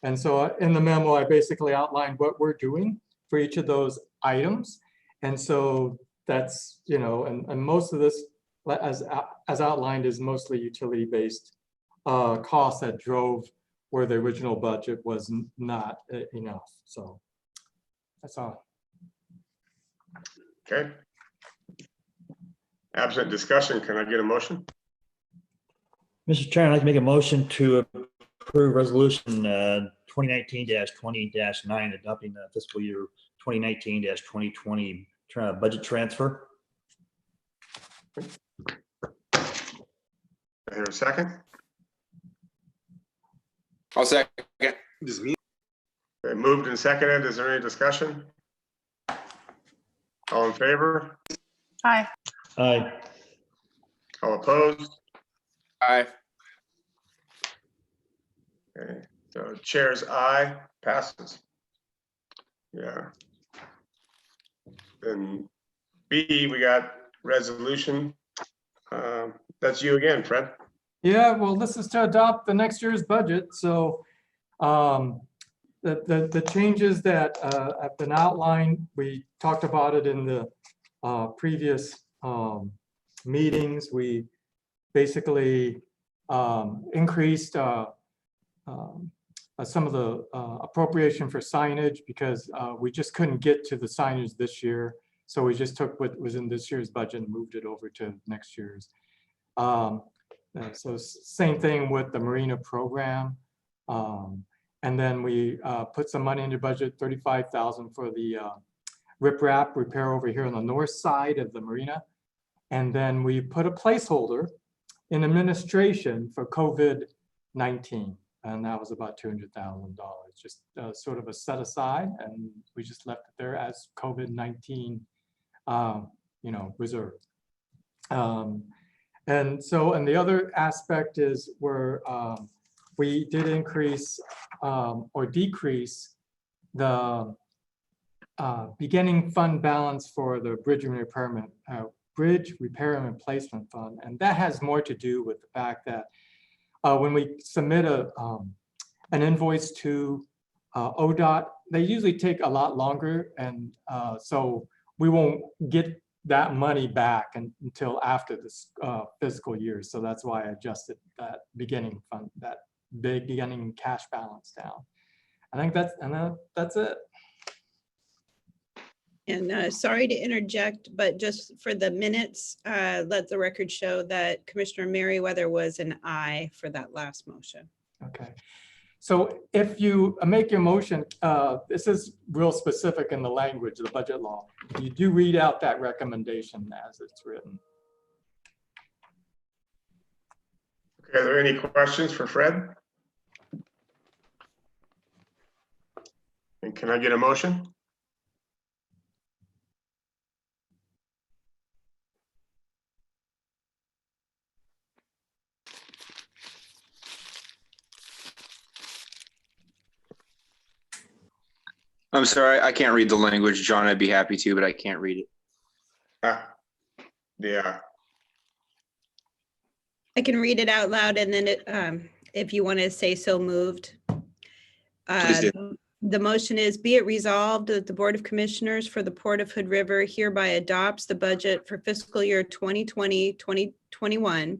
And so in the memo, I basically outlined what we're doing for each of those items. And so that's, you know, and most of this, as outlined, is mostly utility-based costs that drove where the original budget was not enough. So that's all. Okay. Absent discussion, can I get a motion? Mr. Chairman, I'd like to make a motion to approve resolution 2019-20-9, adopting the fiscal year 2019-2020 budget transfer. I hear a second. I'll second. Okay, moved and seconded. Is there any discussion? All in favor? Aye. Aye. All opposed? Aye. Okay, so chair's aye, passes. Yeah. Then B, we got resolution. That's you again, Fred. Yeah, well, this is to adopt the next year's budget. So the changes that have been outlined, we talked about it in the previous meetings. We basically increased some of the appropriation for signage because we just couldn't get to the signage this year. So we just took what was in this year's budget and moved it over to next year's. So same thing with the Marina program. And then we put some money in the budget, $35,000 for the riprap repair over here on the north side of the Marina. And then we put a placeholder in administration for COVID-19. And that was about $200,000, just sort of a set aside. And we just left it there as COVID-19, reserve. And so, and the other aspect is where we did increase or decrease the beginning fund balance for the bridge repair and replacement fund. And that has more to do with the fact that when we submit an invoice to ODOT, they usually take a lot longer. And so we won't get that money back until after this fiscal year. So that's why I adjusted that beginning fund, that big beginning cash balance down. I think that's it. And sorry to interject, but just for the minutes, let the record show that Commissioner Merriweather was an aye for that last motion. Okay. So if you make your motion, this is real specific in the language of the budget law. You do read out that recommendation as it's written. Okay, are there any questions for Fred? And can I get a motion? I'm sorry, I can't read the language, John. I'd be happy to, but I can't read it. Yeah. I can read it out loud and then if you want to say so moved. Please do. The motion is, be it resolved that the Board of Commissioners for the Port of Hood River hereby adopts the budget for fiscal year 2020-2021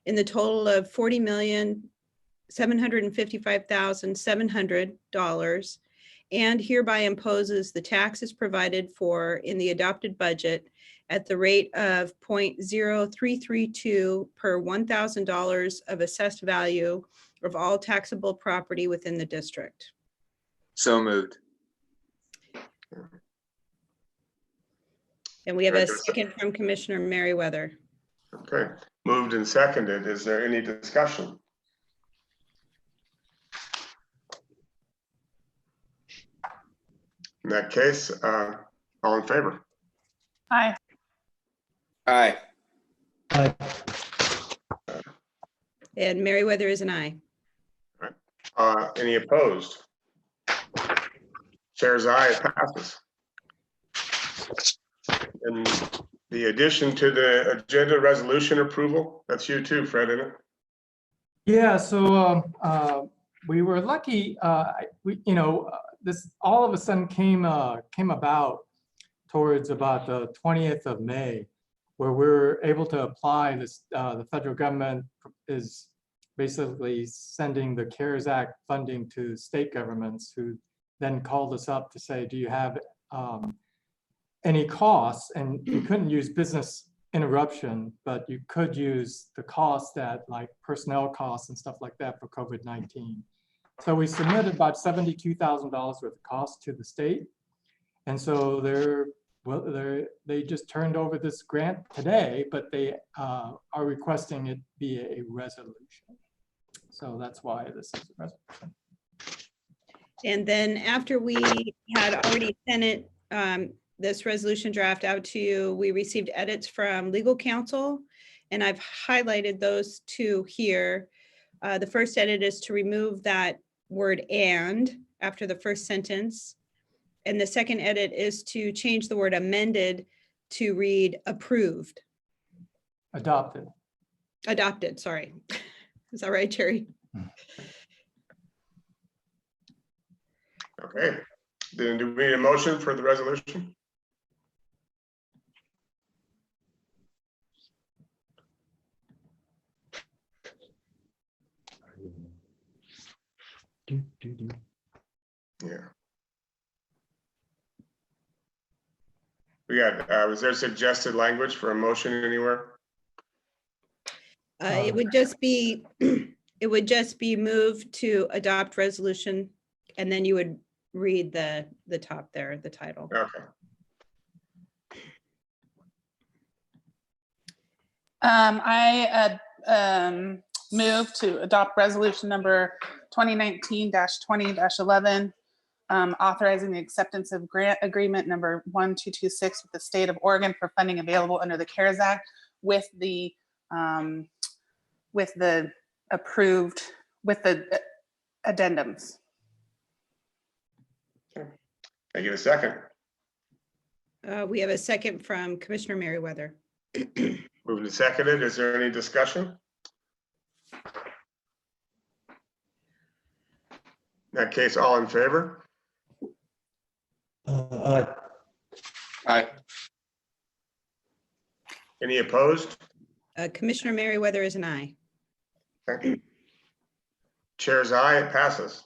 in the total of $40,755,700 and hereby imposes the taxes provided for in the adopted budget at the rate of 0.0332 per $1,000 of assessed value of all taxable property within the district. So moved. And we have a second from Commissioner Merriweather. Okay, moved and seconded. Is there any discussion? In that case, all in favor? Aye. Aye. Aye. And Merriweather is an aye. Any opposed? Chair's aye, it passes. And the addition to the agenda resolution approval, that's you too, Fred, isn't it? Yeah, so we were lucky, this all of a sudden came about towards about the 20th of May, where we were able to apply this. The federal government is basically sending the CARES Act funding to state governments, who then called us up to say, do you have any costs? And you couldn't use business interruption, but you could use the cost that, like personnel costs and stuff like that, for COVID-19. So we submitted about $72,000 worth of costs to the state. And so they just turned over this grant today, but they are requesting it be a resolution. So that's why this is a resolution. And then after we had already sent it, this resolution draft out to you, we received edits from legal counsel, and I've highlighted those two here. The first edit is to remove that word "and" after the first sentence. And the second edit is to change the word "amended" to read "approved." Adopted. Adopted, sorry. Is that right, Jerry? Okay, then do we need a motion for the resolution? Yeah. We got, was there suggested language for a motion anywhere? It would just be, it would just be moved to adopt resolution, and then you would read the top there, the title. Okay. I move to adopt resolution number 2019-20-11, authorizing the acceptance of grant agreement number 1226 with the state of Oregon for funding available under the CARES Act with the approved, with the addendums. Okay. I get a second. We have a second from Commissioner Merriweather. Moved and seconded. Is there any discussion? In that case, all in favor? Aye. Any opposed? Commissioner Merriweather is an aye. Thank you. Chair's aye, it passes.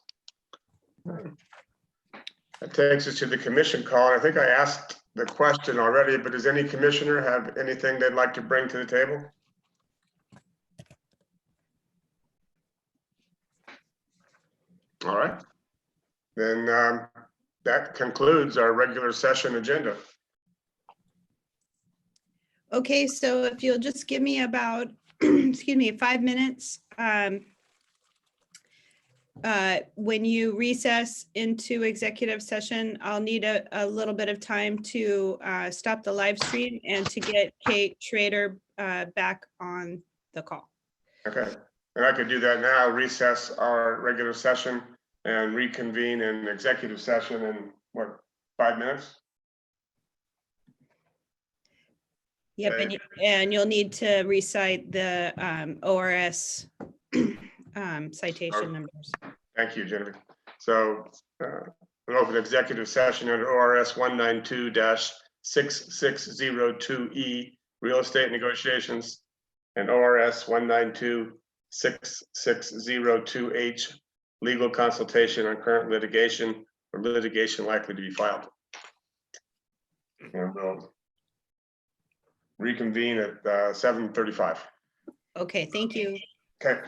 That takes us to the commission call. I think I asked the question already, but does any commissioner have anything they'd like to bring to the table? All right. Then that concludes our regular session agenda. Okay, so if you'll just give me about, excuse me, 5 minutes. When you recess into executive session, I'll need a little bit of time to stop the live stream and to get Kate Schrader back on the call. Okay, and I could do that now, recess our regular session and reconvene in executive session in what, 5 minutes? Yep, and you'll need to recite the ORS citation numbers. Thank you, Jennifer. So we'll open executive session under ORS 192-6602E, real estate negotiations, and ORS 192-6602H, legal consultation on current litigation or litigation likely to be filed. And we'll reconvene at 7:35. Okay, thank you. Okay.